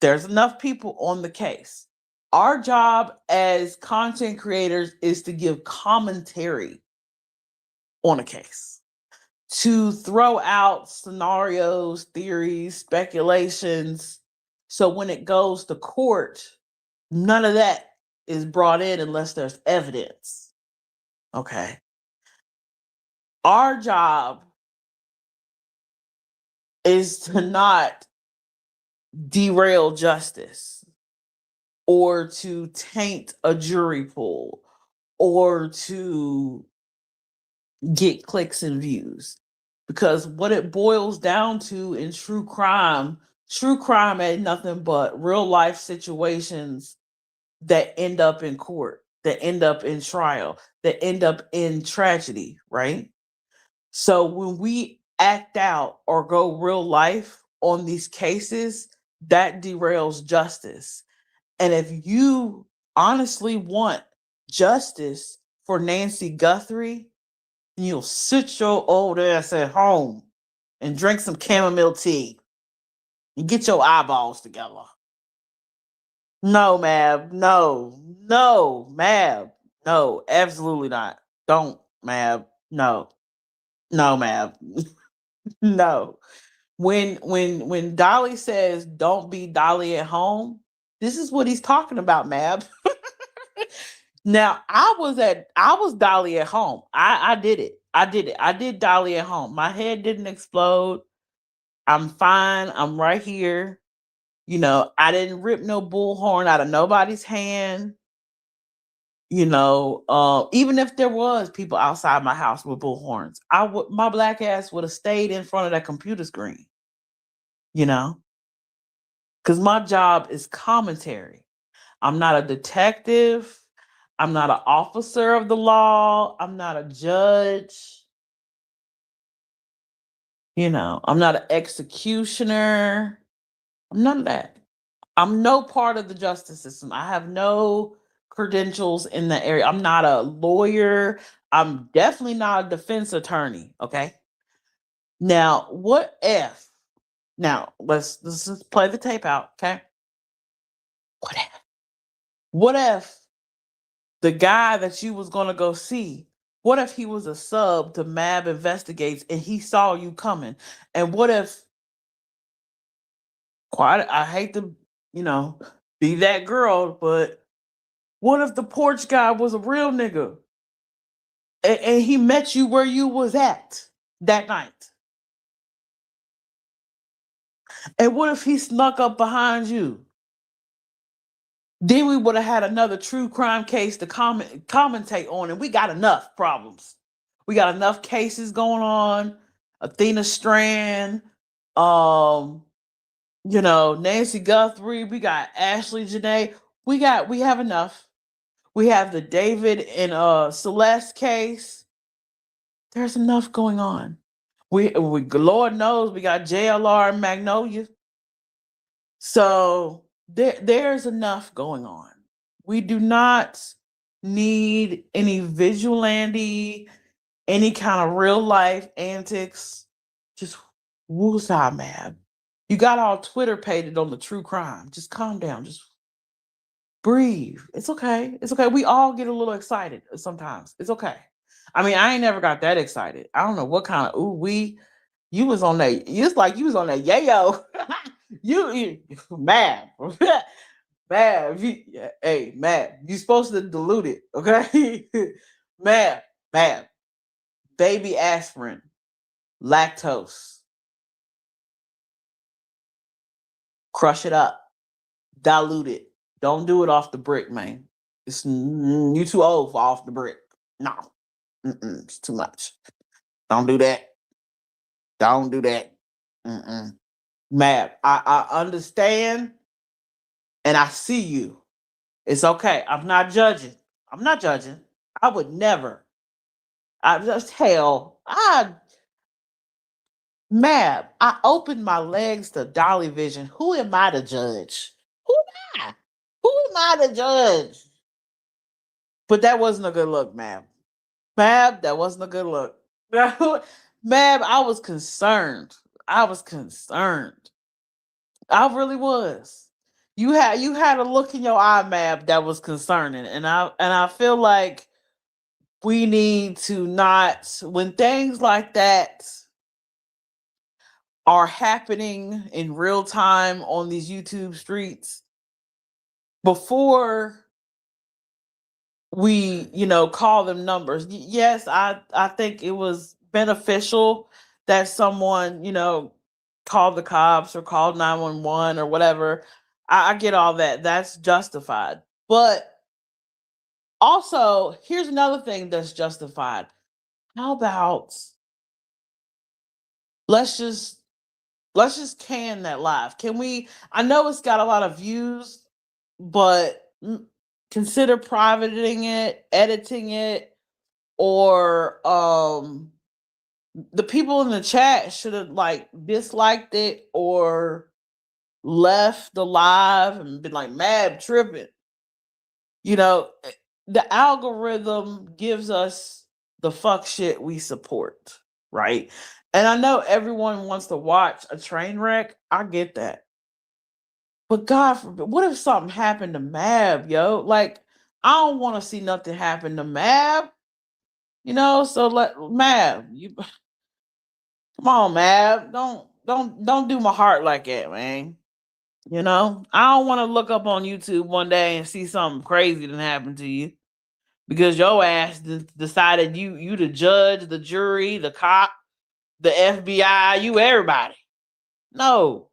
There's enough people on the case. Our job as content creators is to give commentary on a case, to throw out scenarios, theories, speculations. So when it goes to court, none of that is brought in unless there's evidence. Okay. Our job is to not derail justice or to taint a jury pool or to get clicks and views. Because what it boils down to in true crime ain't nothing but real life situations that end up in court, that end up in trial, that end up in tragedy, right? So when we act out or go real life on these cases, that derails justice. And if you honestly want justice for Nancy Guthrie, you'll sit your old ass at home and drink some chamomile tea and get your eyeballs together. No, Mab. No, no, Mab. No, absolutely not. Don't, Mab. No, no, Mab. No. When Dolly says don't be Dolly at home, this is what he's talking about, Mab. Now I was Dolly at home. I did it. I did it. I did Dolly at home. My head didn't explode. I'm fine. I'm right here. You know, I didn't rip no bullhorn out of nobody's hand. You know, even if there was people outside my house with bullhorns, my black ass would have stayed in front of that computer screen. You know, because my job is commentary. I'm not a detective. I'm not an officer of the law. I'm not a judge. You know, I'm not an executioner. I'm none of that. I'm no part of the justice system. I have no credentials in the area. I'm not a lawyer. I'm definitely not a defense attorney. Okay. Now, what if? Now, let's just play the tape out. Okay. What if? What if the guy that you was gonna go see? What if he was a sub to Mab Investigates and he saw you coming? And what if? Quite, I hate to, you know, be that girl, but what if the porch guy was a real nigga and he met you where you was at? that night? And what if he snuck up behind you? Then we would have had another true crime case to commentate on, and we got enough problems. We got enough cases going on. Athena Strand, um, Nancy Guthrie. We got Ashley Janae. We have enough. We have the David and Celeste case. There's enough going on. We Lord knows we got JLR and Magnolia. So there's enough going on. We do not need any vigilante, any kind of real life antics. Just woosah, man. You got all Twitter pated on the true crime. Just calm down. Just breathe. It's okay. It's okay. We all get a little excited sometimes. It's okay. I mean, I ain't never got that excited. I don't know what kind of you was on that. It's like you was on that yayo. you mad. Mad. Hey, mad. You supposed to dilute it, okay? mad. Mad. Baby aspirin. Lactose. Crush it up. Dilute it. Don't do it off the brick, man. It's you too old for off the brick. No. It's too much. Don't do that. Don't do that. Mad. I understand and I see you. It's okay. I'm not judging. I'm not judging. I would never. I just hell. I opened my legs to Dolly Vision. Who am I to judge? Who am I? Who am I to judge? But that wasn't a good look, ma'am. Ma'am, that wasn't a good look. Ma'am, I was concerned. I was concerned. I really was. You had a look in your eye, map that was concerning, and I feel like we need to not when things like that are happening in real time on these YouTube streets before we call them numbers. Yes, I think it was beneficial that someone called the cops or called 911 or whatever. I get all that. That's justified. But also, here's another thing that's justified. How about let's just can that live? Can we? I know it's got a lot of views, but consider privating it, editing it, or the people in the chat should have like disliked it or left the live and been like mad tripping. The algorithm gives us the fuck shit we support, right? And I know everyone wants to watch a train wreck. I get that. But God forbid, what if something happened to Mab, yo? Like, I don't want to see nothing happen to Mab. So let Mab, you come on, Mab. Don't do my heart like that, man. I don't want to look up on YouTube one day and see something crazy that happened to you because your ass decided you the judge, the jury, the cop, the FBI, you everybody. No,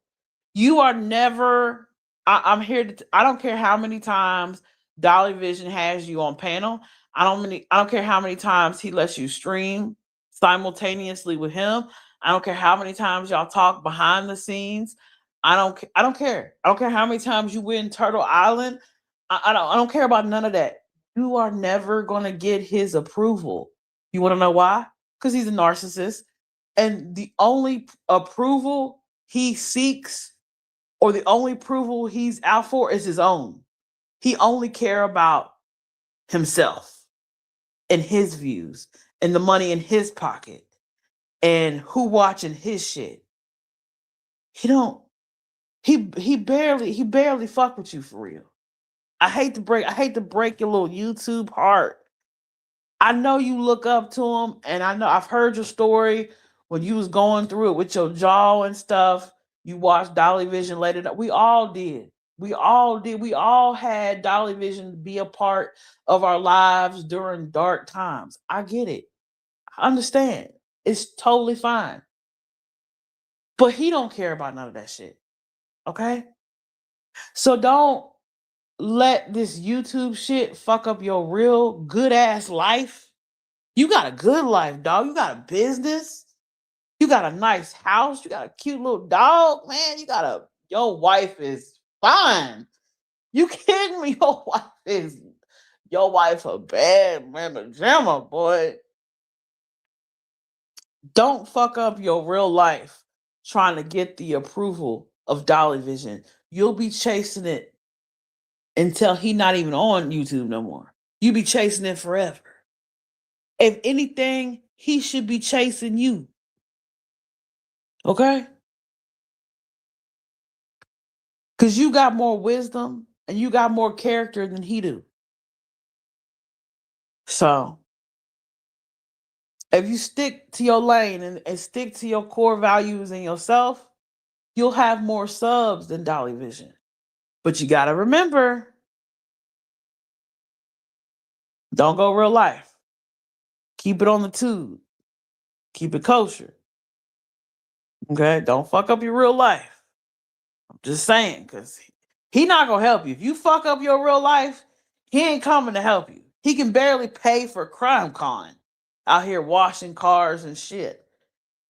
you are never. I'm here to. I don't care how many times Dolly Vision has you on panel. I don't care how many times he lets you stream simultaneously with him. I don't care how many times y'all talk behind the scenes. I don't care. I don't care how many times you win Turtle Island. I don't care about none of that. You are never gonna get his approval. You want to know why? Because he's a narcissist, and the only approval he seeks, or the only approval he's out for, is his own. He only care about himself and his views and the money in his pocket and who watching his shit. He don't. He barely fuck with you for real. I hate to break your little YouTube heart. I know you look up to him, and I know I've heard your story when you was going through it with your jaw and stuff. You watched Dolly Vision later. We all did. We all did. We all had Dolly Vision be a part of our lives during dark times. I get it. I understand. It's totally fine. But he don't care about none of that shit. Okay? So don't let this YouTube shit fuck up your real good ass life. You got a good life, dog. You got a business. You got a nice house. You got a cute little dog, man. Your wife is fine. You kidding me? Your wife a bad mamma boy. Don't fuck up your real life trying to get the approval of Dolly Vision. You'll be chasing it until he not even on YouTube no more. You be chasing it forever. If anything, he should be chasing you. Okay? Because you got more wisdom and you got more character than he do. So if you stick to your lane and stick to your core values and yourself, you'll have more subs than Dolly Vision. But you got to remember, don't go real life. Keep it on the tube. Keep it kosher. Okay? Don't fuck up your real life. I'm just saying, because he not going to help you. If you fuck up your real life, he ain't coming to help you. He can barely pay for Crime Con out here washing cars and shit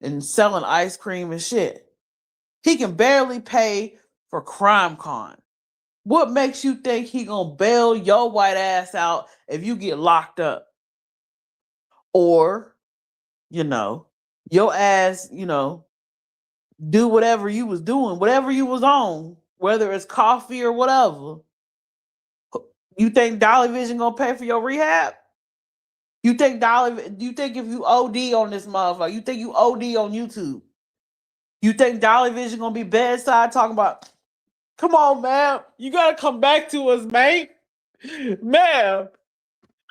and selling ice cream and shit. He can barely pay for Crime Con. What makes you think he gonna bail your white ass out if you get locked up? Or, your ass, do whatever you was doing, whatever you was on, whether it's coffee or whatever. You think Dolly Vision gonna pay for your rehab? You think if you OD on this motherfucker, you think you OD on YouTube? You think Dolly Vision gonna be bedside talking about, come on, man, you gotta come back to us, mate. Man,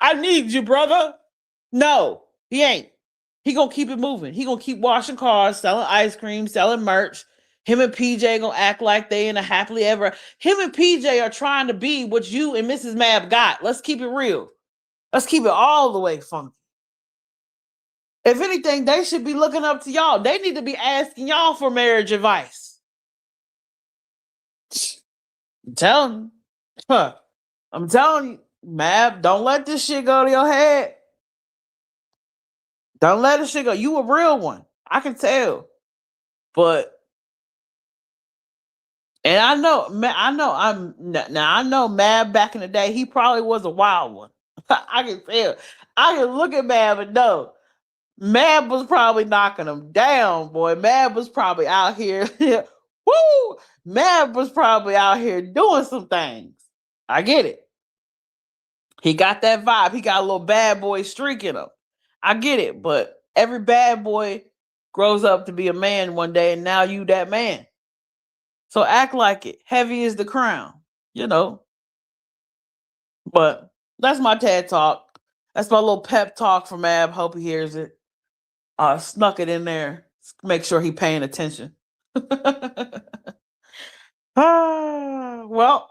I need you, brother. No, he ain't. He gonna keep it moving. He gonna keep washing cars, selling ice cream, selling merch. Him and PJ gonna act like they in a happily ever. Him and PJ are trying to be what you and Mrs. Mab got. Let's keep it real. Let's keep it all the way funky. If anything, they should be looking up to y'all. They need to be asking y'all for marriage advice. I'm telling you. Huh. I'm telling you, Mab, don't let this shit go to your head. Don't let this shit go. You a real one. I can tell. But and I know Mab back in the day, he probably was a wild one. I can tell. I can look at Mab and know Mab was probably knocking him down, boy. Mab was probably out here. Woo! Mab was probably out here doing some things. I get it. He got that vibe. He got a little bad boy streak in him. I get it, but every bad boy grows up to be a man one day, and now you that man. So act like it. Heavy is the crown, But that's my TED talk. That's my little pep talk from Ab. Hope he hears it. Snuck it in there. Make sure he paying attention. Well,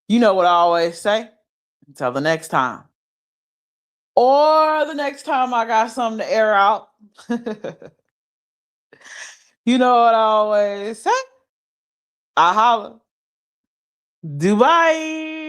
you know what I always say. Until the next time. Or the next time I got something to air out. You know what I always say. I holla. Dubai.